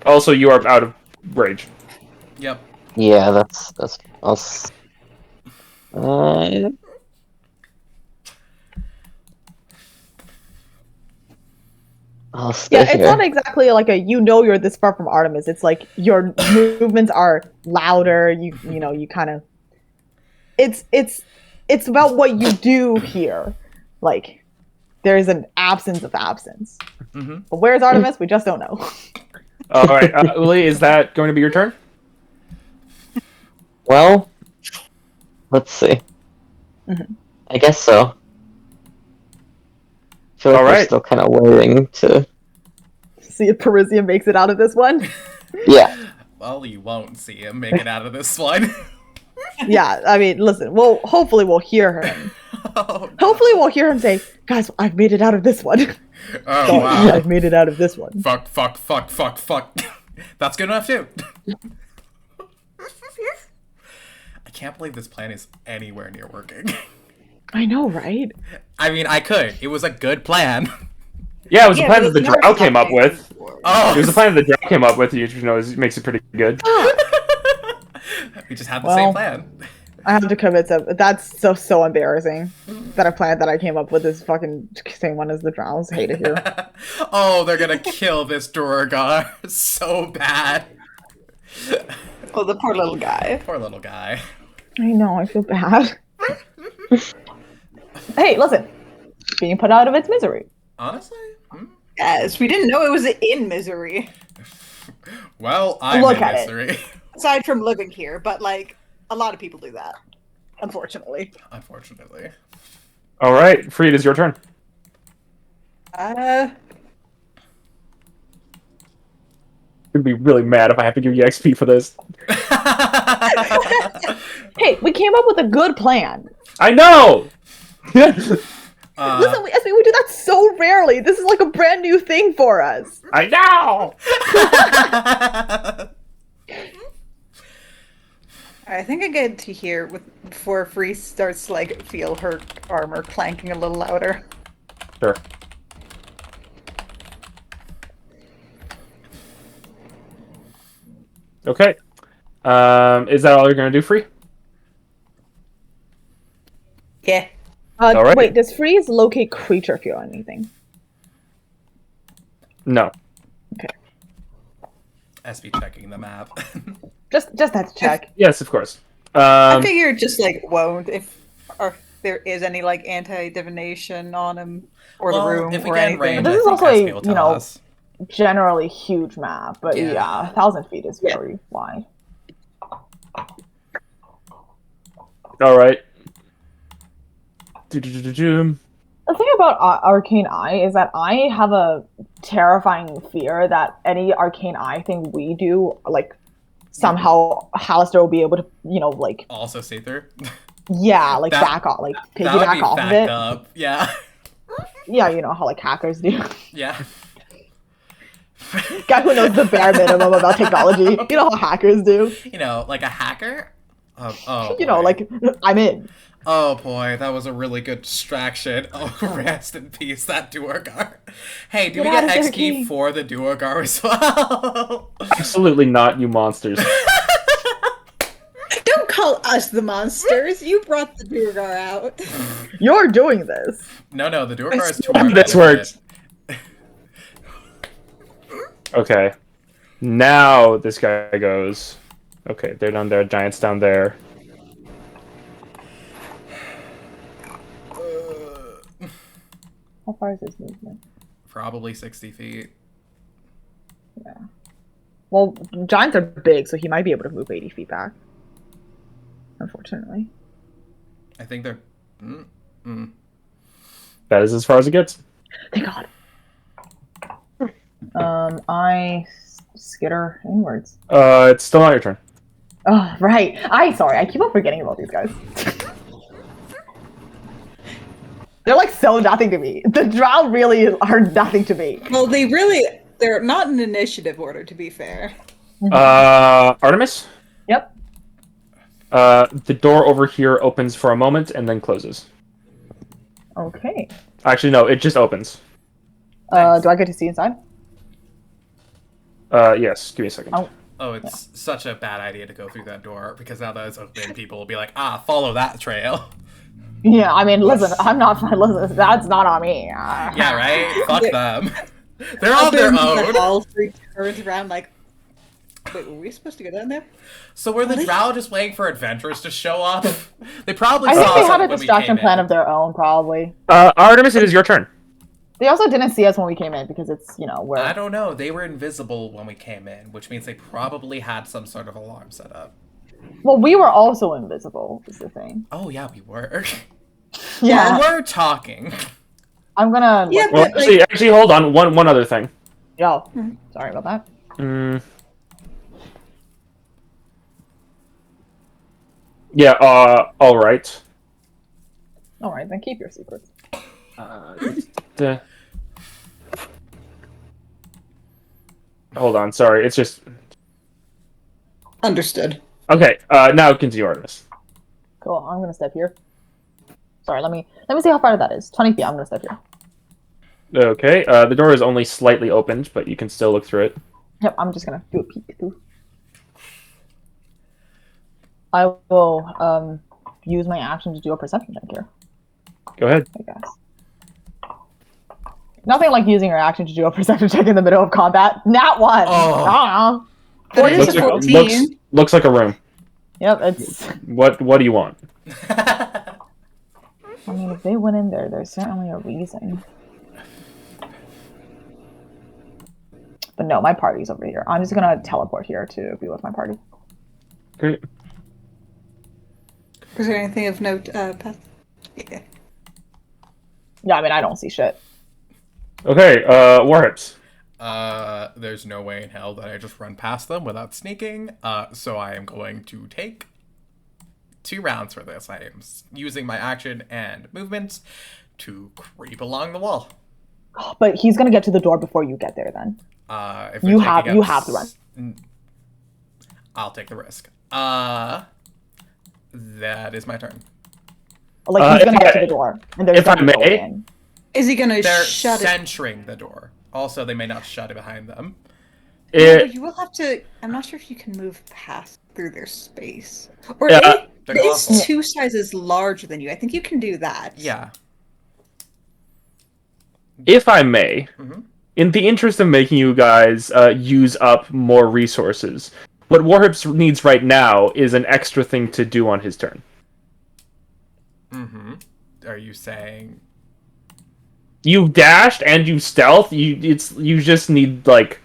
Also, you are out of rage. Yep. Yeah, that's I'll stay yeah, it's here. not exactly like you're this far from Artemis. It's like your movements are louder. You kind of. It's about what you do here. Like, there is an absence of absence. Mm-hmm. But where's Artemis? We just don't know. All right, Uli, is that going to be your turn? Well, let's see. Mhm. I guess so. I feel like we're Alright. still kind of waiting to. See if Parisian makes it out of this one. Yeah. Well, you won't see him make it out of this one. Yeah, I mean, listen. Well, hopefully we'll hear him. Oh, Hopefully we'll hear him say, "Guys, I've made it out of this one. oh wow. I've made it out of this one." Fuck. That's good enough too. I can't believe this plan is anywhere near working. I know, right? I mean, I could. It was a good plan. Yeah, it was Yeah, a plan but that the it's never drow came up happened with. before. Oh, It was a plan that the drow came up with, which makes it pretty good. we just had the Well, same plan. I have to commit to that's so embarrassing that a plan that I came up with is fucking same one as the Drowns. Hate it here. Oh, they're gonna kill this Duragar so bad. Oh, the poor little guy. Poor little guy. I know, I feel bad. Hey, listen. Being put out of its misery. Honestly? Yes, we didn't know it was in misery. Well, I'm Look in at it. misery. Aside from living here, but like a lot of people do that. Unfortunately. Unfortunately. All right, Freed, it's your turn. I'd be really mad if I have to give you XP for this. Hey, we came up with a good plan. I know. Listen, we do that so rarely. This is like a brand new thing for us. I know. I think I get to hear before Free starts to like feel her armor clanking a little louder. Sure. Okay. Is that all you're gonna do, Free? Yeah. Alright. Wait, does freeze locate creature feel anything? No. SB checking the map. Just that to check. Yes, of course. I figure just like won't if there is any like anti-divination on him or Well, the room if we or get in anything. range, This I is think also SB a, will you tell know, us. generally huge map, but Yeah. yeah, 1,000 feet is very wide. All right. Do-do-do-do-do. The thing about Arcane Eye is that I have a terrifying fear that any Arcane Eye thing we do, like, somehow Hallister will be able to, you know, like, Also see through. yeah, like, That- back off, like, That would be piggyback off of backed it. up. Yeah. Yeah, you know how, like, hackers do. Yeah. Guy who knows the bare minimum about technology. You know how hackers do. You know, like a hacker? Oh, You know, boy. like, I'm in. Oh boy, that was a really good distraction. Oh, rest in peace, that Duergar. Hey, do Get we out get of there, X key King. for the Duergar as well? Absolutely not, you monsters. Don't call us the monsters. You brought the Duergar out. You're doing this. No, the Duergar is to None our of this benefit. works. Okay. Now this guy goes. Okay, they're down there. Giants down there. How far is this movement? Probably 60 feet. Well, giants are big, so he might be able to move 80 feet back. Unfortunately. I think they're... That is as far as it gets. Thank God. I skitter inwards. It's still not your turn. Oh, right. Sorry, I keep on forgetting about these guys. They're like so nothing to me. The drow really are nothing to me. Well, they're not in initiative order, to be fair. Artemis? Yep. The door over here opens for a moment and then closes. Okay. Actually, no, it just opens. Do I get to see inside? Yes, give me a second. Oh. Oh, it's such a bad idea to go through that door, because now that it's open, people will be like, follow that trail. Yeah, I mean, listen, I'm not. Listen, that's not on me. Yeah, right? Fuck them. They're on their own. All three turns around like, wait, were we supposed to go down there? So were the drow just waiting for adventurers to show up? They probably I saw think they us had a when we distraction came plan in. of their own, probably. Artemis, it is your turn. They also didn't see us when we came in because it's, you know, I where. don't know. They were invisible when we came in, which means they probably had some sort of alarm set up. Well, we were also invisible, is the thing. Oh yeah, we were. Yeah. We're talking. I'm gonna. Yeah, Well, but like, actually, hold on. One other thing. Yo, sorry about that. Yeah, all right. All right, then keep your secrets. Hold on, sorry. It's just... understood. Okay, now continue, Artemis. Cool. I'm gonna step here. Sorry, let me see how far that is. 20 feet. I'm gonna step here. Okay, the door is only slightly opened, but you can still look through it. Yep, I'm just gonna do a peek through. I will use my action to do a perception check here, Go ahead. I guess. Nothing like using your action to do a perception check in the middle of combat. Nat 1! Oh. That is Looks a like, 14. looks like a room. Yep, it's... What do you want? I mean, if they went in there, there's certainly a reason. But no, my party's over here. I'm just gonna teleport here to be with my party. Great. Was there anything of note, Beth? Yeah. Yeah, I mean, I don't see shit. Okay, Warhips. There's no way in hell that I just run past them without sneaking. So I am going to take 2 rounds for this. I am using my action and movement to creep along the wall. But he's gonna get to the door before you get there. Then If you we're have taking up to run. I'll take the risk. That is my turn. Like he's gonna get to the door, and there's if I gonna be no way may? in. Is he gonna They're shut it? centering the door. Also, they may not shut it behind them. Yeah, but you will have to. I'm not sure if you can move past through their space. Or Yeah, they're it's awful. 2 sizes larger than you. I think you can do that. Yeah. If I may, Mhm. in the interest of making you guys use up more resources, what Warhips needs right now is an extra thing to do on his turn. Mm-hmm. Are you saying... You've dashed and you stealth. You just need like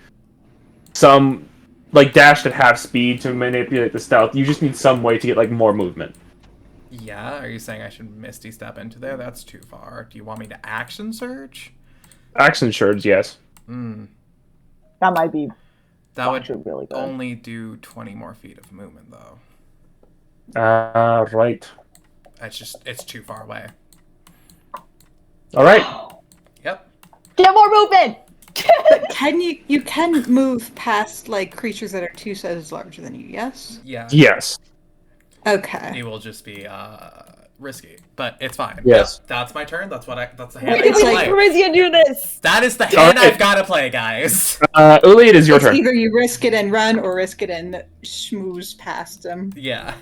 some dashed at half speed to manipulate the stealth. You just need some way to get like more movement. Yeah, are you saying I should Misty Step into there? That's too far. Do you want me to Action Surge? Action surge, yes. That might be That would actually really good. only do 20 more feet of movement, though. Right. It's too far away. All right. Yep. Get more movement. Can you can move past like creatures that are 2 sizes larger than you? Yes. Yeah. Yes. Okay. It will just be risky, but it's fine. Yes. Yep, that's my turn. That's the hand It's I like- play. Parisia do this. That is the hand Alright. I've got to play, guys. Uli, it is your It's turn. either you risk it and run, or risk it and schmooze past them. Yeah.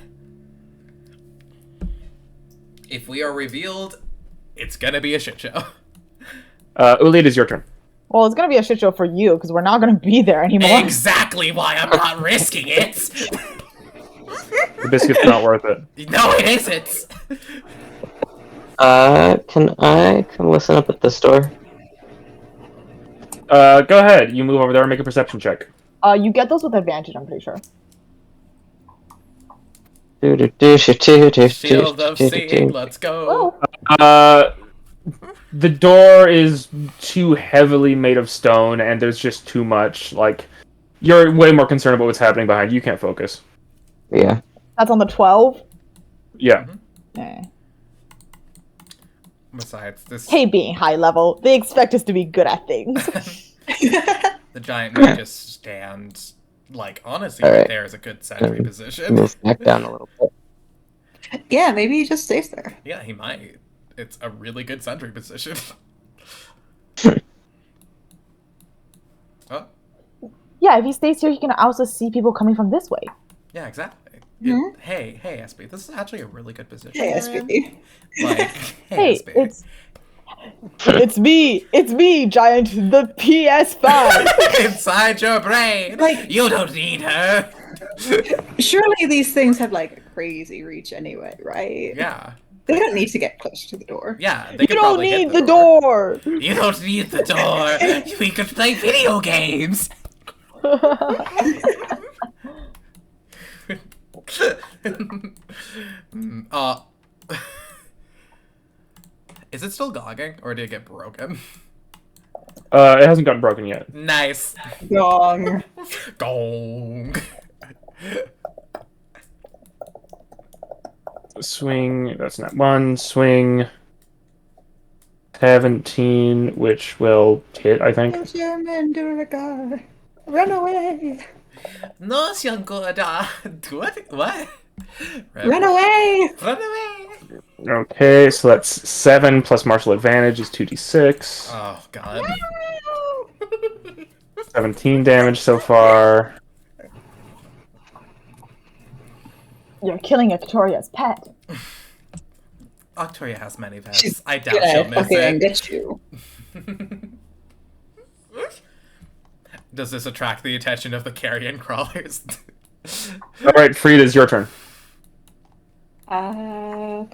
If we are revealed, it's gonna be a shit show. Uli, it is your turn. Well, it's gonna be a shit show for you because we're not gonna be there anymore. Exactly why I'm not risking it. The biscuit's not worth it. No, it isn't. Can I come listen up at this door? Go ahead. You move over there and make a perception check. You get those with advantage, I'm pretty sure. Shield of Seeing, let's go. Oh, The door is too heavily made of stone, and there's just too much. Like, you're way more concerned about what's happening behind you. You can't focus. Yeah. that's on the 12. Yeah. Eh. Besides, this Hey, being high level, they expect us to be good at things. the giant may just stand. Like, honestly, All right right. there is a good sentry position. Move back down a little bit. Yeah, maybe he just stays there. Yeah, he might. It's a really good sentry position. Oh, Yeah, if he stays here, he can also see people coming from this way. yeah, exactly. Mhm. Hey, SB, this is actually a really good position. Hey, we're in. SB. Like, Hey, SB. it's me, Giant, the PS5. Inside your brain. Like- You don't need her. Surely these things have like a crazy reach anyway, right? Yeah. They don't need to get close to the door. Yeah, they You could don't probably hit need the door. You don't need the door. We could play video games. uh, is it still gogging, or did it get broken? It hasn't gotten broken yet. Nice. Wrong. Gong. Swing. That's not one. Swing. 17, which will hit, I think. German Duragar. Run away. No, Xianggoda. What? Run away. Run away. Okay, so that's 7 plus martial advantage is 2d6. Oh, God. 17 damage so far. You're killing Victoria's pet. Octoria has many pets. She's I doubt she'll miss it. get you. Does this attract the attention of the carrion crawlers? Alright, Frida, it's your turn. I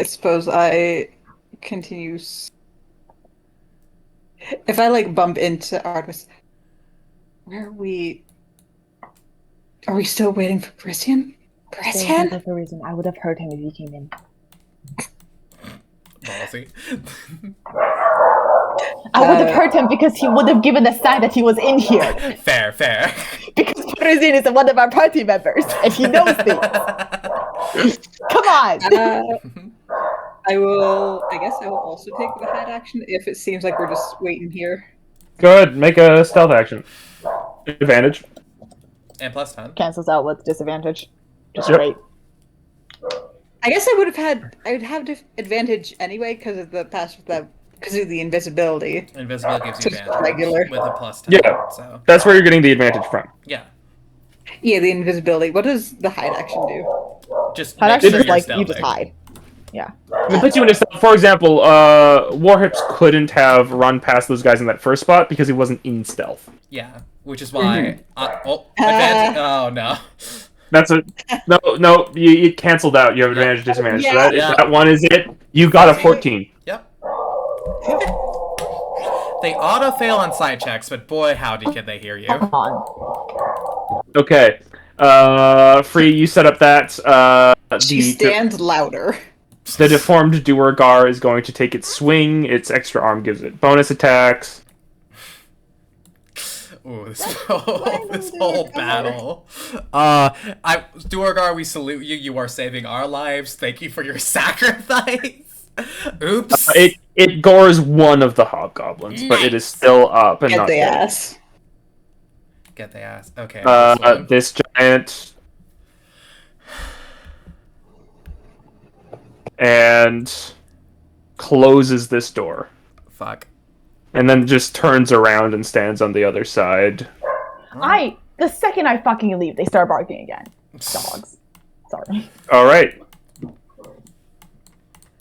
suppose I continue. If I like bump into Artemis, where are we? Are we still waiting for Parisian? Parisian? That's the reason I would have heard him if he came in. Ballsy. I would have heard him because he would have given the sign that he was in here. Fair. Because Rosine is one of our party members, and he knows things. Come on. I guess I will also take the hide action if it seems like we're just waiting here. Go ahead, make a stealth action. Advantage. And plus 10. Cancels out with disadvantage. Just Yep. straight. I guess I would have advantage anyway because of the because of the invisibility. Invisibility gives you Just advantage regular. with a plus 10. Yeah. So, That's where you're getting the advantage from. yeah. Yeah, the invisibility. What does the hide action do? Just Hide make action sure is you're like you just stealthing. hide. Yeah. It puts you in a stealth. For example, Warhips couldn't have run past those guys in that first spot because he wasn't in stealth. Yeah, which is why. Advantage. Oh no. That's a no. You canceled out. You have advantage, disadvantage. So that, Yeah. if that one is it. You got a 14. Yep. They auto fail on side checks, but boy, howdy can they hear you. Come on. Okay. Free. You set up that. She stands louder. The deformed Duergar is going to take its swing. Its extra arm gives it bonus attacks. Ooh, this whole battle. Duergar, we salute you. You are saving our lives. Thank you for your sacrifice. Oops. It gores one of the hobgoblins, but it is still up and Get not the dead. ass. Get the ass. Okay. This giant and closes this door, Fuck. and then just turns around and stands on the other side. The second I fucking leave, they start barking again. Dogs. Sorry. All right.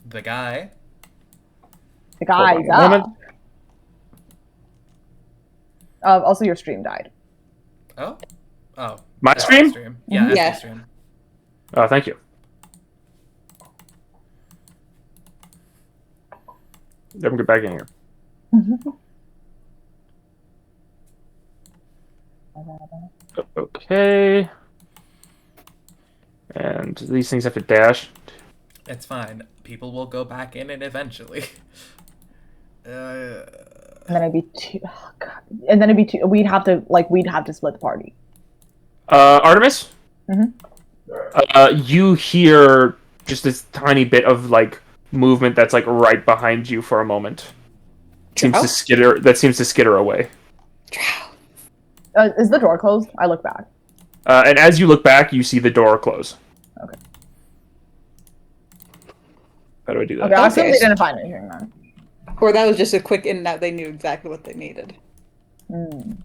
The guy. The guy's Hold on a up. moment. Also, your stream died. Oh. Oh. My that's stream? Yeah, that's Yeah. the stream. Oh, thank you. Let me get back in here. Okay. And these things have to dash. It's fine. People will go back in it eventually. And then it'd be two. Oh, God. And then it'd be two. We'd have to split the party. Artemis? Mhm. You hear just this tiny bit of, like, movement that's, like, right behind you for a moment. Seems to skitter away. Is the door closed? I look back. And as you look back, you see the door close. Okay. How do I do that? Okay, I assume Okay. they didn't find anything then. Or that was just a quick in and out. They knew exactly what they needed. And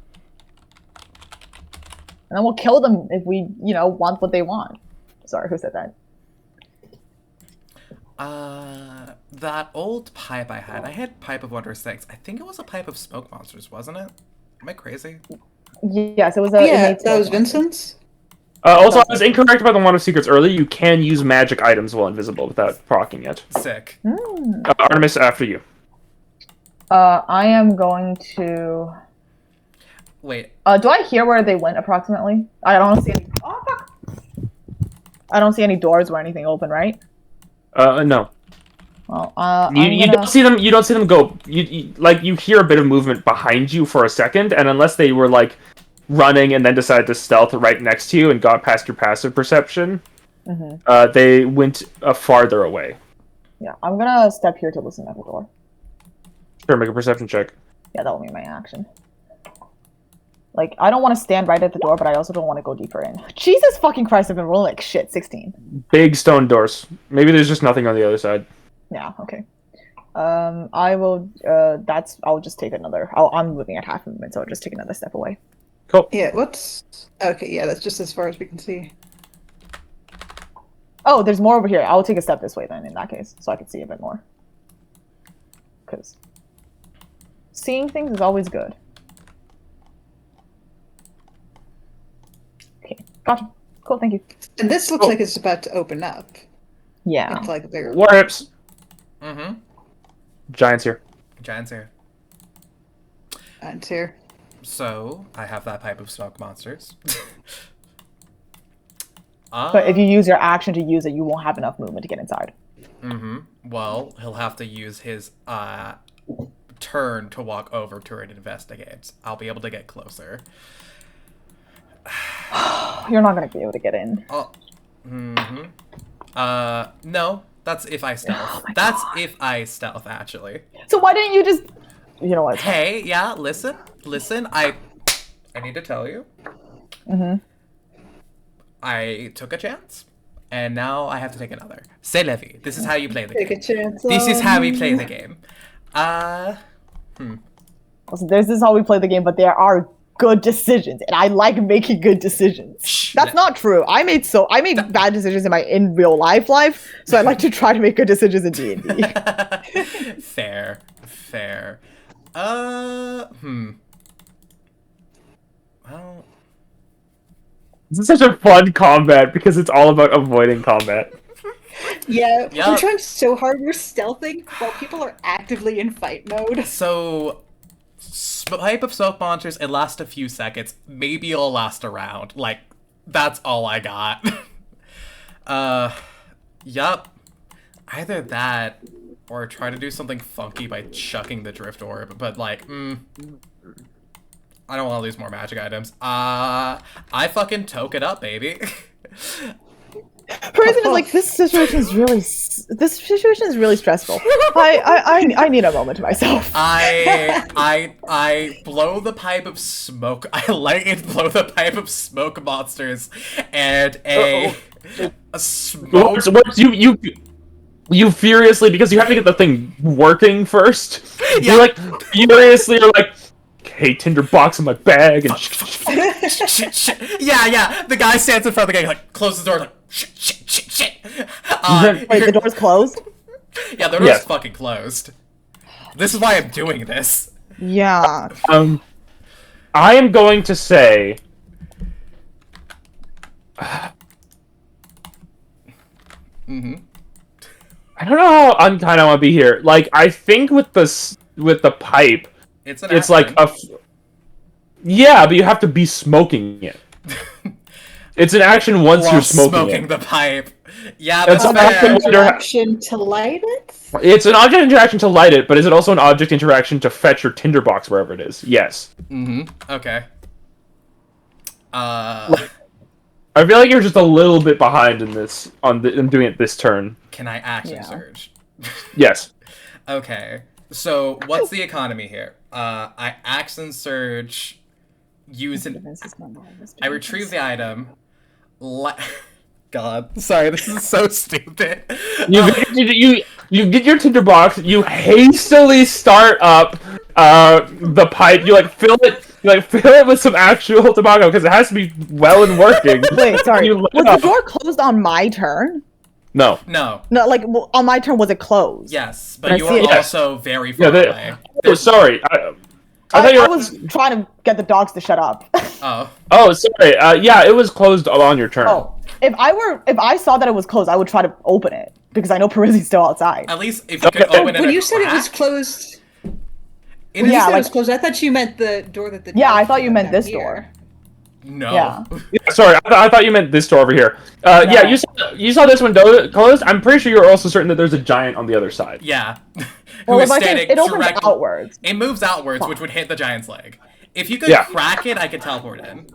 then we'll kill them if we, want what they want. Sorry, who said that? That old pipe I had Pipe of Wondrous Things. I think it was a pipe of smoke monsters, wasn't it? Am I crazy? Yes, it was a. Yeah, innate that was smoke monster. Vincent's. Also, I was incorrect about the Wand of Secrets earlier. You can use magic items while invisible without proccing it. Sick. Artemis, after you. I am going to. Wait. Do I hear where they went approximately? I don't see any. Oh fuck! I don't see any doors or anything open, right? No. Well, You don't see them. You don't see them go. You hear a bit of movement behind you for a second, and unless they were like running and then decided to stealth right next to you and got past your passive perception, they went farther away. Yeah, I'm gonna step here to listen at the door. Sure, make a perception check. Yeah, that will be my action. Like, I don't want to stand right at the door, but I also don't want to go deeper in. Jesus fucking Christ, I've been rolling like shit. 16. Big stone doors. Maybe there's just nothing on the other side. Yeah, okay. I will, I'll just take another, I'm moving at half a movement, so I'll just take another step away. Cool. Yeah, what's... Okay, yeah, that's just as far as we can see. Oh, there's more over here. I'll take a step this way then, in that case, so I can see a bit more. Because seeing things is always good. Okay, gotcha. Cool, thank you. And this looks like it's about to open up. Yeah. It's like a bigger... Warhips. Mm-hmm. Giants here. Giants here. And here. So, I have that pipe of smoke monsters. But if you use your action to use it, you won't have enough movement to get inside. Mm-hmm. Well, he'll have to use his turn to walk over to it and investigate. I'll be able to get closer. You're not gonna be able to get in. Oh. No. That's if I stealth. Oh my That's God. if I stealth, actually. So why didn't you just? You know what? Hey, yeah, listen. I need to tell you. I took a chance, and now I have to take another. C'est la vie. This is how you play the Take a game. chance. This is how we play the game. Listen, this is how we play the game, but there are good decisions, and I like making good decisions. Shh. That's not true. I made bad decisions in real life, so I like to try to make good decisions in D&D. Fair. Well, This is such a fun combat because it's all about avoiding combat. Yeah, Yeah. we're trying so hard. We're stealthing while people are actively in fight mode. so Pipe of Smoke Monsters, it lasts a few seconds. Maybe it'll last a round. Like, that's all I got. Yup. Either that, or try to do something funky by chucking the Drift Orb, but like, I don't want to lose more magic items. I fucking toke it up, baby. Person is like, this situation is really stressful. I need a moment to myself. I blow the pipe of smoke. I light and blow the pipe of smoke monsters, and a smoke. What you furiously, because you have to get the thing working first. Yeah. You like furiously are like, hey, tinderbox in my bag, and Yeah. The guy stands in front of the guy, like closes the door, like shit. Wait, the door's closed? Yeah, the door's Yeah. fucking closed. This is why I'm doing this. Yeah. I am going to say. I don't know how unkind I want to be here. Like, I think with the pipe, It's an it's action. like yeah, but you have to be smoking it. It's an action once While you're smoking it. the pipe. Yeah, It's that's an action fair. Interaction to light it? It's an object interaction to light it, but is it also an object interaction to fetch your tinderbox wherever it is? Yes. Okay. I feel like you're just a little bit behind in this in doing it this turn. Can I action Yeah. surge? Yes. Okay. So what's the economy here? I action surge, use an. I retrieve the item. God, sorry, this is so stupid. You get your tinderbox. You hastily start up the pipe. You fill it with some actual tobacco because it has to be well and working. Wait, sorry. You lit Was it up. the door closed on my turn? No. No. No, on my turn, was it closed? Yes, I but you see are it. also very far Yeah. away. Oh, sorry. I thought you I were. was trying to get the dogs to shut up. Oh. Oh, sorry. Yeah, it was closed on your turn. Oh, if I saw that it was closed, I would try to open it because I know Parisi's still outside. At least if you could open it. When a you said it was crack, closed, it when is- you Yeah, said it like- was closed, I thought you meant the door that the. Yeah, I dog thought you meant down this here. door. No. Yeah. Yeah, sorry. I thought you meant this door over here. Yeah, you saw this one closed. I'm pretty sure you're also certain that there's a giant on the other side. Yeah. Well, Who if is I can, standing it opens direct- outwards. It moves outwards, which would hit the giant's leg. If you could Yeah. crack it, I could teleport in.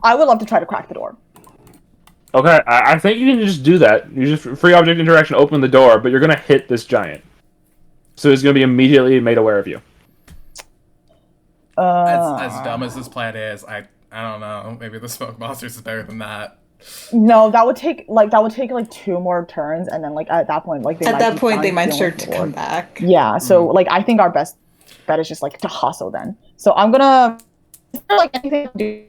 I would love to try to crack the door. Okay, I think you can just do that. You just free object interaction, open the door, but you're gonna hit this giant. So it's gonna be immediately made aware of you. As dumb as this plan is, I don't know. Maybe the smoke monsters is better than that. No, that would take like 2 more turns, and then at that point They might dealing start with to the come door. back. Yeah, so I think our best bet is just to hustle then. So I'm gonna anything to do,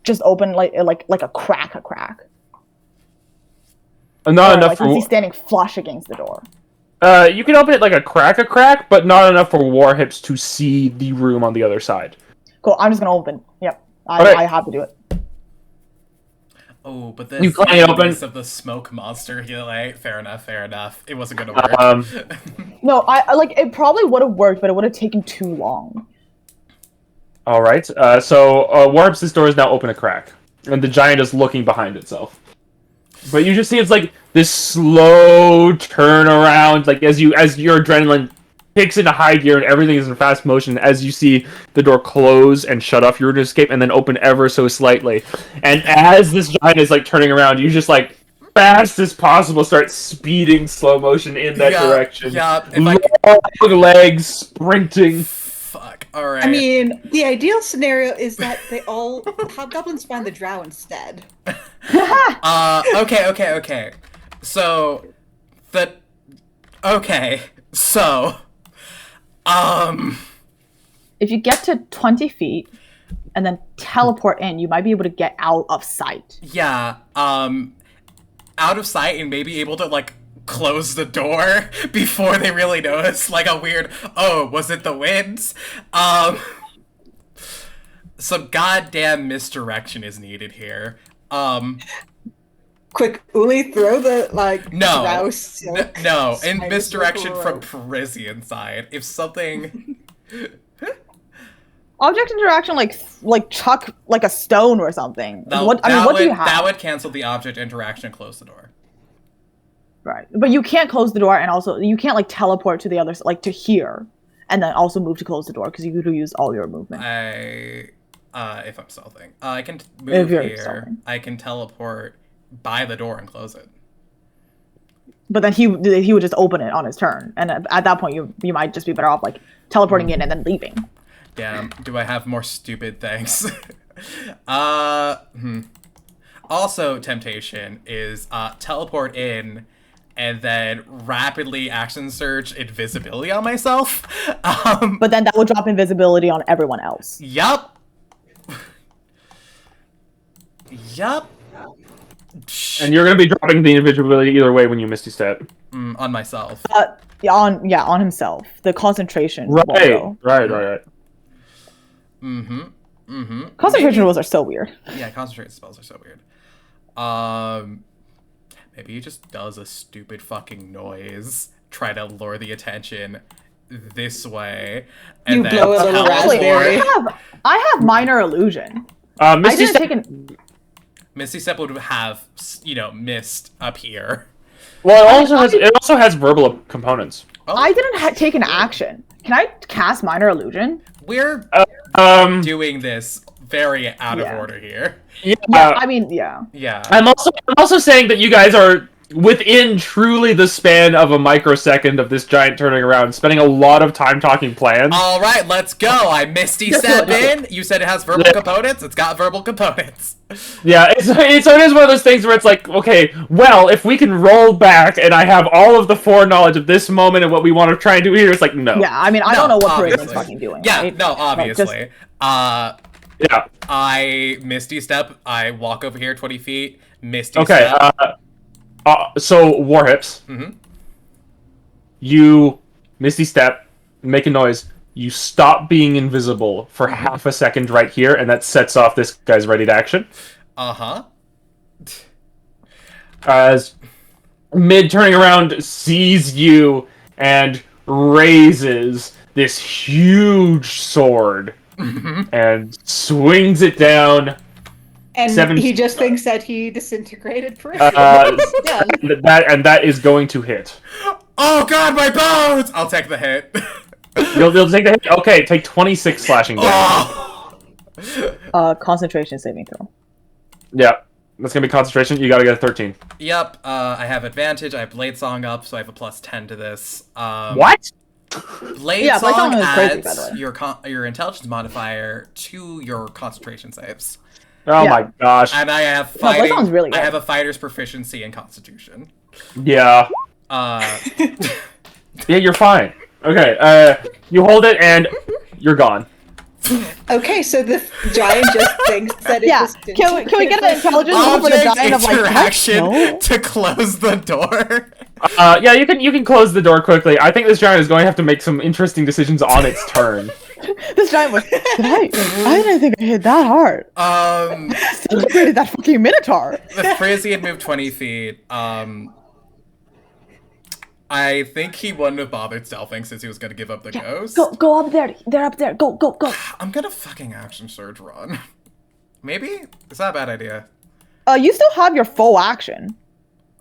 just open like a crack. Not Or, enough since he's for. standing flush against the door. You can open it like a crack, but not enough for Warhips to see the room on the other side. Cool. I'm just gonna open. Yep. Okay. I have to do it. Oh, but this You clang it open. of the smoke monster healing. Fair enough. It wasn't gonna work. No, I it probably would have worked, but it would have taken too long. All right. So Warhips, this door is now open a crack, and the giant is looking behind itself. But you just see it's this slow turnaround, as your adrenaline kicks into high gear and everything is in fast motion as you see the door close and shut off your escape and then open ever so slightly. And as this giant is like turning around, you just like fast as possible start speeding slow motion in that direction. Yeah. Long legs sprinting. Fuck. All right. I mean, the ideal scenario is that they all hobgoblins find the drow instead. Okay. So If you get to 20 feet and then teleport in, you might be able to get out of sight. yeah, out of sight and maybe able to like close the door before they really notice, like a weird, oh, was it the winds? Some goddamn misdirection is needed here. Quick, Uli, throw the No. drow silk. No, in spider misdirection circle from rope. Parisian side. If something Object interaction, like chuck like a stone or something. What do you have? That would cancel the object interaction and close the door. Right, but you can't close the door, and also you can't like teleport to the other, like to here, and then also move to close the door because you could use all your movement. If I'm stealthing, I can If move you're here. stealthing. I can teleport by the door and close it. But then he would just open it on his turn, and at that point you might just be better off like teleporting in and then leaving. Damn, do I have more stupid things? Also, temptation is teleport in and then rapidly action search invisibility on myself. But then that would drop invisibility on everyone else. Yup. Yup. And you're gonna be dropping the invisibility either way when you Misty Step. On myself. On himself. The concentration. Right. Will go. Concentration rules are so weird. Yeah, concentration spells are so weird. Maybe he just does a stupid fucking noise, try to lure the attention this way, and You then blow a little teleport. raspberry. I have minor illusion. Misty I Step. didn't take an. Misty Step would have, mist up here. Well, it also has verbal components. I didn't take an action. Can I cast minor illusion? We're doing this very out of Yeah. order here. Yeah. I mean, yeah. Yeah. I'm also saying that you guys are within truly the span of a microsecond of this giant turning around, spending a lot of time talking plans. All right, let's go. I Misty Step in. You said it has verbal components. It's got verbal components. Yeah, so it is one of those things where it's like, okay, well, if we can roll back and I have all of the foreknowledge of this moment and what we want to try and do here, it's like, no. Yeah, I mean, I No, don't know what obviously. Parisian's fucking doing. Yeah, right? no, Like, obviously. Yeah. I Misty Step. I walk over here 20 feet. Misty Okay, Step. so Warhips. Mhm. You Misty Step, make a noise. You stop being invisible for half a second right here, and that sets off this guy's ready to action. Uh-huh. As mid turning around sees you and raises this huge sword and swings it down. And he just thinks that he disintegrated Parisian. Uh, Done. that is going to hit. Oh god, my bones! I'll take the hit. You'll take the hit. Okay, take 26 slashing damage. Oh. Concentration saving throw. Yeah, that's gonna be concentration. You gotta get a 13. Yep, I have advantage. I have Blade Song up, so I have a +10 to this. What? Blade Yeah, Blade Song Song is crazy, by adds the way. your intelligence modifier to your concentration saves. Oh Yeah. my gosh. And I have Blade fighting. Song's really I good. have a fighter's proficiency in Constitution. Yeah. Yeah, you're fine. Okay, you hold it and you're gone. Okay, so the giant just thinks that it Yeah, just can we get an intelligence roll for the Object giant of like, can I interaction kill? to close the door. Yeah, you can close the door quickly. I think this giant is going to have to make some interesting decisions on its turn. This giant was. I didn't think I hit that hard. Celebrated that fucking Minotaur. The Frisian moved 20 feet. I think he wouldn't have bothered stealthing since he was gonna give up the ghost. Go up there. They're up there. Go. I'm gonna fucking action surge run. Maybe? It's not a bad idea. You still have your full action.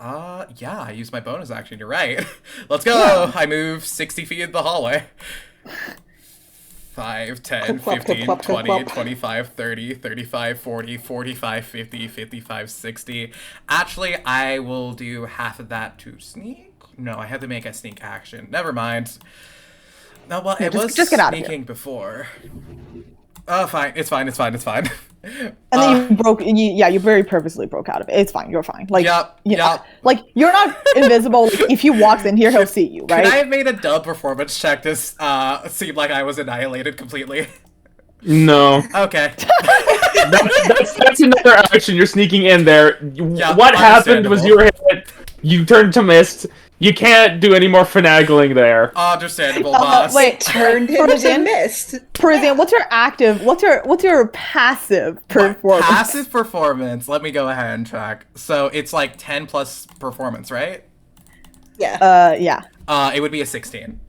Yeah, I used my bonus action, you're right. Let's go! Yeah. I move 60 feet in the hallway. 5, 10, Clop, 15, clop, clop, 20, clop. 25, 30, 35, 40, 45, 50, 55, 60. Actually, I will do half of that to sneak. No, I had to make a sneak action. Never mind. No, well, it was just get out of here. sneaking before. Oh, fine. It's fine. And then you broke. You very purposely broke out of it. It's fine. You're fine. Like, Yep, you know, yep. like you're not invisible. Like, if he walks in here, he'll see you, Could I right? have made a dub performance check to seem like I was annihilated completely? No. Okay. That's another action. You're sneaking in there. Yeah, What happened was you understandable. were hit. You turned to mist. You can't do any more finagling there. Understandable, boss. Wait, Turned into Parisian? mist. Parisian, what's your active? What's your passive performance? Passive performance. Let me go ahead and check. So it's like 10 plus performance, right? Yeah. Yeah. It would be a 16.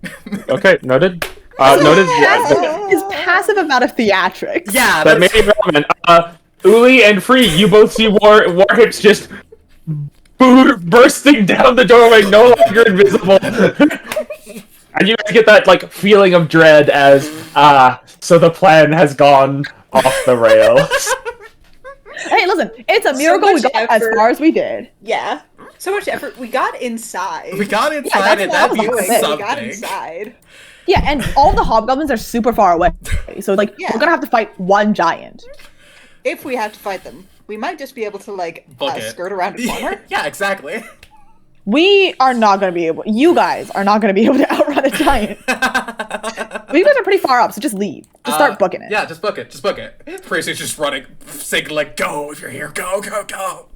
Okay, noted. Noted. His passive amount of theatrics. Yeah, That that's... made me relevant. Uli and Free, you both see Warhips just bursting down the doorway, no longer invisible. And you guys get that like feeling of dread as so the plan has gone off the rails. Hey, listen, it's a miracle we much got as effort. far as we did. Yeah. So much effort. We got inside. We got inside that's and what that I was means gonna say. We got something. inside. Yeah, and all the hobgoblins are super far away, so like Yeah. we're gonna have to fight one giant. If we have to fight them, we might just be able to like Book it. skirt around a corner. Yeah, exactly. We are not gonna be able. You guys are not gonna be able to outrun a giant. But you guys are pretty far up, so just leave. Just start booking it. Yeah, just book it. Just book it. Percy's just running, saying like, "Go if you're here. Go, go, go."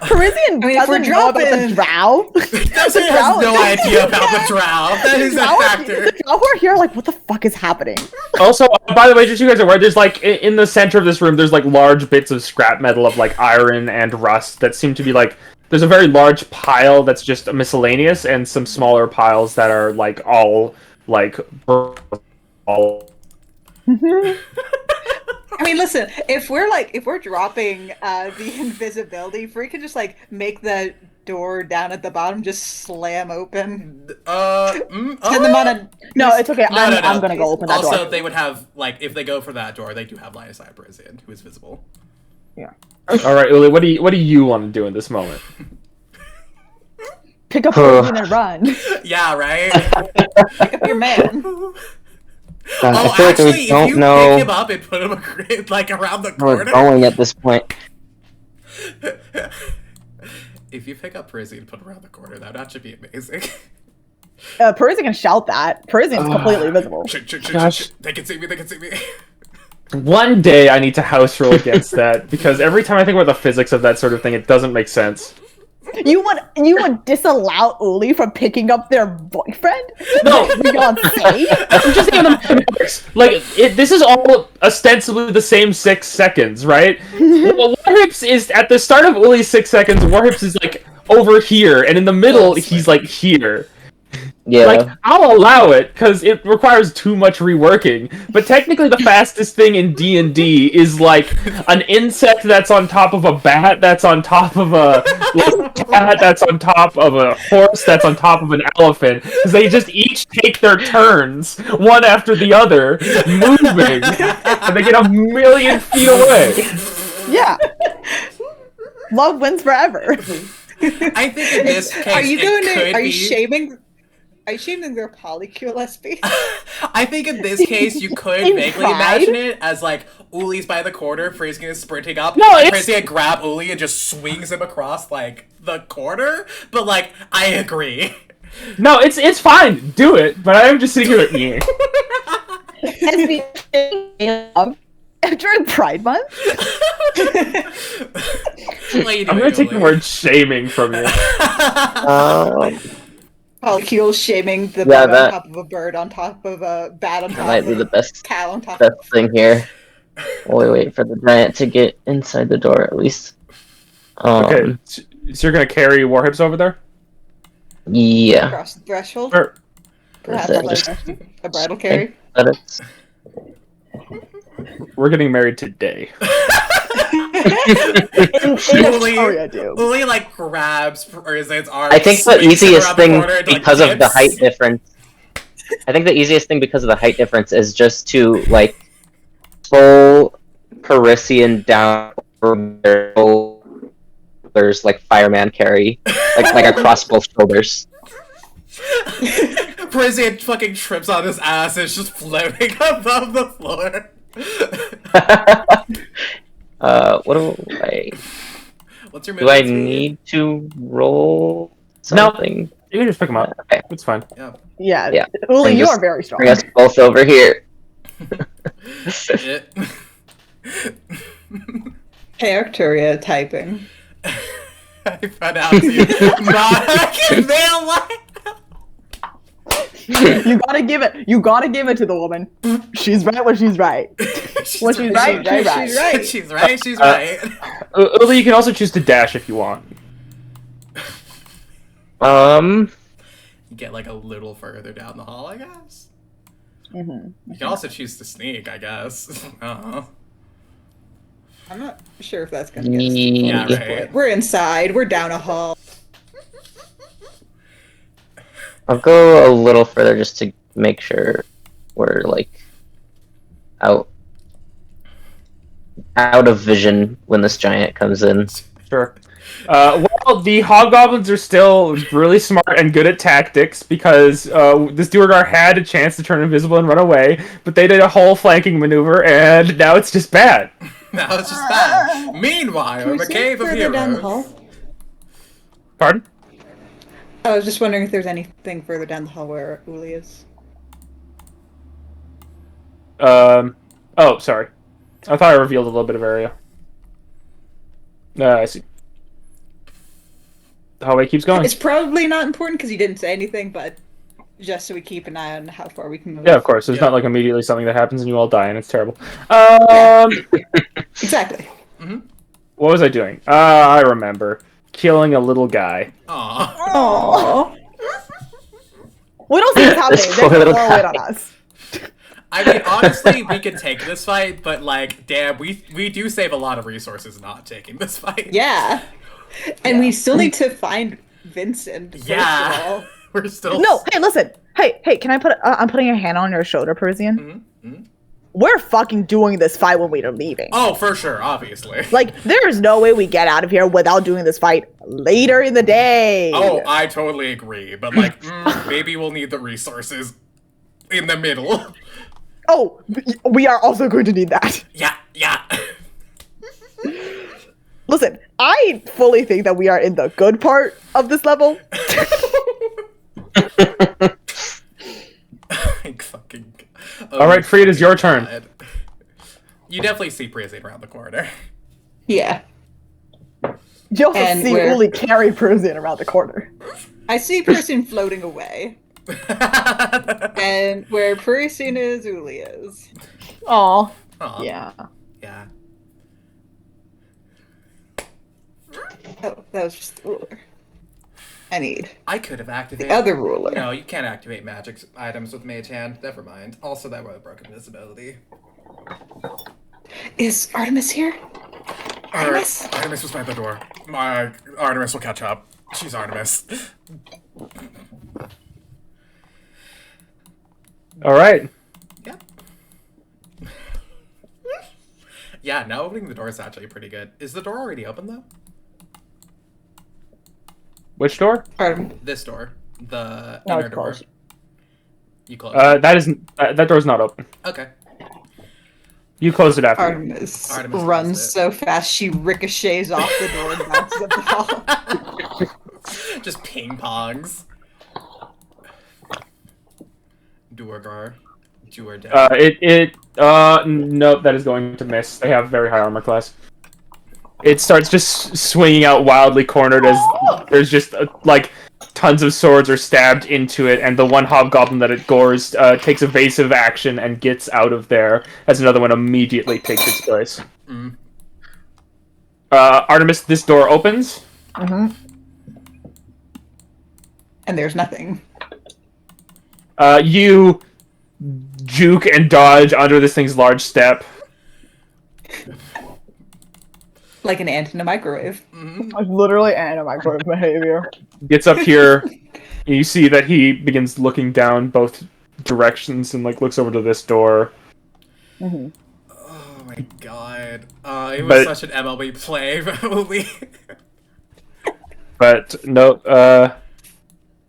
Parisian I mean, if we're doesn't know about the dropping- drow. Percy has drow- no idea about the drow. That is a factor. The drow who are here are like, what the fuck is happening? Also, by the way, just so you guys are aware, there's like in the center of this room, there's like large bits of scrap metal of like iron and rust that seem to be like. There's a very large pile that's just miscellaneous, and some smaller piles that are like all like all. I mean, listen, if we're dropping the invisibility, if we could just like make the door down at the bottom just slam open, send them on a No, it's okay. No, I'm gonna go open that also, door. they would have like if they go for that door, they do have line of sight Parisian, who is visible. All right, Uli, what do you want to do in this moment? Pick up Parisian and run. Yeah, right. pick up your man. I feel like actually, we if don't you know pick him up and put him like around the where we're corner. going at this point. If you pick up Parisian and put him around the corner, that would actually be amazing. Parisian can shout that. Parisian's completely visible. Gosh. They can see me. They can see me. One day I need to house rule against that because every time I think about the physics of that sort of thing, it doesn't make sense. You would disallow Uli from picking up their boyfriend? No. Beyonce? I'm just thinking of the mathematics. Like, this is all ostensibly the same 6 seconds, right? Well, Warhips is, at the start of Uli's 6 seconds, Warhips is, like, over here, and in the middle, he's, like, here. Yeah. Like, I'll allow it, because it requires too much reworking, but technically the fastest thing in D&D is, like, an insect that's on top of a bat that's on top of a cat that's on top of a horse that's on top of an elephant, because they just each take their turns, one after the other, moving, and they get a million feet away. Yeah. Love wins forever. I think in this case, Are you going to? Are you be... shaming? Are you shaming their polycule SP? I think in this case, you could In vaguely pride? imagine it as like Uli's by the corner, Freezing is sprinting up. No, and it's- Freezing grab Uli and just swings him across like the corner. But like, I agree. No, it's fine, do it, but I'm just sitting here like, During Pride Month? Lady I'm gonna take the Uli. word shaming from you. Polycule shaming the Yeah, bird that- on top of a bird on top of a bat on That top might of be a the best cow on top. best thing here. While we wait for the giant to get inside the door, at least. Okay, so you're gonna carry Warhips over there? Yeah. Across the threshold. Or, Perhaps Is it like just- a bridal carry. But it's we're getting married today. in Astoria, dude. Uli like grabs Prizian's arm. I think the swings him easiest around the thing corner and, like, because of the dips. height difference. I think the easiest thing because of the height difference is just to like pull Parisian down from their shoulders like fireman carry, like across both shoulders. Prizian fucking trips on his ass and is just floating above the floor. What do I? What's your Do I movement speed? need to roll No. something? You can just pick them up. Okay. It's fine. Yeah. Yeah, Yeah. Uli, And you just are very strong. Bring us both over here. Shit. Hey, Arcturia typing. I pronounce you not You gotta give it to the woman. She's right when she's right. When she's right, she's right. She's right. She's right, she's right. Uli, you can also choose to dash if you want. You get like a little further down the hall, I guess. Mhm. You can also choose to sneak, I guess. Uh-huh. I'm not sure if that's gonna get us. Yeah, right. We're inside. We're down a hall. I'll go a little further just to make sure we're like out of vision when this giant comes in. Sure. Well, the hobgoblins are still really smart and good at tactics because this Duergar had a chance to turn invisible and run away, but they did a whole flanking maneuver, and now it's just bad. Now it's just bad. Meanwhile, Can in we the see cave of further down the heroes. hall? Pardon? I was just wondering if there's anything further down the hall where Uli is. Oh, sorry. I thought I revealed a little bit of area. I see. The hallway keeps going. It's probably not important because you didn't say anything, but just so we keep an eye on how far we can move. Yeah, of course. There's Yeah. not like immediately something that happens and you all die and it's terrible. Exactly. What was I doing? I remember. Killing a little guy. Aw. Aww. We don't see what's happening. This They're poor little gonna wait on guy. us. I mean, honestly, we could take this fight, but like, damn, we do save a lot of resources not taking this fight. Yeah. And we still need to find Vincent. First Yeah. Of all. We're still No, hey, listen. Hey, can I put? I'm putting a hand on your shoulder, Parisian. Mhm. We're fucking doing this fight when we're leaving. Oh, for sure, obviously. Like, there is no way we get out of here without doing this fight later in the day. Oh, I totally agree, but like, maybe we'll need the resources in the middle. Oh, we are also going to need that. Yeah. Listen, I fully think that we are in the good part of this level. Fucking. All right, Fried, it's your turn. God. You definitely see Prizian around the corner. Yeah. You also And see we're- Uli carry Parisian around the corner. I see person floating away. And where Parisian is, Uli is. Aw. Aw, Yeah. Yeah. Oh, that was just the ruler. I need I could have activated. the other ruler. No, you can't activate magic items with Mage Hand. Never mind. Also, that would have broken visibility. Is Artemis here? Artemis? Artemis was by the door. My Artemis will catch up. She's Artemis. All right. Yeah. Yeah, now opening the door is actually pretty good. Is the door already open though? Which door? This door, the No, inner it's door. closed. You close. That door's not open. Okay. You closed it after. Artemis Artemis runs closed it. so fast she ricochets off the door and bounces up the hall. Just ping pongs. Duergar. Nope, that is going to miss. They have very high armor class. It starts just swinging out wildly cornered as there's just like tons of swords are stabbed into it, and the one hobgoblin that it gores takes evasive action and gets out of there as another one immediately takes its place. Mm. Artemis, this door opens. Mm-hmm. And there's nothing. You juke and dodge under this thing's large step. Like an ant in a microwave. Like, literally anti-microwave behavior. Gets up here. And you see that he begins looking down both directions and like looks over to this door. Mm-hmm. Oh my god. It was such an MLB play, probably. But no,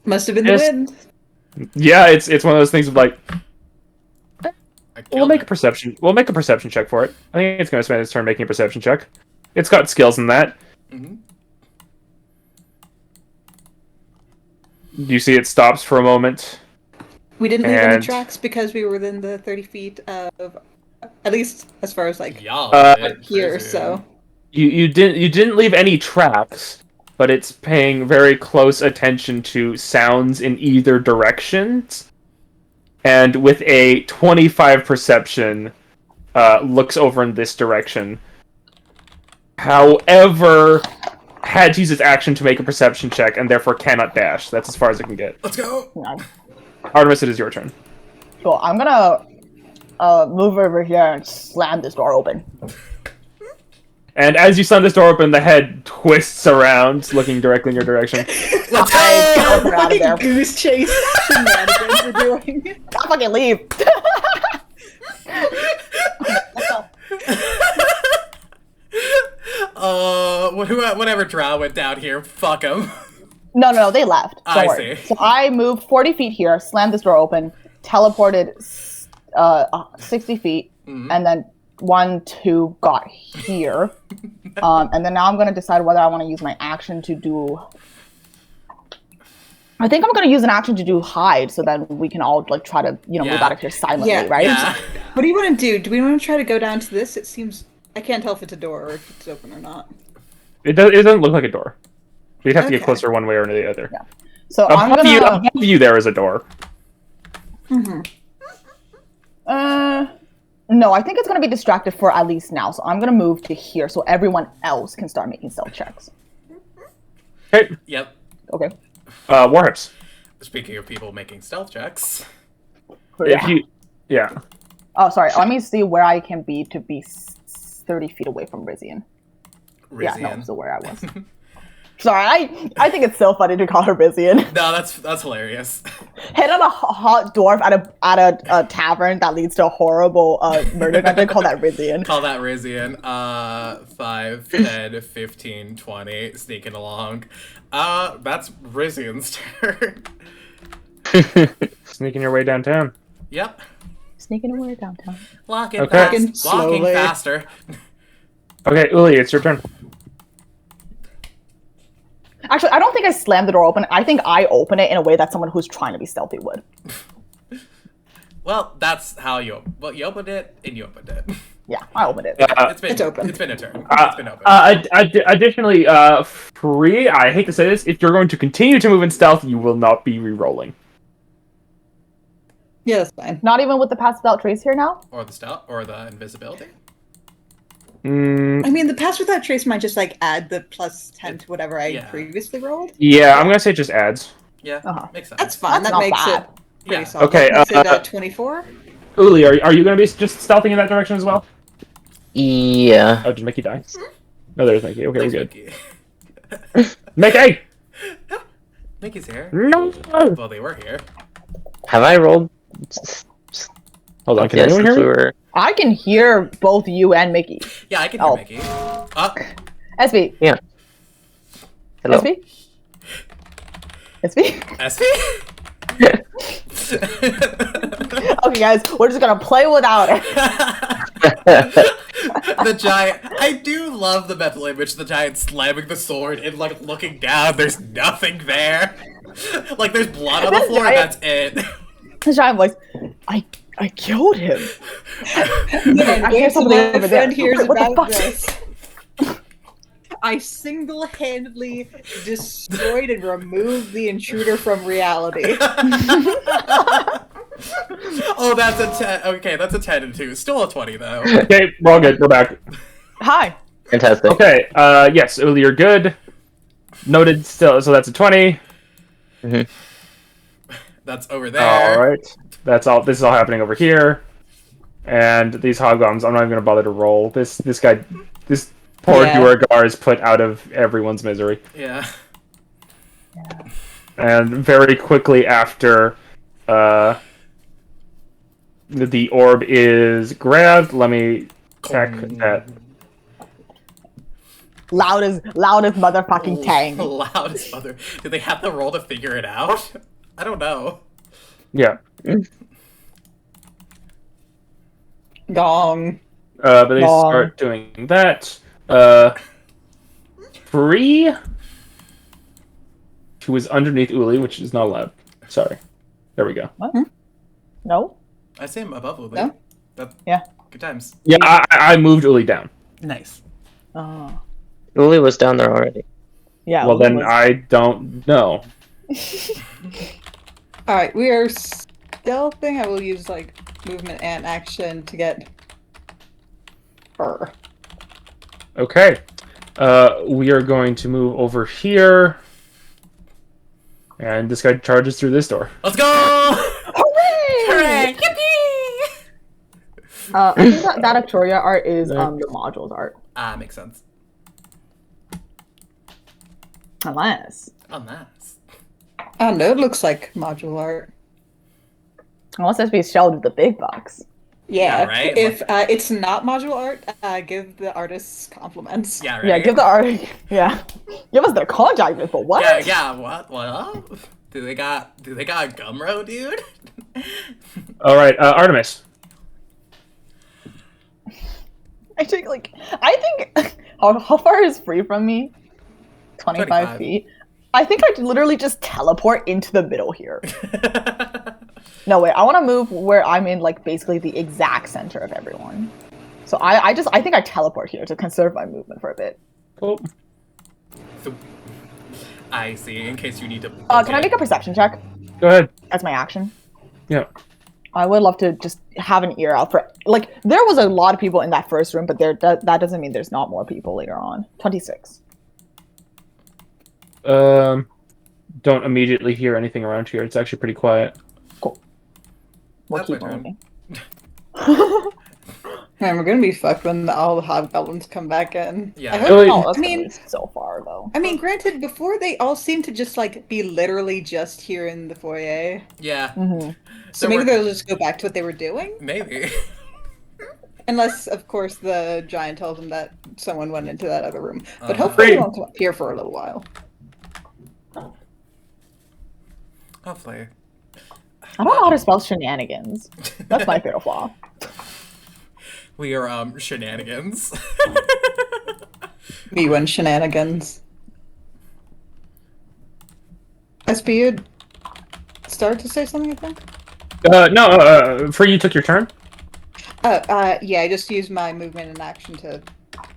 Must have been the Yes. wind. yeah, it's one of those things of like I we'll killed make a it. perception. We'll make a perception check for it. I think it's going to spend its turn making a perception check. It's got skills in that. Mhm. You see, it stops for a moment. We didn't leave any And- tracks because we were within the 30 feet of, at least as far as like Y'all did, here. crazy. So You didn't leave any tracks, but it's paying very close attention to sounds in either directions. And with a 25 perception, looks over in this direction. However, had to use its action to make a perception check and therefore cannot dash. That's as far as it can get. Let's go! Artemis, it is your turn. So I'm gonna move over here and slam this door open. And as you slam this door open, the head twists around, looking directly in your direction. Let's I go! teleport out of there. goose chase shenanigans we're doing. I'll fucking leave. Whatever drow went down here, fuck him. No, they left. Don't I worry. see. So I moved 40 feet here, slammed this door open, teleported 60 feet, Mhm. and then 1, 2 got here. And then now I'm going to decide whether I want to use my action to do... I think I'm going to use an action to do hide, so then we can all like try to, move Yeah. out of here silently, Yeah. right? Yeah. What do you want to do? Do we want to try to go down to this? It seems I can't tell if it's a door or if it's open or not. It doesn't look like a door. You'd have to get Okay. closer one way or the other. Yeah. So I'm Above gonna... you there is a door. Mm-hmm. No, I think it's going to be distracted for at least now. So I'm going to move to here so everyone else can start making stealth checks. Okay, Yep. Okay. Warhips. Speaking of people making stealth checks. Yeah. Oh, sorry. Let me see where I can be to be 30 feet away from Rizian. Yeah, no, Rizian. so where I was. Sorry, I think it's so funny to call her Rizian. No, that's hilarious. Hit on a hot dwarf at a tavern that leads to a horrible murder dungeon. Call that Rizian. Call that Rizian. 5, 10, 15, 20, sneaking along. That's Rizian's turn. Sneaking your way downtown. Yep. Sneaking away downtown. Walking Okay. fast. Walking Walking slowly. faster. Okay, Uli, it's your turn. Actually, I don't think I slammed the door open. I think I open it in a way that someone who's trying to be stealthy would. Well, that's how you opened it and you opened it. Yeah, I opened it. It's open. It's been a turn. It's been open. Additionally, Free, I hate to say this, if you're going to continue to move in stealth, you will not be re-rolling. Yeah, that's fine. Not even with the pass without trace here now? Or the stealth or the invisibility. Mm, I mean, the pass without trace might just like add the plus 10 to whatever I Yeah. previously rolled. yeah, I'm gonna say it just adds. Yeah, Uh-huh. makes sense. That's fine. That's that not makes bad. it pretty Yeah. solid. Okay, Let's say that 24. Uli, are you gonna be just stealthing in that direction as well? Yeah. Oh, did Mickey die? No, there's Mickey. Okay, we're Thanks, good. Mickey. Mickey! Mickey's here. No! Well, they were here. Have I rolled? Hold on, can Yeah, anyone since hear we me? were. I can hear both you and Mickey. Yeah, I can hear Oh. Mickey. SB. Hello. SB? SB? SV? Okay, guys, we're just gonna play without it. The giant. I do love the mental image of the giant slamming the sword and like looking down. There's nothing there. Like there's blood on the That floor. And that's it. The giant voice. I killed him. Yeah, I hear wait till something my over there. friend hears What the about fuck? this. I single-handedly destroyed and removed the intruder from reality. Oh, that's a 10. Okay, that's a 10 and 2. Still a 20 though. Okay, we're all good. We're back. Hi. Fantastic. Okay, yes, Uli, you're good. Noted still, so that's a 20. That's over there. Alright. That's all. This is all happening over here. And these hobgoblins, I'm not even gonna bother to roll. This Poor Yeah. Duergar is put out of everyone's misery. Yeah. And very quickly after the orb is grabbed, let me check that. Loudest motherfucking tang. Loudest mother. Do they have the roll to figure it out? I don't know. Yeah. Gong. But they Long. start doing that. Free, who is underneath Uli, which is not allowed. Sorry. There we go. No? I see him above Uli. No? Yeah. Good times. Yeah, I moved Uli down. Nice. Oh. Uli was down there already. Yeah. Well, then was- I don't know. Alright, we are stealthing. I will use like movement and action to get her. Okay. We are going to move over here. And this guy charges through this door. Let's go! Hooray! Hooray! Yippee! I think that Victoria art is your modules art. Makes sense. Unless I don't know, it looks like module art. that's be shelled the big bucks. Yeah, Yeah, right? If it's not module art, give the artists compliments. Yeah, right? Yeah, give the art. Yeah, give us their contact info. What? Yeah, what? Do they got a Gumroad, dude? Alright, Artemis. I think how far is free from me? 25 25. feet. I think I literally just teleport into the middle here. No, wait, I want to move where I'm in, like, basically the exact center of everyone. So I think I teleport here to conserve my movement for a bit. Cool. So- I see, in case you need to... Can I make a perception check Go ahead. as my action? Yeah. I would love to just have an ear out for, like, there was a lot of people in that first room, but that doesn't mean there's not more people later on. 26. Don't immediately hear anything around here. It's actually pretty quiet. We'll That's keep my turn. moving. Man, we're gonna be fucked when all the hobgoblins come back in. Yeah. I hope Really? Oh, that's I mean, so far though. I mean, granted, before they all seem to just like be literally just here in the foyer. Yeah, Mm-hmm. So There maybe were- they'll just go back to what they were doing. maybe. Unless, of course, the giant tells them that someone went into that other room. But Uh-huh. hopefully they Great. won't come up here for a little while. Hopefully. I don't know how to spell shenanigans. That's my fatal flaw. We are, shenanigans. Me when shenanigans. SB, you'd start to say something, I think? No, Free, you took your turn? Yeah, I just used my movement and action to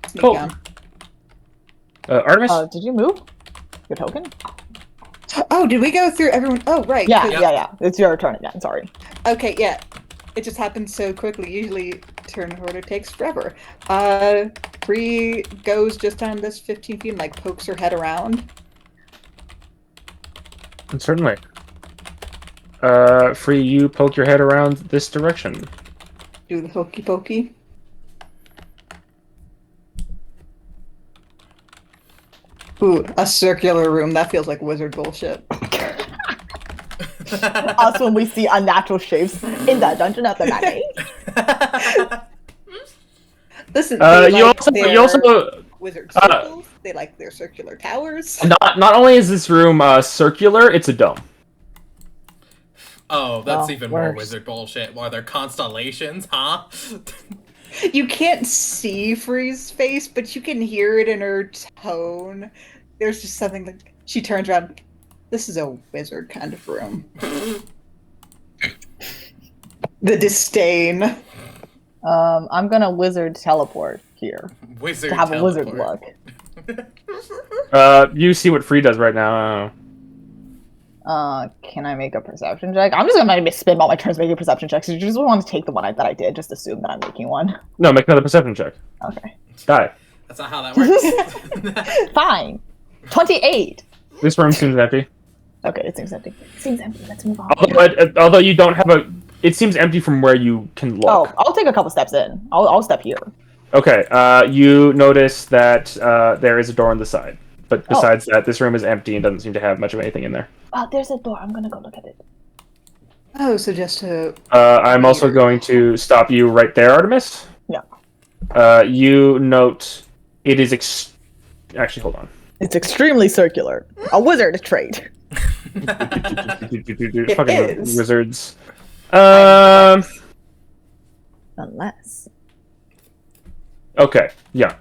sneak Cool. down. Artemis? Did you move your token? Oh, did we go through everyone? Oh, right. Yeah, 'cause- yeah. It's your turn again. Sorry. Okay, yeah. It just happens so quickly. Usually, turn order takes forever. Bree goes just down this 15 feet and, like, pokes her head around. Certainly. Free, you poke your head around this direction. Do the hokey pokey. Ooh, a circular room. That feels like wizard bullshit. Us when we see unnatural shapes in the dungeon at the night. Listen, they You like also, their you also, wizard circles. They like their circular towers. not only is this room circular, it's a dome. Oh, that's Oh, even more worse. wizard bullshit. Are there constellations, huh? You can't see Free's face, but you can hear it in her tone. There's just something like she turns around. This is a wizard kind of room. The disdain. I'm gonna wizard teleport here Wizard to have a wizard teleport. look. You see what Free does right now. Can I make a perception check? I'm just gonna spend all my turns making perception checks. You just want to take the one that I did. Just assume that I'm making one. No, make another perception check. Okay. Die. That's not how that works. Fine. 28. This room seems empty. Okay, it seems empty. It seems empty. Let's move on. Although you don't have a... It seems empty from where you can look. Oh, I'll take a couple steps in. I'll step here. Okay, you notice that there is a door on the side. But besides that, this room is empty and doesn't seem to have much of anything in there. Oh, there's a door. I'm gonna go look at it. Oh, so just to... I'm also going to stop you right there, Artemis. Yeah. You note it is actually, hold on. It's extremely circular. A wizard trait. Fucking is. wizards. Unless. Okay, yeah.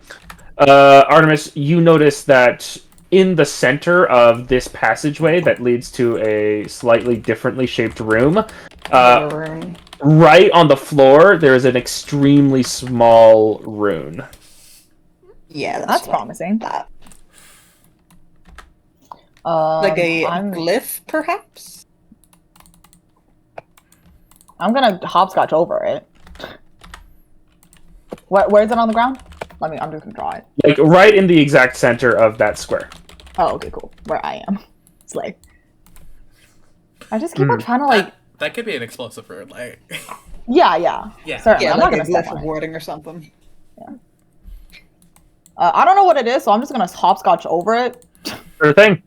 Artemis, you notice that in the center of this passageway that leads to a slightly differently shaped room, right on the floor, there is an extremely small rune. Yeah, That's promising. That. Like a glyph, perhaps? I'm gonna hopscotch over it. Where is it on the ground? I'm just gonna draw it. Like, right in the exact center of that square. Oh, okay, cool. Where I am. Slay. I just keep on trying to, like... That could be an explosive rune, like... Yeah. Yeah. Certainly, Yeah, I'm like not a gonna step glyph on of it. warding or something. I don't know what it is, so I'm just gonna hopscotch over it. Sure thing.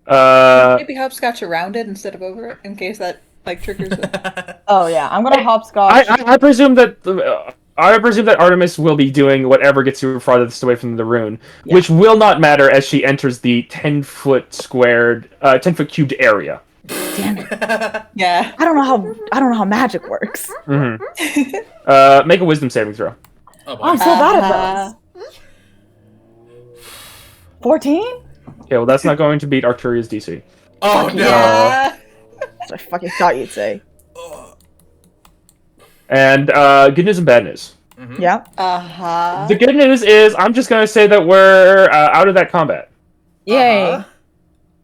Maybe hopscotch around it instead of over it, in case that, like, triggers it. Oh, yeah. I'm gonna hopscotch. I presume that... I presume that Artemis will be doing whatever gets you farthest away from the rune, which will not matter as she enters the 10-foot squared, 10-foot cubed area. Damn it. Yeah. I don't know how magic works. Mm-hmm. Make a wisdom saving throw. Oh boy. I'm so bad at those. 14? Okay, well that's not going to beat Arcturia's DC. Oh no! Yeah. That's what I fucking thought you'd say. And good news and bad news. Mm-hmm. Yeah. Uh-huh. The good news is I'm just going to say that we're out of that combat. Yay. Uh-huh.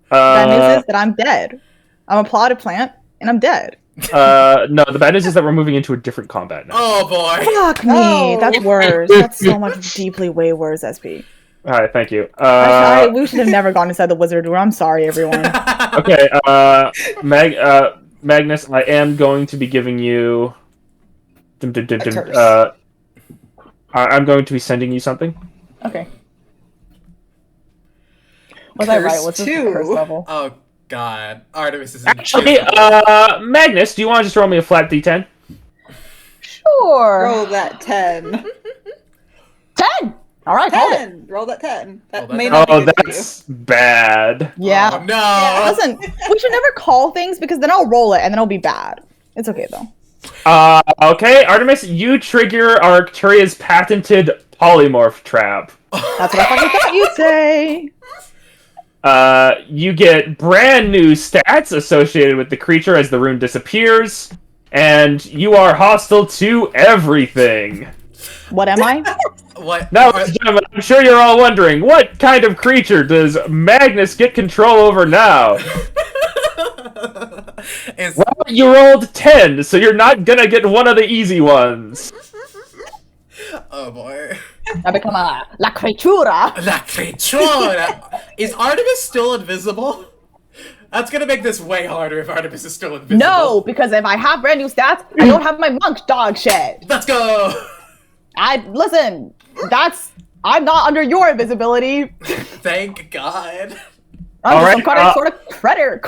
Bad news is that I'm dead. I'm a plotted plant, and I'm dead. No, the bad news is that we're moving into a different combat now. Oh boy! Fuck me. No. That's worse. That's so much deeply way worse, SP. Alright, thank you. We should have never gone inside the wizard room. I'm sorry, everyone. Okay, Magnus, I am going to be giving you... I'm going to be sending you something. Okay. Was I right? Curse What's this two. curse level? Oh god, Artemis is in Actually, Magnus, do you want to just roll me a flat d10? Sure. Roll that 10. 10! Alright, hold it. 10! Roll that 10. That Roll that may 10. not Oh, be good for you. that's bad. Yeah. Oh no! Listen, we should never call things because then I'll roll it and then it'll be bad. It's okay though. Okay, Artemis, you trigger Arcturia's patented polymorph trap. That's what I fucking thought you'd say. You get brand new stats associated with the creature as the rune disappears, and you are hostile to everything. What am I? What? Now, ladies and gentlemen, I'm sure you're all wondering, what kind of creature does Magnus get control over now? Is... Well, you rolled 10, so you're not gonna get one of the easy ones. Oh boy. I become a La Creatura. La creatura! Is Artemis still invisible? That's gonna make this way harder if Artemis is still invisible. No, because if I have brand new stats, I don't have my monk dog shit. Let's go! Listen, I'm not under your invisibility. Thank God. I'm All some right, kind of sort of critter.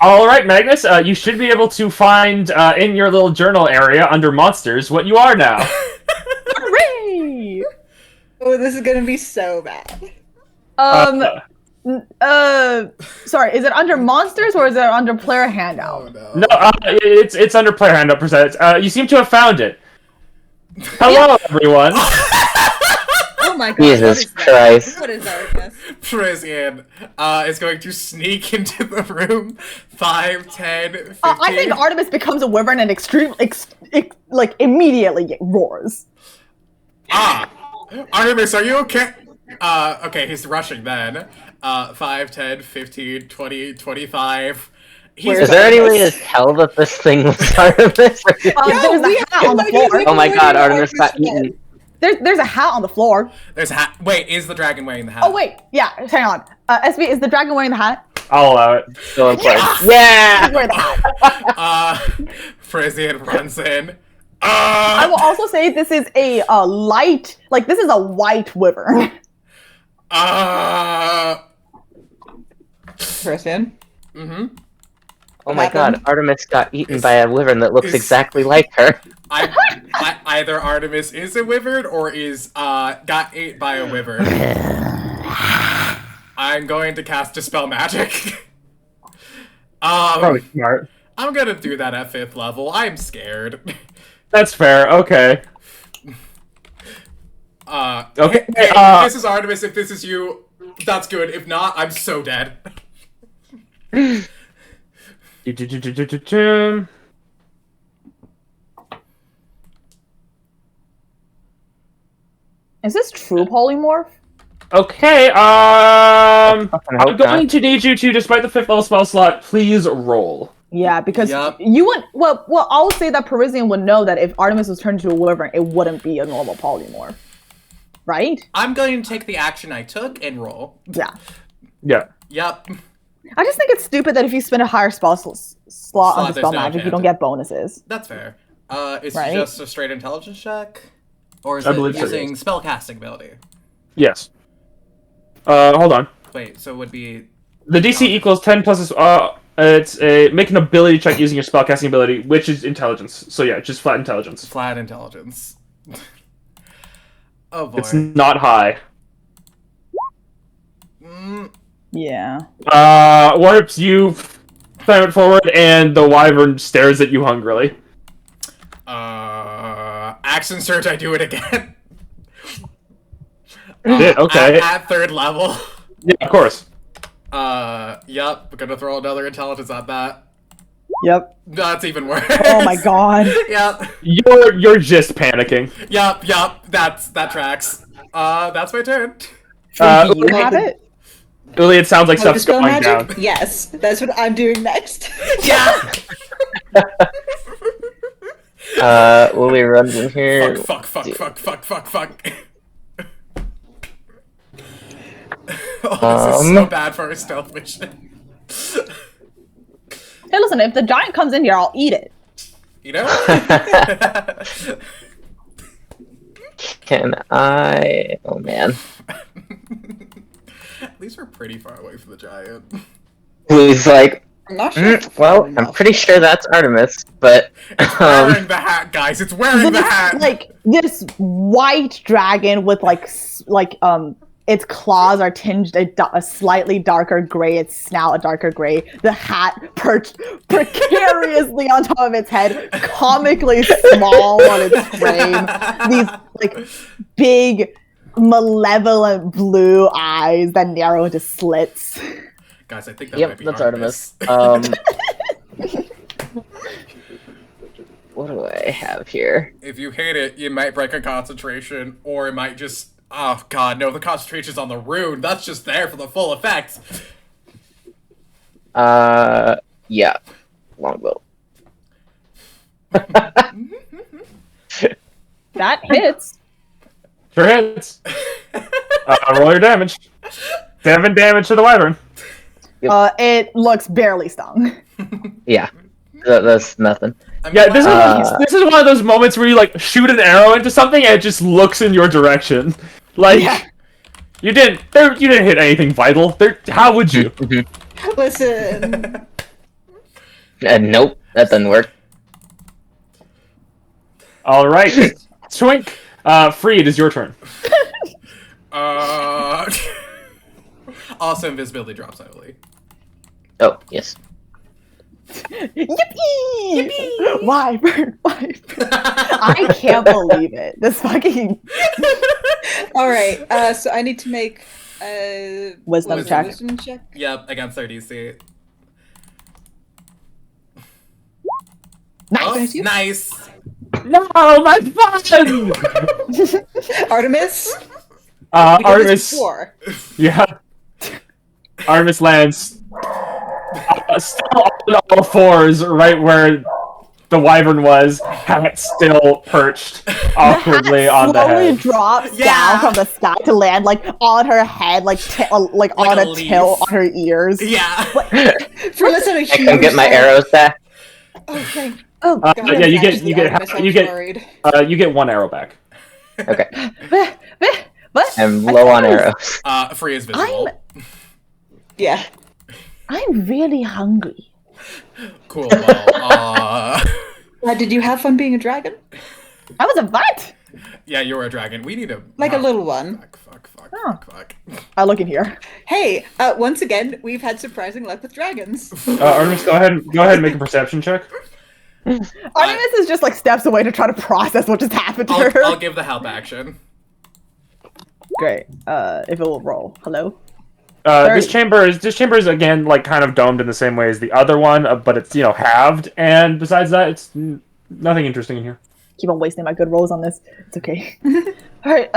All right, Magnus, you should be able to find in your little journal area under monsters what you are now. Hooray! Oh, this is gonna be so bad. Sorry, is it under monsters or is it under player handout? Oh no. No, it's under player handout presents. You seem to have found it. Hello, everyone. Oh my god. Jesus Christ. What is darkness? Prison is going to sneak into the room. 5, 10, 15. I think Artemis becomes a wyvern and like immediately roars. Artemis, are you okay? Okay, he's rushing then. 5, 10, 15, 20, 25. Is there any way to tell that this thing was Artemis? There's a hat on the floor. Oh my god, Artemis got eaten. There's a hat on the floor. There's a hat. Wait, is the dragon wearing the hat? Oh wait, yeah, hang on. SB, is the dragon wearing the hat? I'll allow it. Still in place. He's Yeah! wearing the hat. Frisian runs in. I will also say this is a light, like this is a white wyvern. Christian. Mm-hmm. Oh my happened? god, Artemis got eaten by a wyvern that looks exactly like her. Either Artemis is a wyvern or is got ate by a wyvern. I'm going to cast Dispel Magic. Probably smart. I'm gonna do that at 5th level. I'm scared. That's fair. Okay. Okay. Hey, if this is Artemis, if this is you, that's good. If not, I'm so dead. Is this true polymorph? Okay. I'm hope going not. to need you to, despite the 5th level spell slot, please roll. Yeah, because Yup. you would. Well, I'll say that Parisian would know that if Artemis was turned into a wyvern, it wouldn't be a normal polymorph, right? I'm going to take the action I took and roll. Yeah. Yeah. Yep. I just think it's stupid that if you spend a higher spell slot on there's Dispel no Magic, you don't advantage. get bonuses. That's fair. Is Right? it just a straight intelligence check? Or is I it believe so, using yes. spellcasting ability? Yes. Hold on. Wait, so it would be... The DC equals 10 plus. It's a make an ability check using your spellcasting ability, which is intelligence. So yeah, just flat intelligence. Flat intelligence. Oh boy. It's not high. Yeah. Warps, you climb it forward, and the wyvern stares at you hungrily. Action surge, I do it again. Okay. At 3rd level. Yeah, of course. Yep, we're gonna throw another intelligence at that. Yep. That's even worse. Oh my god. Yep, You're just panicking. yep, that tracks. That's my turn. Do you have it? Uli, it sounds like Oh, stuff's Dispel going Magic? down. Yes, that's what I'm doing next. Yeah! Lily runs in here. Fuck. Oh, this is so bad for a stealth mission. Hey, listen, if the giant comes in here, I'll eat it. You know? Can I? Oh man. At least we're pretty far away from the giant. Lily's like, I'm not sure. well, I'm pretty sure that's Artemis, but Wearing the hat, guys. It's wearing the hat. Like this white dragon with its claws are tinged a slightly darker gray, its snout a darker gray, the hat perched precariously on top of its head, comically small on its frame, these like big malevolent blue eyes that narrow into slits. Guys, I think that yep, might be that's Artemis. Artemis. What do I have here? If you hit it, you might break a concentration, or it might just... Oh god, no, the concentration's on the rune. That's just there for the full effect. Yeah. Longbow. That hits. Sure hits. Roll your damage. 7 damage to the wyvern. It looks barely stung. Yeah. That's nothing. I mean, Yeah, wow. this is one of those moments where you like shoot an arrow into something and it just looks in your direction. Like you didn't hit anything vital. How would you? Listen. Nope, that doesn't work. All right, Swink. Free. It is your turn. Also, invisibility drops heavily. Oh, yes. Yippee! Wyvern. I can't believe it. This fucking All right. So I need to make a Wisdom check. Wisdom check. Yep, against their DC. nice. Oh, nice. No, my fun. Artemis. Uh, Because Artemis. it's 4. Yeah. Artemis lands still on all fours, right where the wyvern was, hat still perched awkwardly on the slowly head. drops Yeah. down from the sky to land like on her head, like on a a leaf. tilt on her ears. Yeah. For listen, a I huge. can get my arrows back. Okay. Oh, God, yeah, you get Artemis, I was worried. you get 1 arrow back. Okay. What? I'm low on arrows. Free is visible. Yeah. I'm really hungry. Cool. Well, Did you have fun being a dragon? I was a what? yeah, you're a dragon. We need a Like a little one. Fuck. I look in here. Hey, once again, we've had surprising luck with dragons. Artemis, go ahead and make a perception check. Artemis is just like steps away to try to process what just happened to her. I'll give the help action. Great. If it will roll. Hello. This chamber is again like kind of domed in the same way as the other one, but it's halved. And besides that, it's nothing interesting in here. Keep on wasting my good rolls on this. It's okay. All right.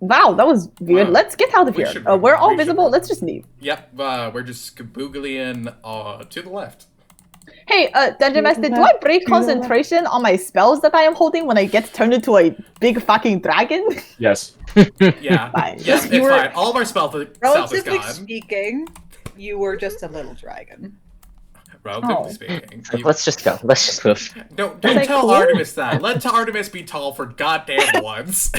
Wow, that was weird. Wow. Let's get out of We here. should- We're all we should- visible. Let's just leave. Yep, we're just kaboogling to the left. Hey, Dungeon Master, do I break concentration on my spells that I am holding when I get turned into a big fucking dragon? Yes. Yeah. Fine. Yes, You it's were- fine. All of our stealth is Relatively gone. speaking, you were just a little dragon. Relatively Oh. speaking. Let's just go. Let's just move. Don't that tell cool? Artemis that. Let Artemis be tall for goddamn once.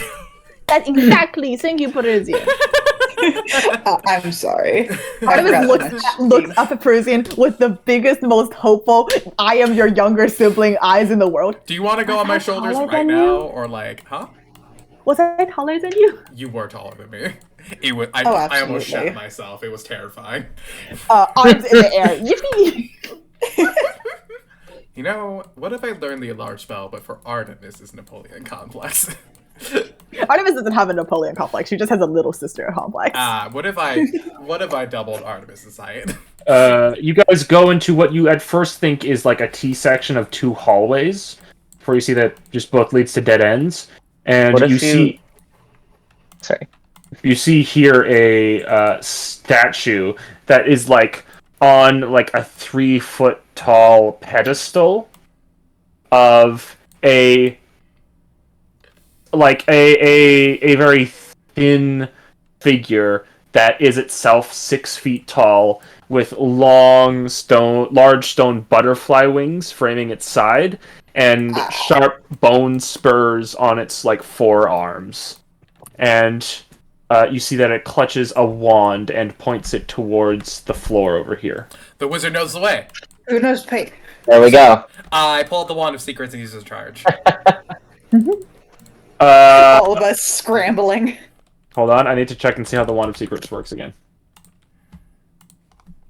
That's exactly. Thank you, Parisian. I'm sorry. Artemis looks up at Parisian with the biggest, most hopeful, I am your younger sibling eyes in the world. Do you want to go on my shoulders taller right than now, you? or like, huh? Was I taller than you? You were taller than me. It was. I almost absolutely. shot myself. It was terrifying. Arms in the air. Yippee! You know, what if I learned the enlarge spell, but for Artemis' Napoleon complex? Artemis doesn't have a Napoleon complex. She just has a little sister complex. What if I doubled Artemis' height? You guys go into what you at first think is like a T section of 2 hallways, before you see that just both leads to dead ends, and What if you you- see Sorry. you see here a statue that is like on like a 3-foot tall pedestal of a very thin figure that is itself 6 feet tall with large stone butterfly wings framing its side and sharp bone spurs on its like forearms. And you see that it clutches a wand and points it towards the floor over here. The wizard knows the way. Who knows Pate? There we go. I pull out the wand of secrets and use his charge. All of us scrambling. Hold on, I need to check and see how the Wand of Secrets works again.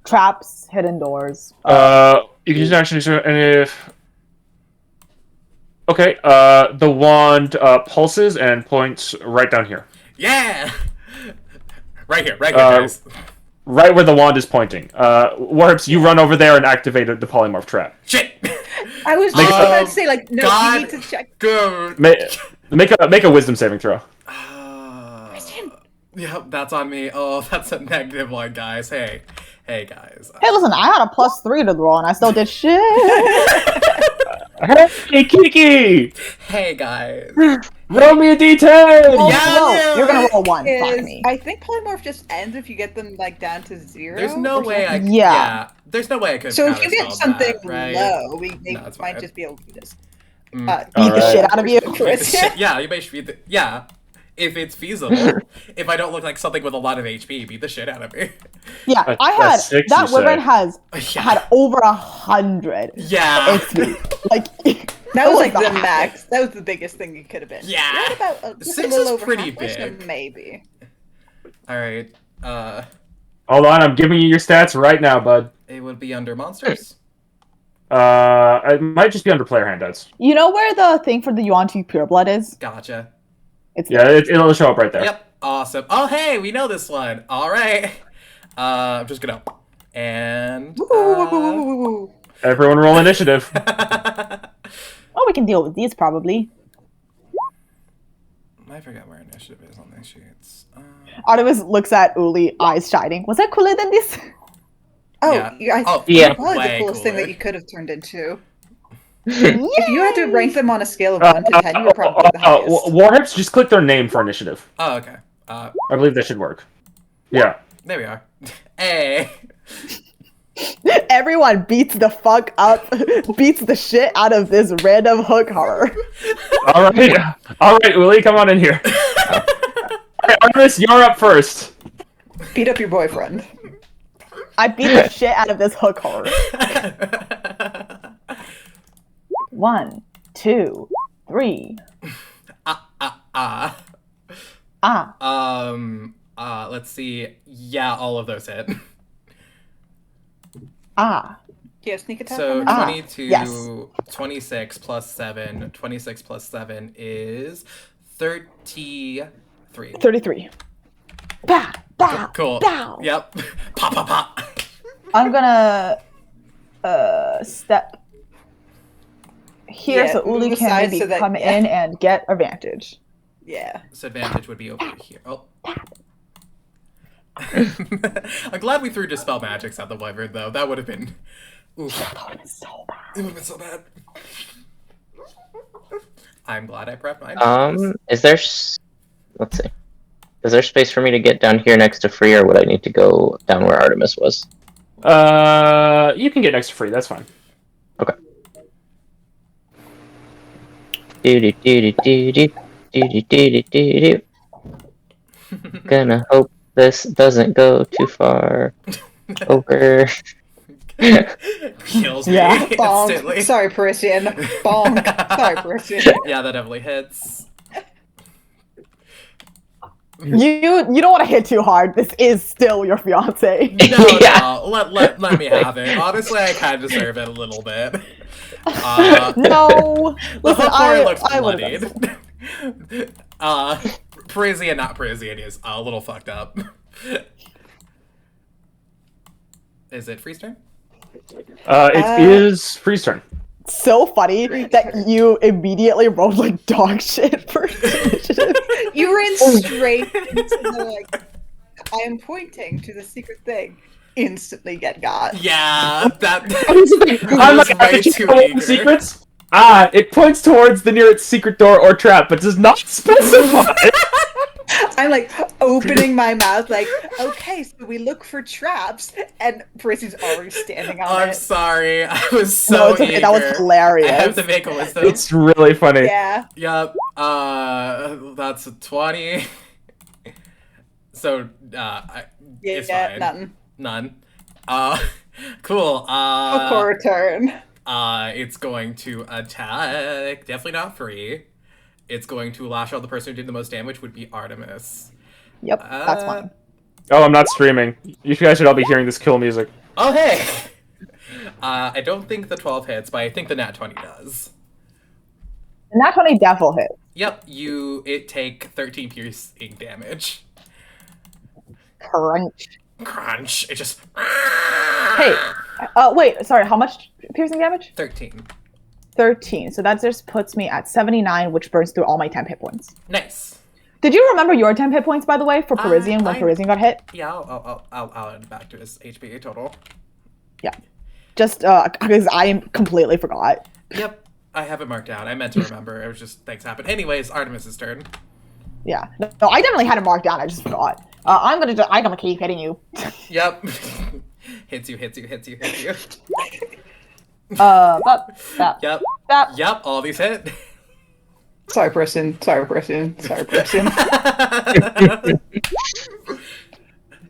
Traps, hidden doors. You can just actually, and if... Okay, the wand pulses and points right down here. Yeah! Right here, guys. Right where the wand is pointing. Warps, you run over there and activate the polymorph trap. Shit! I was just about to say, like, no, God. you need to check. Good. Make a wisdom saving throw. Yep, that's on me. Oh, that's a -1, guys. Hey guys. Hey, listen, I had a +3 to the roll and I still did shit. Hey, Kiki! Hey guys. Roll me a d10! Yeah, Whoa, you're gonna roll 1. Fuck Is, me. I think polymorph just ends if you get them like down to 0. There's no or way I something. could. Yeah. Yeah. There's no way I could. So if you get counterspell something that, right? low, we No, it's might fine. just be able to do this. Mm. Beat the Alright. shit out of you. Chris. Yeah, you may beat the. Yeah. If it's feasible. If I don't look like something with a lot of HP, beat the shit out of me. Yeah, That's I had 6, that you woman say. has Yeah. had over 100 Yeah. XP. Like That was like not the happening. max. That was the biggest thing it could have been. Yeah. Right about just 6 a little is over pretty halfway, so big. maybe. Alright. Hold on, I'm giving you your stats right now, bud. It would be under monsters. It might just be under player handouts. You know where the thing for the Yuan-Ti Pureblood is? Gotcha. It's Yeah, it'll show up right there. Yep. Awesome. Oh, hey, we know this one. All right. I'm just gonna and. Ooh. Everyone roll initiative. Oh, we can deal with these probably. I forgot where initiative is on these sheets. Artemis looks at Uli, eyes shining. Was that cooler than this? Oh, Yeah. yeah. Oh, Yeah. Probably way the coolest thing cooler. that you could have turned into. Yay! If you had to rank them on a scale of 1 to 10, you were probably the highest. Warhips, just click their name for initiative. Oh, okay. I believe that should work. Yeah. There we are. Hey. Everyone everyone beats the fuck up, beats the shit out of this random hook horror. All right, Uli, come on in here. All right, Artemis, you're up first. Beat up your boyfriend. I beat the shit out of this hook horror. 1, 2, 3. Let's see. Yeah, all of those hit. Yeah, sneak attack. So on them? 22, yes. 26 plus 7. 26 plus 7 is 33. 33. Bah, bah, Cool. Bow. Yep. Pop, pop, pop. I'm gonna step here Yeah, so Uli move can aside maybe so that- come in and get advantage. Yeah. So advantage would be over here. Oh. I'm glad we threw Dispel Magics at the wyvern, though. That would have been... Oof. That would have been so bad. It would have been so bad. I'm glad I prepped mine. Is there... Let's see. Is there space for me to get down here next to Free, or would I need to go down where Artemis was? You can get next to Free. That's fine. Okay. Do. Gonna hope this doesn't go too far over. Kills me Yeah. instantly. Bonk. Sorry, Parisian. Bonk. Sorry, Parisian. Yeah, that definitely hits. You don't want to hit too hard. This is still your fiance. No, Yeah. no, let me have it. Honestly, I kind of deserve it a little bit. No. The Listen, hook horror looks I would have bloodied. Parisian, not Parisian, is a little fucked up. Is it Free's turn? It is Free's turn. so funny that you immediately rolled like dog shit for initiative. You ran straight into the like. I am pointing to the secret thing. Instantly get got. Yeah, that. I'm was like, way did you too know eager. secrets? It points towards the nearest secret door or trap, but does not specify. I'm like opening my mouth, like, okay, so we look for traps, and Percy's already standing on I'm it. sorry, I was so No, it's okay. eager. That was hilarious. I have to make a wisdom. It's really funny. Yeah. Yep. That's a 20. So, it's Yeah, fine. nothing. None. Cool. A core turn. It's going to attack. Definitely not free. It's going to lash out the person who did the most damage, would be Artemis. Yep, that's fine. Oh, I'm not streaming. You guys should all be hearing this kill music. Oh, hey! I don't think the 12 hits, but I think the nat 20 does. And that's when a devil hit. Yep, it take 13 piercing damage. Crunch. Crunch. It just... Hey, wait, sorry, how much piercing damage? 13. 13. So that just puts me at 79, which burns through all my temp hit points. Nice. Did you remember your temp hit points, by the way, for Parisian when I- Parisian got hit? Yeah, I'll add it back to his HP total. Yeah. Just because I completely forgot. Yep, I have it marked down. I meant to remember. It was just things happen. Anyways, Artemis's turn. Yeah. No, I definitely had it marked down. I just forgot. I'm gonna keep hitting you. Yep. hits you. That. Yep. That. Yep, all these hit. Sorry, person. Sorry, person. Sorry, person.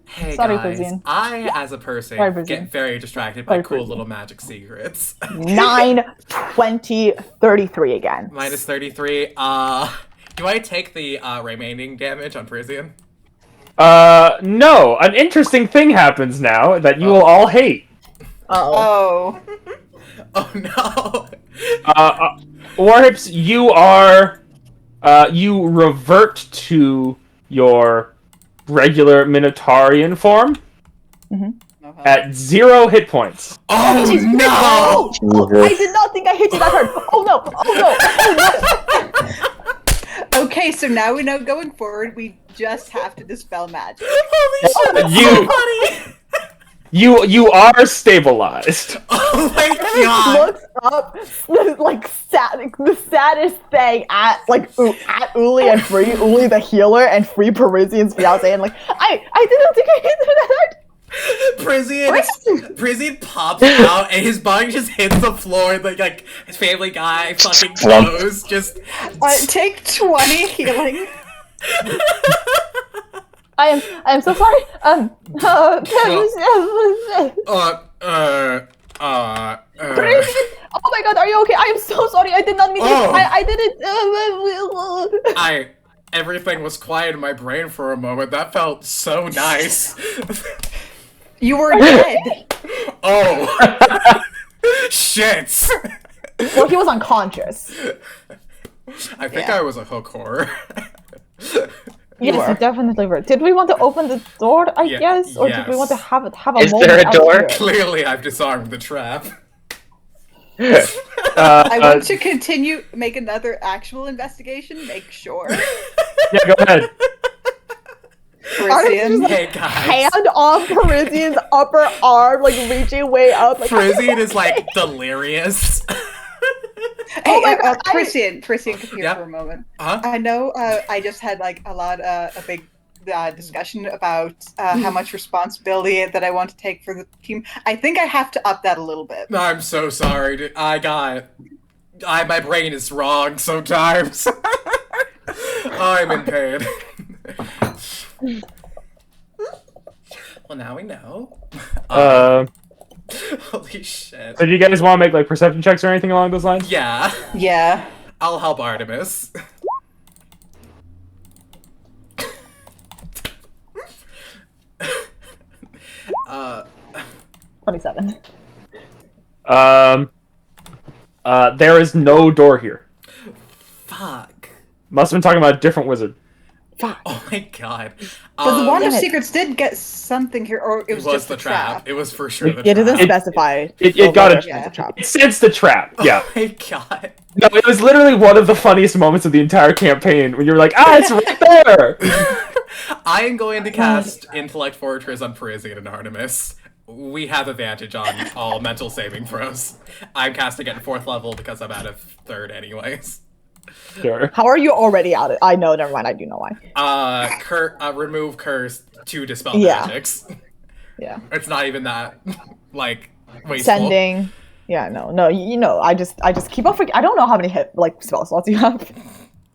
Hey Sorry, guys, Vivian. I, as a person, Sorry, Vivian. get very distracted by Sorry, cool Vivian. little magic secrets. 9, 20, 33 again. Minus 33. Do I take the remaining damage on Parisian? No. An interesting thing happens now that you will all hate. Uh-oh. Oh. Oh no! Warhips, you revert to your regular Minotaurian form at 0 hit points. Oh no! I did not think I hit you that hard. Oh no! Oh no! Okay, so now we know going forward, we just have to dispel magic. Holy shit, that's You- so funny! You are stabilized. Oh my He god! looks up the saddest thing at Uli and Free, Uli the healer and Free Parisian's fiance, and like I didn't think I hit her that hard. Prisian pops out and his body just hits the floor like his Family Guy fucking Slump. clothes just Take 20 healing. I am so sorry. Oh my god, are you okay? I am so sorry. I did not mean to. I didn't. Everything was quiet in my brain for a moment. That felt so nice. You were dead. Oh. Shit. Well, he was unconscious. I think Yeah. I was a hook whore. Yes, were. you definitely were. Did we want to open the door? I Yeah, guess, or did we want to yes. have a Is moment there a out door? here? Clearly, I've disarmed the trap. I want to continue, make another actual investigation, make sure. Yeah, go ahead. Frisian. Hey guys. Hand on Parisian's upper arm, like reaching way up. Like, Frisian is like delirious. Hey, my God, Frisian, come here Yeah. for a moment. Huh? I know I just had like a big discussion about how much responsibility that I want to take for the team. I think I have to up that a little bit. I'm so sorry. Dude. My brain is wrong sometimes. I'm in pain. Well, now we know. Holy shit. So do you guys want to make like perception checks or anything along those lines? Yeah. Yeah. I'll help Artemis. 27. There is no door here. Fuck. Must have been talking about a different wizard. Oh my god. But the Wand of Damn it. Secrets did get something here, or it It was was just the the trap. It was for sure the It doesn't trap. specify. It got whether a- it's a trap. It sensed the trap. Yeah. Oh my god. No, it was literally one of the funniest moments of the entire campaign when you were like, it's right there. I am going to cast Intellect Fortress on Parisian and Artemis. We have advantage on all mental saving throws. I'm casting it at 4th level because I'm out of 3rd anyways. Sure. How are you already out of I know, never mind, I do know why. Remove curse to dispel Yeah. magics. Yeah. It's not even that, like, wasteful. Sending. Yeah, no, you know, I just keep on I don't know how many spell slots you have.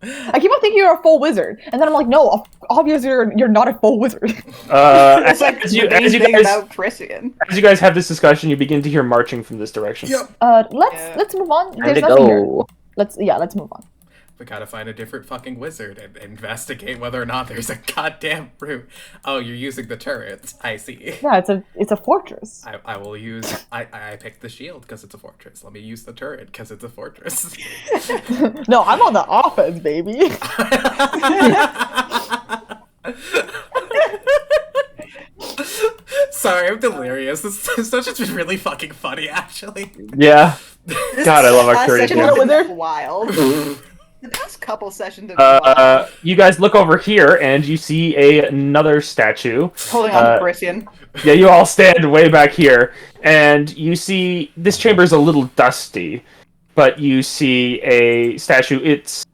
I keep on thinking you're a full wizard, and then I'm like, no, obviously you're not a full wizard. It's like as the you main thing guys about Frisian. have this discussion, you begin to hear marching from this direction. Yep. Let's move on. Time There's to nothing here. go. Let's move on. We gotta find a different fucking wizard and investigate whether or not there's a goddamn room. Oh, you're using the turrets. I see. Yeah, it's a fortress. I will use. I picked the shield because it's a fortress. Let me use the turret because it's a fortress. No, I'm on the offense, baby. Sorry, I'm delirious. This stuff has been really fucking funny, actually. Yeah. This God, I love past Arcturus session game. has been Wizard. wild. The past couple sessions have been wild. You guys look over here and you see another statue. Holding on to Frisian. Yeah, you all stand way back here, and you see this chamber is a little dusty, but you see a statue. It's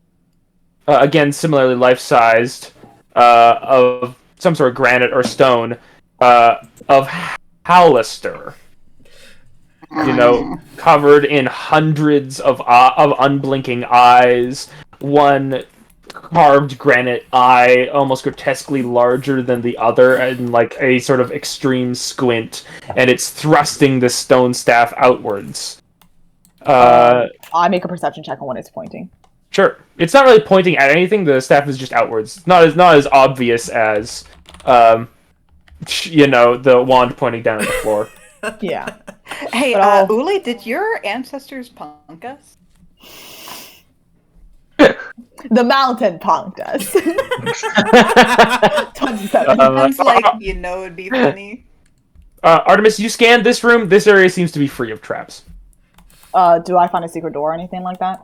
again similarly life-sized, of some sort of granite or stone, of Hallister. You know, covered in hundreds of unblinking eyes, one carved granite eye almost grotesquely larger than the other, and like a sort of extreme squint, and it's thrusting the stone staff outwards. I make a perception check on when it's pointing. Sure. It's not really pointing at anything, the staff is just outwards. It's not as obvious as the wand pointing down at the floor. Yeah. Hey, But I'll- Uli, did your ancestors punk us? The mountain punked us. 27. Sounds like it'd be funny. Artemis, you scanned this room. This area seems to be free of traps. Do I find a secret door or anything like that?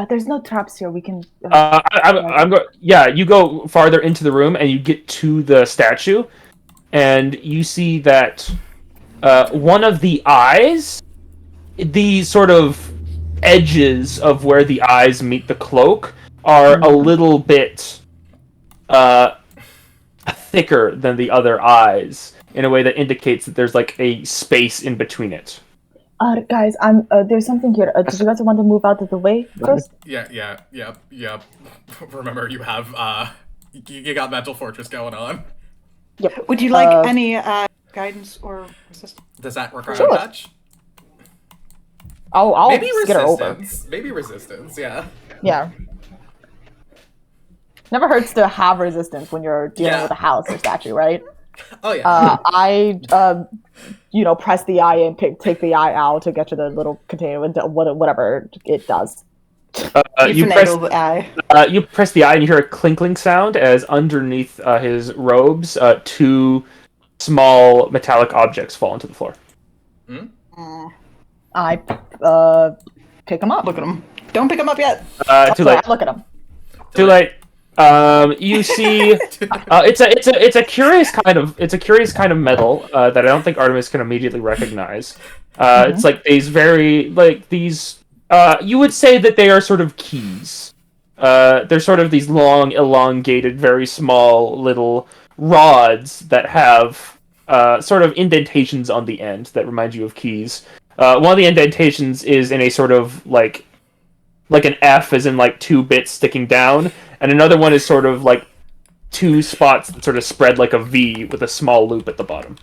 There's no traps here. We can. I'm going. Yeah, you go farther into the room and you get to the statue, and you see that one of the eyes, the sort of edges of where the eyes meet the cloak, are a little bit thicker than the other eyes in a way that indicates that there's like a space in between it. Guys, there's something here. Did you guys want to move out of the way first? Yeah. Remember, you have you got mental fortress going on. Yep. Would you like any guidance or resistance? Does that require Sure. a touch? I'll Maybe get her over. resistance. Maybe resistance. Yeah. Yeah. Never hurts to have resistance when you're dealing Yeah. with a house or statue, right? Oh yeah. I press the eye and take the eye out to get to the little container, whatever it does. You press the eye and you hear a clinkling sound as underneath his robes, 2 small metallic objects fall into the floor. I pick them up. Look at them. Don't pick them up yet. Too late. I look at them. Too late. You see, it's a curious kind of metal that I don't think Artemis can immediately recognize. It's like these you would say that they are sort of keys. They're sort of these long, elongated, very small little rods that have sort of indentations on the end that remind you of keys. One of the indentations is in a sort of like an F, as in like 2 bits sticking down, and another one is sort of like 2 spots that sort of spread like a V with a small loop at the bottom.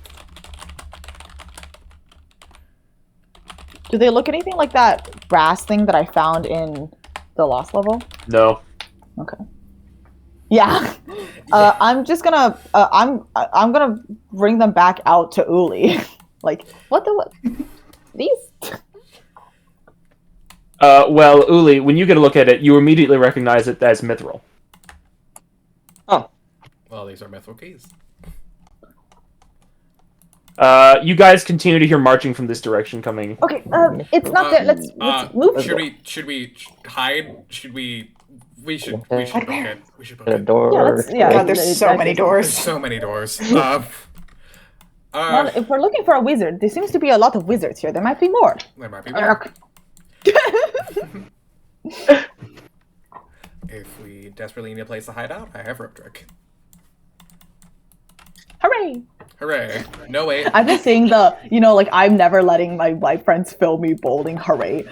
Do they look anything like that brass thing that I found in the lost level? No. Okay. Yeah. I'm just gonna I'm gonna bring them back out to Uli. Like, what? These? Well, Uli, when you get a look at it, you immediately recognize it as mithril. Well, these are mithril keys. Okay. You guys continue to hear marching from this direction coming. Okay. It's not there. Let's move. Should we hide? We should book it. We should book A it. door. God, there's so many There's doors. so many doors. Well, if we're looking for a wizard, there seems to be a lot of wizards here. There might be more. There might be more. If we desperately need a place to hide out, I have rope trick. Hooray! Hooray! No wait. I'm just saying I'm never letting my friends film me bowling. Hooray!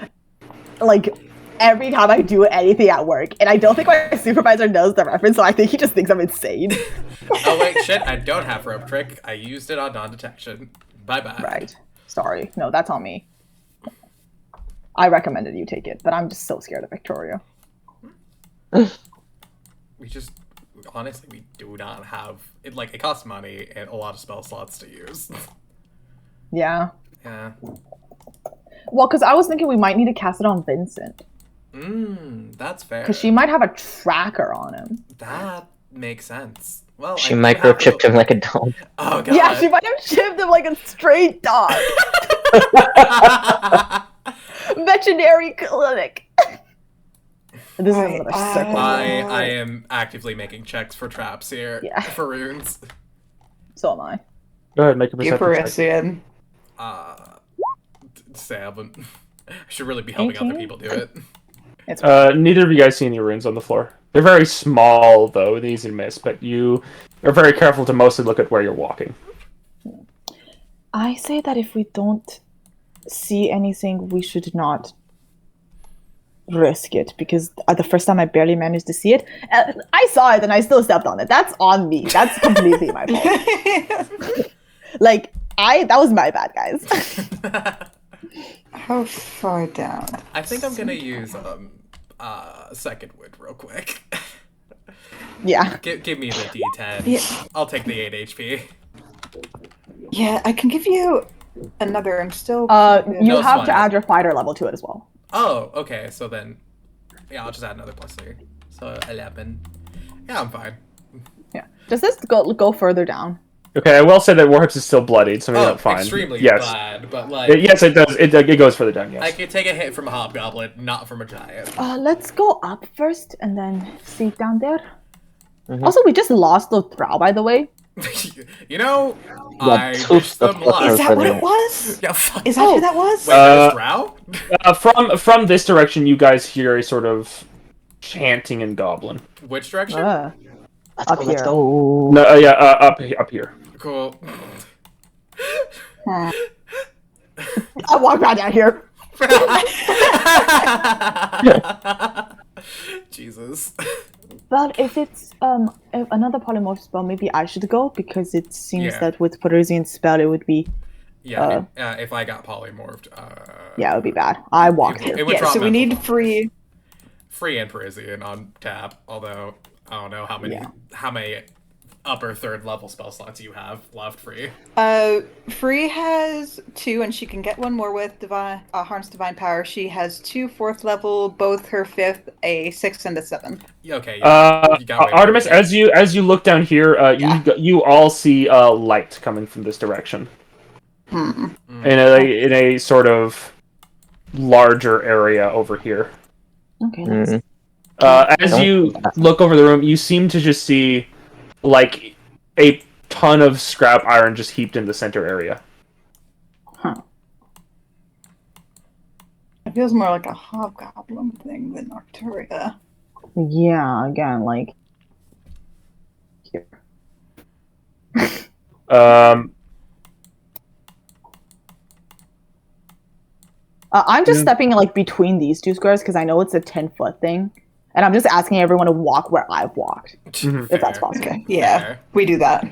Like, every time I do anything at work, and I don't think my supervisor knows the reference, so I think he just thinks I'm insane. Oh wait, shit! I don't have rope trick. I used it on non-detection. Bye bye. Right. Sorry. No, that's on me. I recommended you take it, but I'm just so scared of Victoria. Honestly, we do not have it. Like, it costs money and a lot of spell slots to use. Yeah. Yeah. Well, because I was thinking we might need to cast it on Vincent. That's fair. Because she might have a tracker on him. That makes sense. Well, She microchipped him like a dog. Oh god. Yeah, she might have chipped him like a stray dog. Veterinary clinic. This is another circle. I am actively making checks for traps here. Yeah. For runes. So am I. Go ahead, make a perception check. Euphorician. Sam. I should really be helping other 18? people do it. It's Neither of you guys see any runes on the floor. They're very small, though, and easy to miss, but you are very careful to mostly look at where you're walking. I say that if we don't see anything, we should not risk it, because the first time I barely managed to see it, I saw it and I still stepped on it. That's on me. That's completely my fault. That was my bad, guys. How far down? I think I'm gonna use second wood real quick. Yeah. Give me the D10. Yeah. I'll take the 8 HP. Yeah, I can give you another. I'm still. You No, it's have fine. to add your fighter level to it as well. Oh, okay. So then, yeah, I'll just add another +3. So 11. Yeah, I'm fine. Yeah. Does this go further down? Okay, I will say that Warhips is still bloodied, so maybe Oh, not fine. extremely Yes. bad, but like, Yes, it does. It goes further down, yes. I could take a hit from a hobgoblin, not from a giant. Let's go up first and then see down there. Mhm. Also, we just lost the Drow, by the way. You know, Yeah, I toof wish the them fuck luck. out Is that what for it was? Yeah, fuck. Is that who that was? Wait, there's Drow? From this direction, you guys hear a sort of chanting in Goblin. Which direction? Up Let's here. go. No, yeah, up here. Cool. Hmm. I walk right down here. Jesus. But if it's if another polymorph spell, maybe I should go because it seems Yeah. that with Parisian spell it would be Yeah, if I got polymorphed, yeah, it would be bad. I walked here. It would Yeah, drop so we mental need health. free. And Parisian on tap. Although I don't know how many Yeah. upper third level spell slots you have left free. Free has 2, and she can get one more with Harness Divine Power. She has 2 4th level, both her 5th, a 6th, and a 7th. Yeah, okay. Yeah, you got way more Artemis, than me. as you look down here, you all see light coming from this direction Hmm. in a sort of larger area over here. Okay. Let's... Mm. As you look over the room, you seem to just see like a ton of scrap iron just heaped in the center area. Huh. It feels more like a hobgoblin thing than Arcturia. Yeah. Again, like here. I'm just stepping like between these two squares because I know it's a 10-foot thing, and I'm just asking everyone to walk where I've walked, if that's possible. Okay, yeah, Fair. we do that.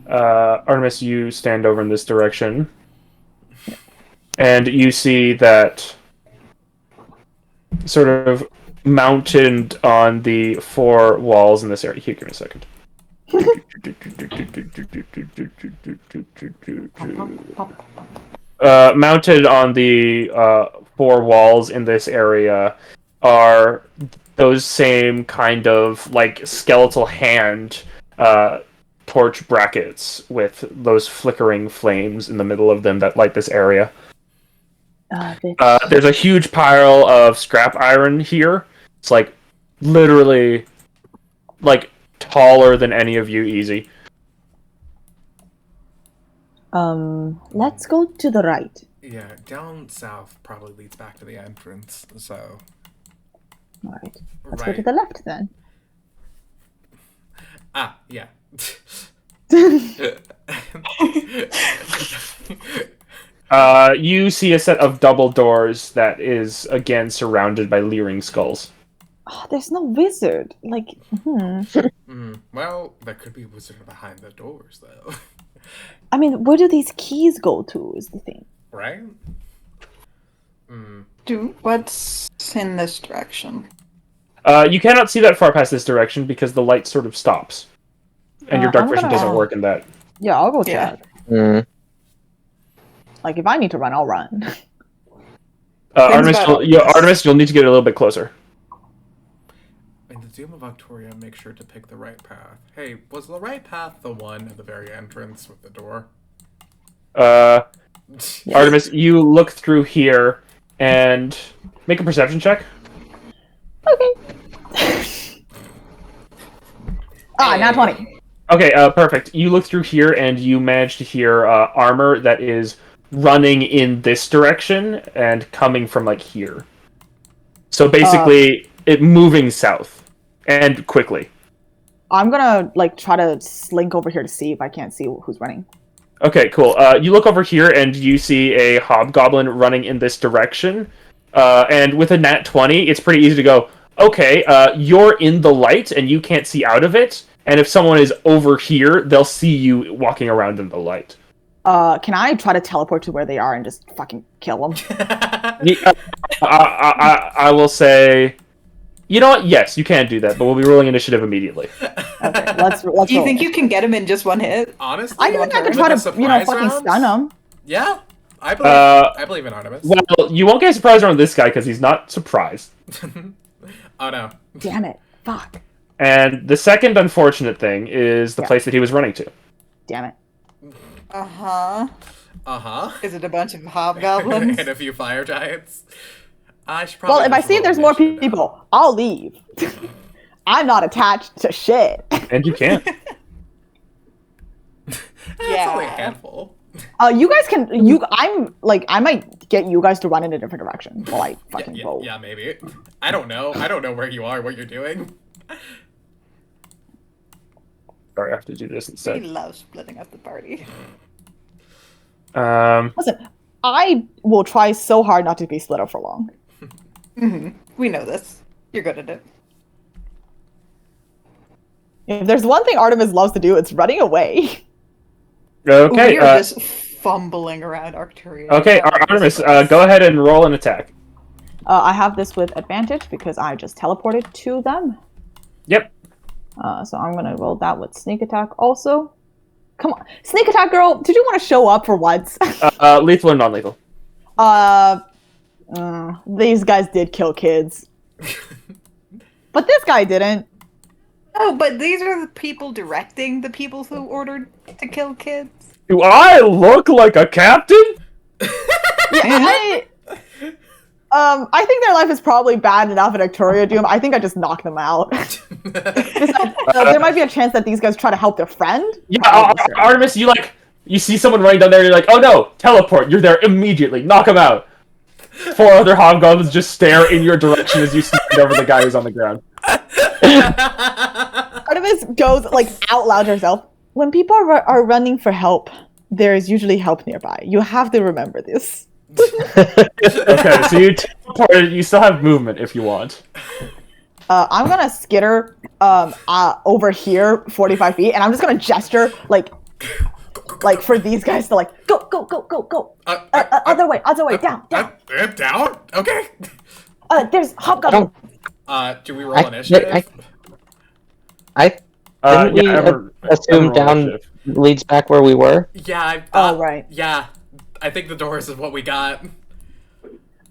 Artemis, you stand over in this direction, and you see that sort of mounted on the 4 walls in this area. Here, give me a second. Mounted on the 4 walls in this area are those same kind of like skeletal hand torch brackets with those flickering flames in the middle of them that light this area. There's a huge pile of scrap iron here. It's like literally like taller than any of you, easy. Let's go to the right. Yeah, down south probably leads back to the entrance. So All right. Let's go to the left then. Ah, yeah. You see a set of double doors that is again surrounded by leering skulls. Oh, there's no wizard. Like, Well, there could be a wizard behind the doors, though. I mean, where do these keys go to? Is the thing. Right? What's in this direction? You cannot see that far past this direction because the light sort of stops, and your dark I'm vision gonna- doesn't work in that. Yeah, I'll go Yeah. check. Mm. Like, if I need to run, I'll run. Artemis, about Artemis, you'll need to get a little bit closer. In the Doom of Victoria, make sure to pick the right path. Hey, was the right path the one at the very entrance with the door? Artemis, you look through here and make a perception check. Not 20. Okay, perfect. You look through here and you manage to hear armor that is running in this direction and coming from like here. So basically, it moving south and quickly. I'm gonna like try to slink over here to see if I can't see who's running. Okay, cool. You look over here and you see a hobgoblin running in this direction. And with a nat 20, it's pretty easy to go, okay, you're in the light and you can't see out of it. And if someone is over here, they'll see you walking around in the light. Can I try to teleport to where they are and just fucking kill them? I will say, you know what? Yes, you can do that, but we'll be rolling initiative immediately. Okay, let's. Do you roll think it. you can get him in just one hit? Honestly, I think I could with try the to, surprise fucking rounds? stun them. Yeah, I believe in Artemis. Well, you won't get surprised around this guy because he's not surprised. Oh no. Damn it! Fuck! And the second unfortunate thing is the Yeah. place that he was running to. Damn it! Uh-huh. Uh-huh. Is it a bunch of hobgoblins? And a few fire giants. I should Well, probably if I just see roll there's more initiative now. people, I'll leave. I'm not attached to shit. And you can't. It's only a handful. You guys can. I might get you guys to run in a different direction while I fucking vote. Yeah, maybe. I don't know. I don't know where you are, what you're doing. Sorry, I have to do this We instead. love splitting up the party. Listen, I will try so hard not to be split up for long. We know this. You're good at it. If there's one thing Artemis loves to do, it's running away. Okay. We are just fumbling around Arcturia. Okay, Artemis, go ahead and roll an attack. I have this with advantage because I just teleported to them. Yep. So I'm gonna roll that with sneak attack also. Come on, sneak attack, girl. Did you want to show up for once? Lethal or non-lethal? These guys did kill kids, but this guy didn't. Oh, but these are the people directing the people who ordered to kill kids. Do I look like a captain? Yeah, I think their life is probably bad enough at Arcturia Doom. I think I just knocked them out. There might be a chance that these guys try to help their friend. Yeah, Artemis, you see someone running down there, you're like, oh no, teleport, you're there immediately, knock him out. 4 other hobgoblins just stare in your direction as you sneak over the guy who's on the ground. Artemis goes, out loud to herself, when people are running for help, there is usually help nearby. You have to remember this. Okay, so you teleported, you still have movement if you want. I'm gonna skitter over here 45 feet, and I'm just gonna gesture, for these guys to, go. Other way, down. Down? Okay. There's hobgoblin. Do we roll initiative? Didn't we everyone assume roll down initiative. leads back where we were? Yeah, I Oh, right. Yeah, I think the doors is what we got.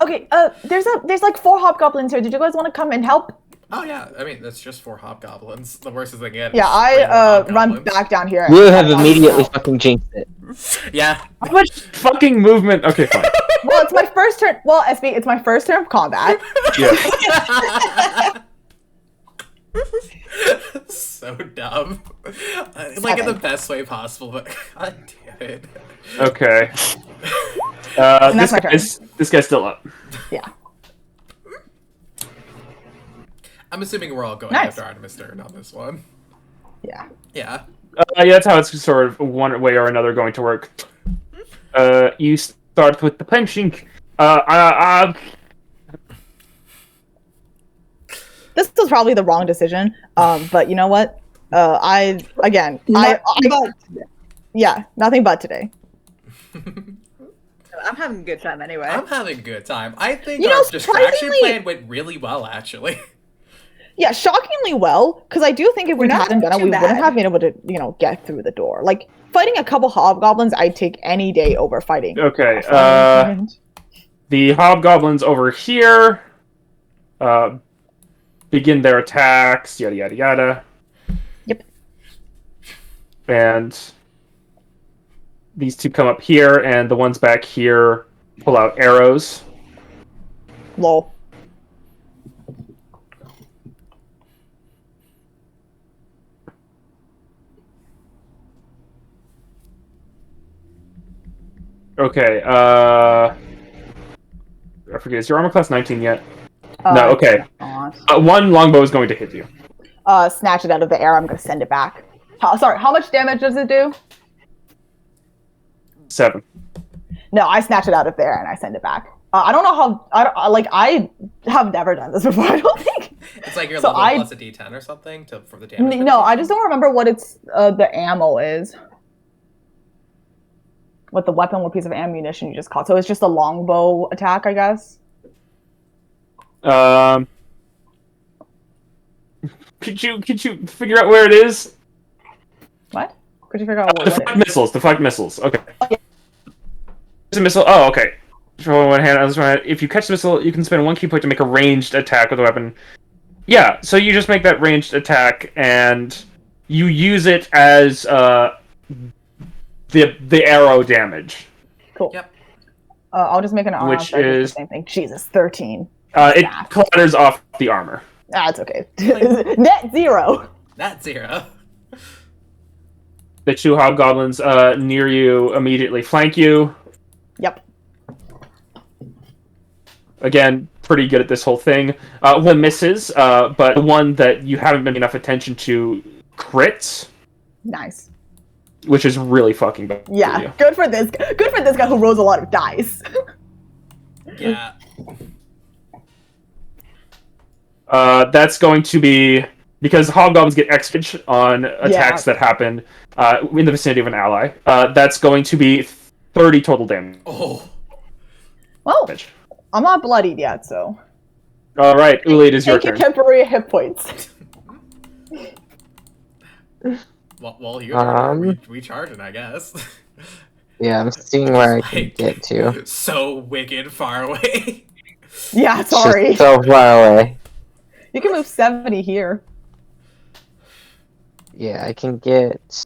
Okay, there's 4 hobgoblins here. Did you guys want to come and help? Oh yeah, I mean that's just 4 hobgoblins. The worst is they get. Yeah, I run back down here. You have immediately fucking jinxed it. Yeah. How much fucking movement? Okay, fine. Well, it's my first turn. Well, SB, it's my first turn of combat. Yeah. So dumb. In the best way possible, but god damn it. Okay. And that's my turn. This guy's still up. Yeah. I'm assuming we're all going Nice. after Artemis Stern on this one. Yeah. Yeah. Yeah, that's how it's sort of one way or another going to work. You start with the punching. This was probably the wrong decision. But you know what? Nothing but today. I'm having a good time anyway. I'm having a good time. I think You know, our distraction surprisingly- plan went really well, actually. Yeah, shockingly well, because I do think if we Not hadn't done it, too we bad. wouldn't have been able to, get through the door. Fighting a couple hobgoblins, I'd take any day over fighting. Okay. The hobgoblins over here begin their attacks. Yada yada yada. Yep. And these 2 come up here, and the ones back here pull out arrows. Lol. Okay, I forget, is your armor class 19 yet? No, okay. One longbow is going to hit you. Snatch it out of the air, I'm going to send it back. How much damage does it do? 7. No, I snatch it out of there and I send it back. I don't know how, I have never done this before, I don't think. It's like your So level plus a d10 or something for the damage. No, I just don't remember what the ammo is. What the weapon, what piece of ammunition you just caught. So it's just a longbow attack, I guess. Could you figure out where it is? What? Could you figure out what it Deflect is? missiles. Deflect missiles. Okay. Oh, yeah. There's a missile. Oh, okay. Throw one hand. If you catch the missile, you can spend 1 key point to make a ranged attack with a weapon. Yeah. So you just make that ranged attack, and you use it as the arrow damage. Cool. Yep. I'll just make an armor. Which is- the same thing. Jesus, 13. It clatters off the armor. That's okay. Net 0. That's 0. The two hobgoblins near you immediately flank you. Yep. Again, pretty good at this whole thing. One misses, but the one that you haven't been enough attention to crits, Nice. which is really fucking bad. Yeah. For you. Good for this. Good for this guy who rolls a lot of dice. Yeah. That's going to be because hobgoblins get extra on attacks that happen in the vicinity of an ally. That's going to be 30 total damage. Oh. Well, I'm not bloodied yet, so. All right, Uli, it is your Thank you, turn. temporary hit points. Well, you're we charging, I guess. Yeah, I'm seeing where I can Like, get to. So wicked far away. Yeah, It's sorry. just so far away. You can move 70 here. Yeah, I can get.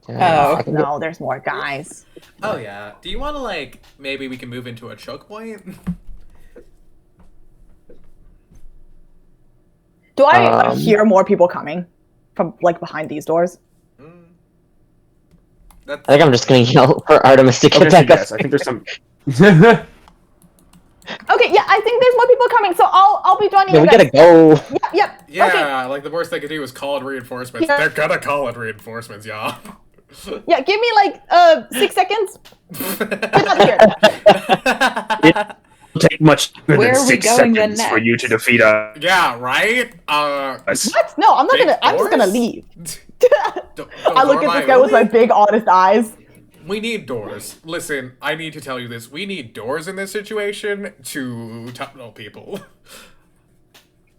Oh, I can No, there's more guys. Oh yeah. Do you want to like maybe we can move into a choke point? Do I Um, hear more people coming from like behind these doors? Mm. That's... I think I'm just gonna yell for Artemis to get Okay, so back up. yes, I think there's some. Okay, yeah, I think there's more people coming, so I'll be joining Yeah, you we guys. gotta go. Yep, yep. Yeah, Okay. like the worst they could do is call in reinforcements. Yeah. They're gonna call in reinforcements, y'all. Yeah, give me like 6 seconds. Get out here. It will take much more Where than are we 6 going then seconds for you next? to defeat us. Yeah, right? What? No, I'm not Big gonna. I'm just gonna doors? leave. Don't I look at this guy with my big honest eyes. We need doors. Listen, I need to tell you this. We need doors in this situation to tunnel people.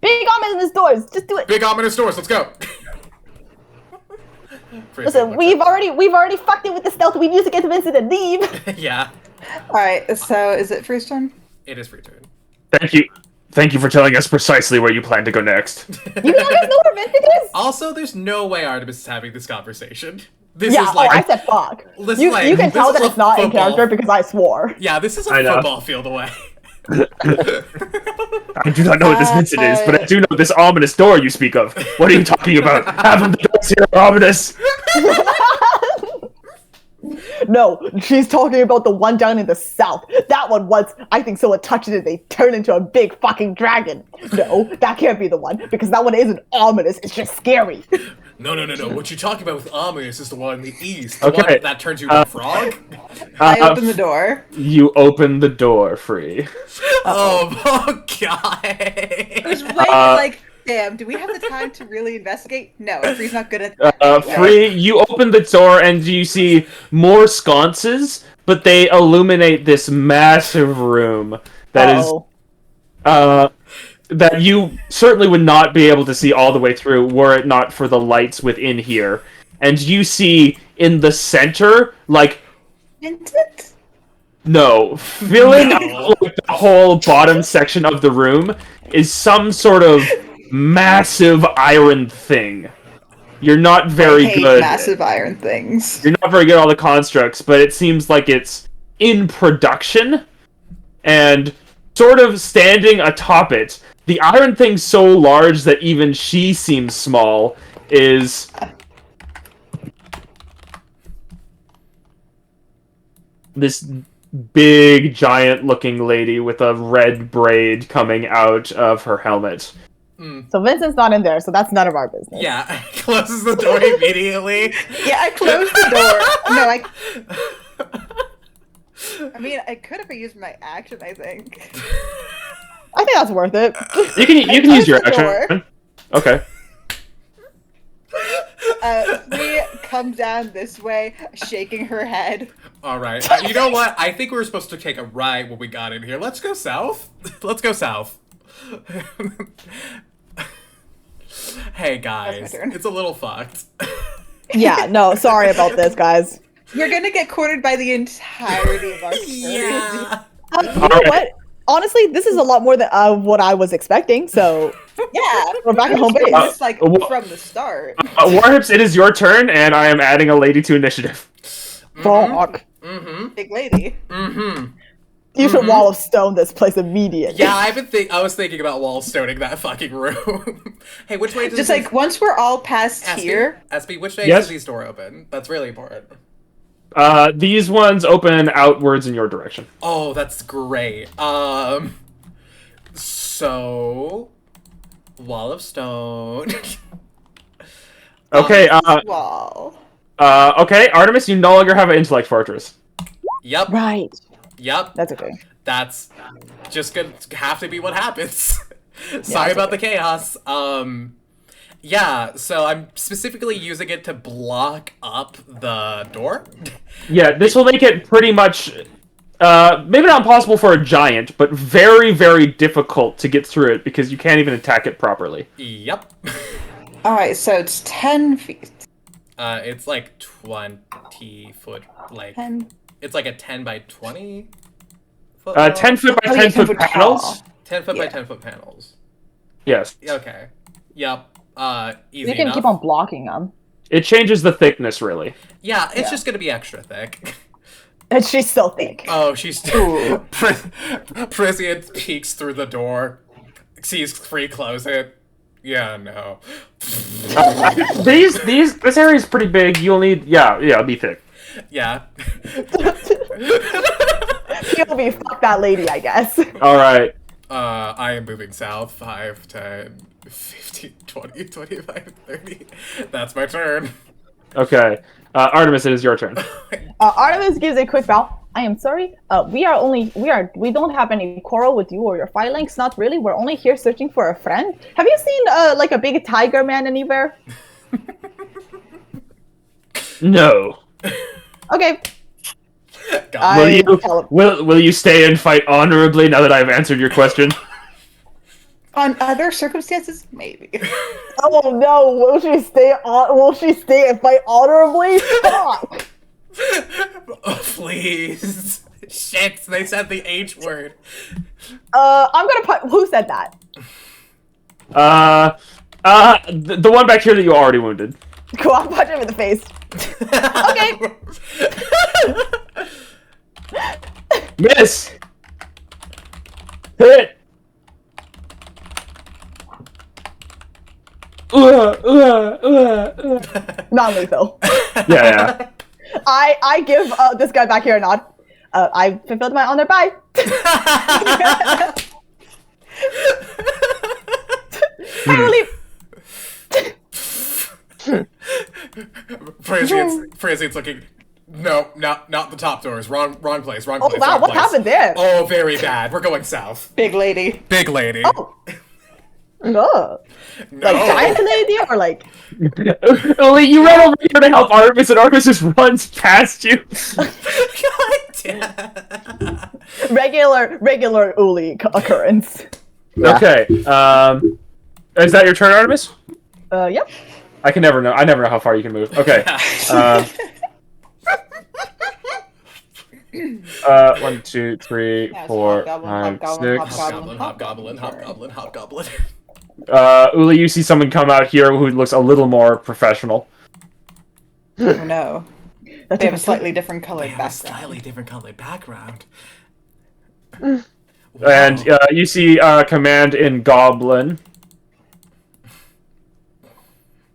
Big ominous doors. Just do it. Big ominous doors, let's go! Listen, we've already fucked it with the stealth. We used to get to Vincent and leave. Yeah, Alright, so is it Free's turn? it is free turn. Thank you. Thank you for telling us precisely where you plan to go next. You guys know where Vincent is? Also, there's no way Artemis is having this conversation. This Yeah. is like, I said fuck. This You, like- you can this tell is that a it's not in football. character because I swore. yeah, this is a I know. football field away. I do not know what this Vincent is, but I do know this ominous door you speak of. What are you talking about? Half of the doors here are ominous. No, she's talking about the one down in the south. That one once, I think someone touched it and they turned into a big fucking dragon. No, that can't be the one, because that one isn't ominous, it's just scary. No. What you're talking about with ominous is the one in the east. Okay, The one that turns you into a frog? I open the door. You open the door, Free. Oh god. I was waiting like, damn, do we have the time to really investigate? No, Free's not good at that. Free, you open the door and you see more sconces, but they illuminate this massive room that is Uh-oh. that you certainly would not be able to see all the way through were it not for the lights within here. And you see in the center, like, Vincent? no, filling No. up like, the whole bottom section of the room is some sort of massive iron thing. You're not very I hate good. massive iron things. You're not very good at all the constructs, but it seems like it's in production and sort of standing atop it. The iron thing so large that even she seems small is this big giant looking lady with a red braid coming out of her helmet. So Vincent's not in there, so that's none of our business. Yeah, closes the door immediately. Yeah, I closed the door. No, I mean, I could if I used my action, I think. I think that's worth it. You can use your closed the action. Okay. We come down this way, shaking her head. Alright, you know what? I think we were supposed to take a right when we got in here. Let's go south. Let's go south. Hey guys, That's my turn. it's a little fucked. Yeah, no, sorry about this, guys. You're gonna get cornered by the entirety of our Yeah. You know what? Honestly, this is a lot more than what I was expecting, so Yeah, we're back at home base. It's like wha- from the start. Warhips, it is your turn, and I am adding a lady to initiative. Fuck. Mm-hmm. Big lady. Mm-hmm. You should wall of stone this place immediately. Yeah, I was thinking about wall stoning that fucking room. Hey, which way does Just like once we're all past here. Aspie, which way Yes? does these door open? That's really important. These ones open outwards in your direction. Oh, that's great. So wall of stone. Okay, Wall. okay, Artemis, you no longer have an intellect fortress. Yep. Right. Yep. That's okay. That's just gonna have to be what happens. Sorry about the chaos. Yeah, so I'm specifically using it to block up the door. Yeah, this will make it pretty much, maybe not impossible for a giant, but very, very difficult to get through it because you can't even attack it properly. Yep. Alright, so it's 10 feet. It's like 20 foot, like 10. it's like a 10 by 20 foot. 10 foot by 10 foot panels? 10 foot by Yeah. 10 foot panels. Yes. Okay. Yep. Easy You can enough. keep on blocking them. It changes the thickness, really. Yeah, it's Yeah. just gonna be extra thick. And she's so thick. Oh, she's Prescient peeks through the door, sees Free close it. Yeah, no. This area is pretty big. You'll need, it'll be thick. Yeah. POV, fuck that lady, I guess. Alright. I am moving south. 5, 10, 15, 20, 25, 30. That's my turn. Okay. Artemis, it is your turn. Artemis gives a quick bow. I am sorry. We don't have any quarrel with you or your phalanx. Not really. We're only here searching for a friend. Have you seen like a big tiger man anywhere? No. Okay. God. Will you stay and fight honorably now that I've answered your question? On other circumstances, maybe. Oh no! Will she stay and fight honorably? Fuck! Oh, please. Shit, they said the H word. I'm gonna put. Who said that? The one back here that you already wounded. Cool. I'll punch him in the face. Okay. Miss! Hit! Non-lethal. Yeah. I give this guy back here a nod. I fulfilled my honor. Bye. I leave. Frasian's looking. No, not the top doors. Wrong place. Wrong Oh place. wow! wrong What place. happened there? Oh, very bad. We're going south. Big lady. Big lady. Oh. No. No. Like giant lady or like Only you ran over here to help Artemis, and Artemis just runs past you. God damn. regular Uli occurrence. Okay. Is that your turn, Artemis? Yep. I never know how far you can move. Okay. 1, 2, 3, Yes, 4, hobgoblin, 5, hobgoblin, 6. Hobgoblin. Uli, you see someone come out here who looks a little more professional. Oh no. That's They have a slightly different colored They have a background. slightly different colored background. And you see command in Goblin.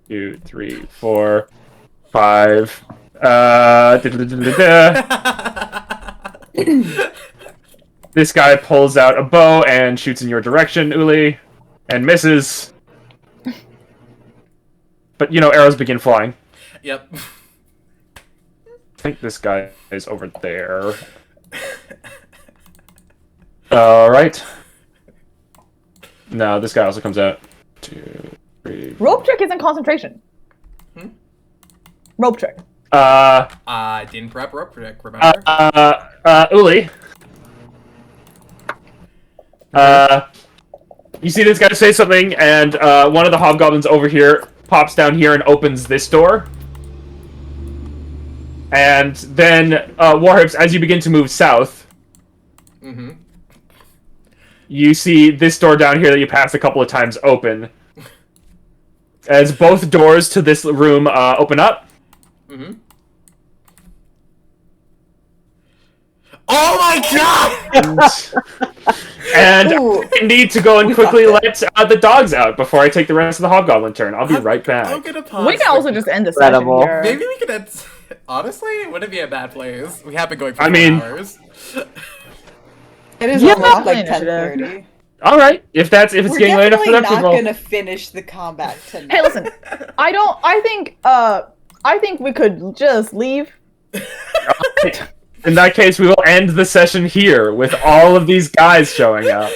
2, 3, 4, 5. This guy pulls out a bow and shoots in your direction, Uli, and misses. But arrows begin flying. Yep. I think this guy is over there. Alright. No, this guy also comes out. 2, 3. Rope trick isn't concentration. Rope trick. Didn't prep rope trick, remember? Uli. You see this guy say something, and one of the hobgoblins over here pops down here and opens this door. And then, Warhips, as you begin to move south, you see this door down here that you passed a couple of times open. As both doors to this room open up. Oh my god! And Ooh. I need to go and We quickly got let the dogs out before I take the rest of the hobgoblin turn. I'll be right I'm back. gonna pause. We can also just end the session Incredible. here. Maybe we could end. Honestly, wouldn't be a bad place. We have been going for I 4 mean- hours. It is Yeah. almost like Initiative. 10:30. All right, if it's We're getting late enough for definitely that, not people. gonna finish the combat tonight. Hey, listen. I think we could just leave. In that case, we will end the session here with all of these guys showing up.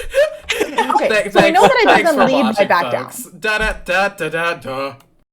Okay, so I know that I Thanks doesn't for lead by watching, back down. folks. Da da da da da da.